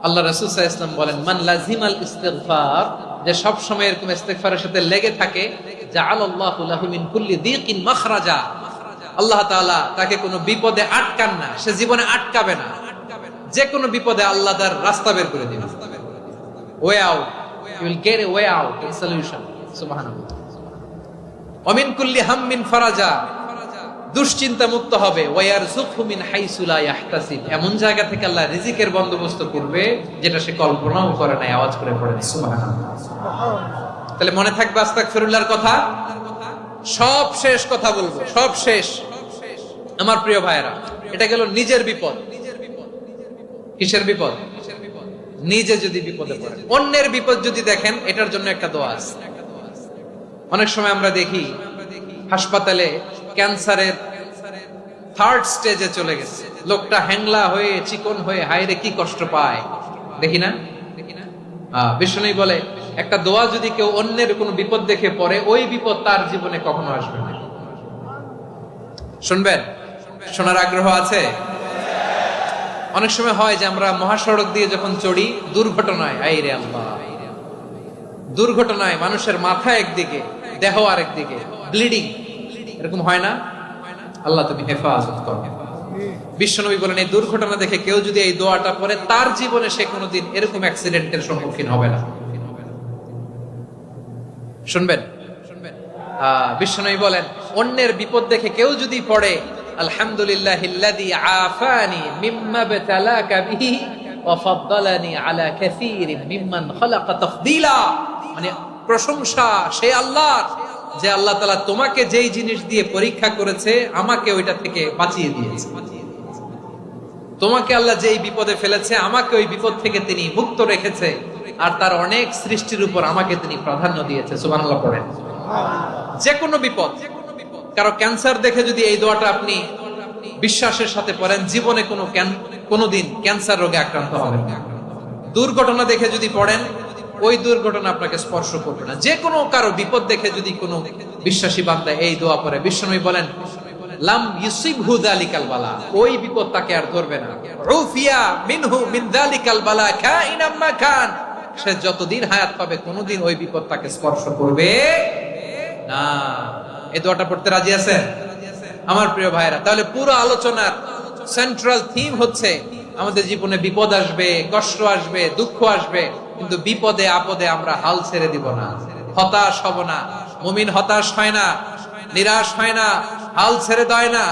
আল্লাহ রাসূল সাল্লাল্লাহু আলাইহি ওয়াসাল্লাম বলেন, মান লাজিমাল ইস্তিগফার, যে সব সময় এরকম ইস্তিগফারের সাথে লেগে থাকে, জাআলাল্লাহু লাহু মিন কুল্লি দীকিন মাখরাজা, আল্লাহ তাআলা তাকে কোনো বিপদে আটকান না, সে জীবনে আটকাবে না। যে কোনো বিপদে আল্লাহ তার রাস্তা বের করে দিবেন, way out, you will get a way out, a solution. সুবহানাল্লাহ। ওয়া মিন কুল্লি হাম্মিন ফারাজা, দুশ্চিন্তা মুক্ত হবে। ওয়ায়ারযুকহু মিন হাইসু লা ইয়াহতাসিব, এমন জায়গা থেকে আল্লাহ রিজিকের বন্দোবস্ত করবে যেটা সে কল্পনাও করে নাই। আওয়াজ করে পড়েন সুবহানাল্লাহ। তাহলে মনে থাকবে আস্তাগফিরুল্লাহর কথা। সব শেষ কথা বলবো, সব শেষ আমার প্রিয় ভাইয়েরা। এটা গেল নিজের বিপদ। কিসের বিপদ? নিজে যদি বিপদে পড়েন। অন্যের বিপদ যদি দেখেন, এটার জন্য একটা দোয়া আছে। অনেক সময় আমরা দেখি হাসপাতালে ক্যান্সারের 3rd স্টেজে চলে গেছে, লোকটা হ্যাংলা হয়ে চিকন হয়ে হায়রে কি কষ্ট পায়, দেখি না? বিষ্ণু বলে একটা দোয়া যদি কেউ অন্যের কোনো বিপদ দেখে পড়ে, ওই বিপদ তার জীবনে কখনো আসবে না। শুনবেন? শোনার আগ্রহ আছে? অনেক সময় হয় যে আমরা মহাসড়ক দিয়ে যখন চড়ি, দুর্ঘটনায়, আইরে আল্লাহ, দুর্ঘটনায় মানুষের মাথা একদিকে, দেহ আরেকদিকে, ব্লিডিং, এরকম হয় না? আল্লাহ তুমি হেফাজত করো। বিশ্বনবী বলেন, এই দুর্ঘটনা দেখে কেউ যদি এই দোয়াটা পড়ে, তার জীবনে সে কোনোদিন এরকম অ্যাক্সিডেন্টের সম্মুখীন হবে না। শুনবেন? বিশ্বনবী বলেন, অন্যের বিপদ দেখে কেউ যদি পড়ে, আলহামদুলিল্লাহিল্লাযী আফানি মিম্মা বতালাকা বিহি ওয়া ফাদ্দালানি আলা কাসীরিন মিম্মান খালাকা তাফদীলা, মানে প্রশংসা সে আল্লাহর, যে আল্লাহ তাআলা তোমাকে যেই জিনিস দিয়ে পরীক্ষা করেছে, আমাকে ওইটা থেকে বাঁচিয়ে দিয়েছে। তোমাকে আল্লাহ যেই বিপদে ফেলেছে, আমাকে ওই বিপদ থেকে তিনি মুক্ত রেখেছে, আর তার অনেক সৃষ্টির উপর আমাকে তিনি প্রাধান্য দিয়েছে। সুবহানাল্লাহ পড়েন। যে কোনো বিপদ, কারো ক্যান্সার দেখে যদি এই দোয়াটা আপনি বিশ্বাসের সাথে পড়েন, জীবনে কোনোদিন ক্যান্সার রোগে আক্রান্ত হবেন না। দুর্ঘটনা দেখে যদি পড়েন, ওই দুর্ঘটনা আপনাকে স্পর্শ করবে না। যে কোনো কারো বিপদ দেখে যদি কোনো বিশ্বাসী বান্দা এই দোয়া পড়ে, বিশ্বনবী বলেন, লাম ইউসিবহু যালিকাল বালা, ওই বিপদ তাকে আর ধরবে না। উফিয়া মিনহু মিন যালিকাল বালা কাইনাম মা কান, সে যতদিন হায়াত পাবে কোনোদিন ওই বিপদ তাকে স্পর্শ করবে না। এই দোয়াটা পড়তে রাজি আছেন আমার প্রিয় ভাইরা? তাহলে পুরো আলোচনার সেন্ট্রাল থিম হচ্ছে, আমাদের জীবনে বিপদ আসবে, কষ্ট আসবে, দুঃখ আসবে, কিন্তু বিপদে আপদে আমরা হাল ছেড়ে দিব না, হতাশ হব না। মুমিন হতাশ হয় না, নিরাশ হয় না, হাল ছেড়ে দেয় না।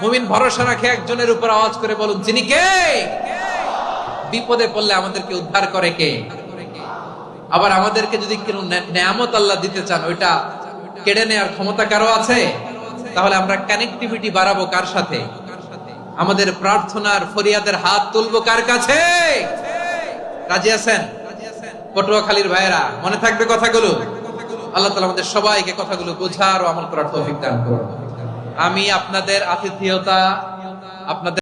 মুমিন ভরসা রাখে একজনের উপর। আওয়াজ করে বলুন, যিনি কে? বিপদে পড়লে আমাদেরকে উদ্ধার করে কে? আবার আমাদেরকে যদি কোনো নেয়ামত আল্লাহ দিতে চান, ওইটা কেড়ে নেওয়ার ক্ষমতা কারো আছে? তাহলে আমরা কানেক্টিভিটি বাড়াবো কার সাথে? আমাদের প্রার্থনার ফরিয়াদের হাত তুলবো কার কাছে? রাজি আছেন? পটুয়াখালীর ভাইয়েরা, মনে থাকবে কথাগুলো। আল্লাহ তাআলা আমাদের সবাইকে কথাগুলো বোঝার ও আমল করার তৌফিক দান করুন। আমি আপনাদের আতিথেয়তা, আপনাদের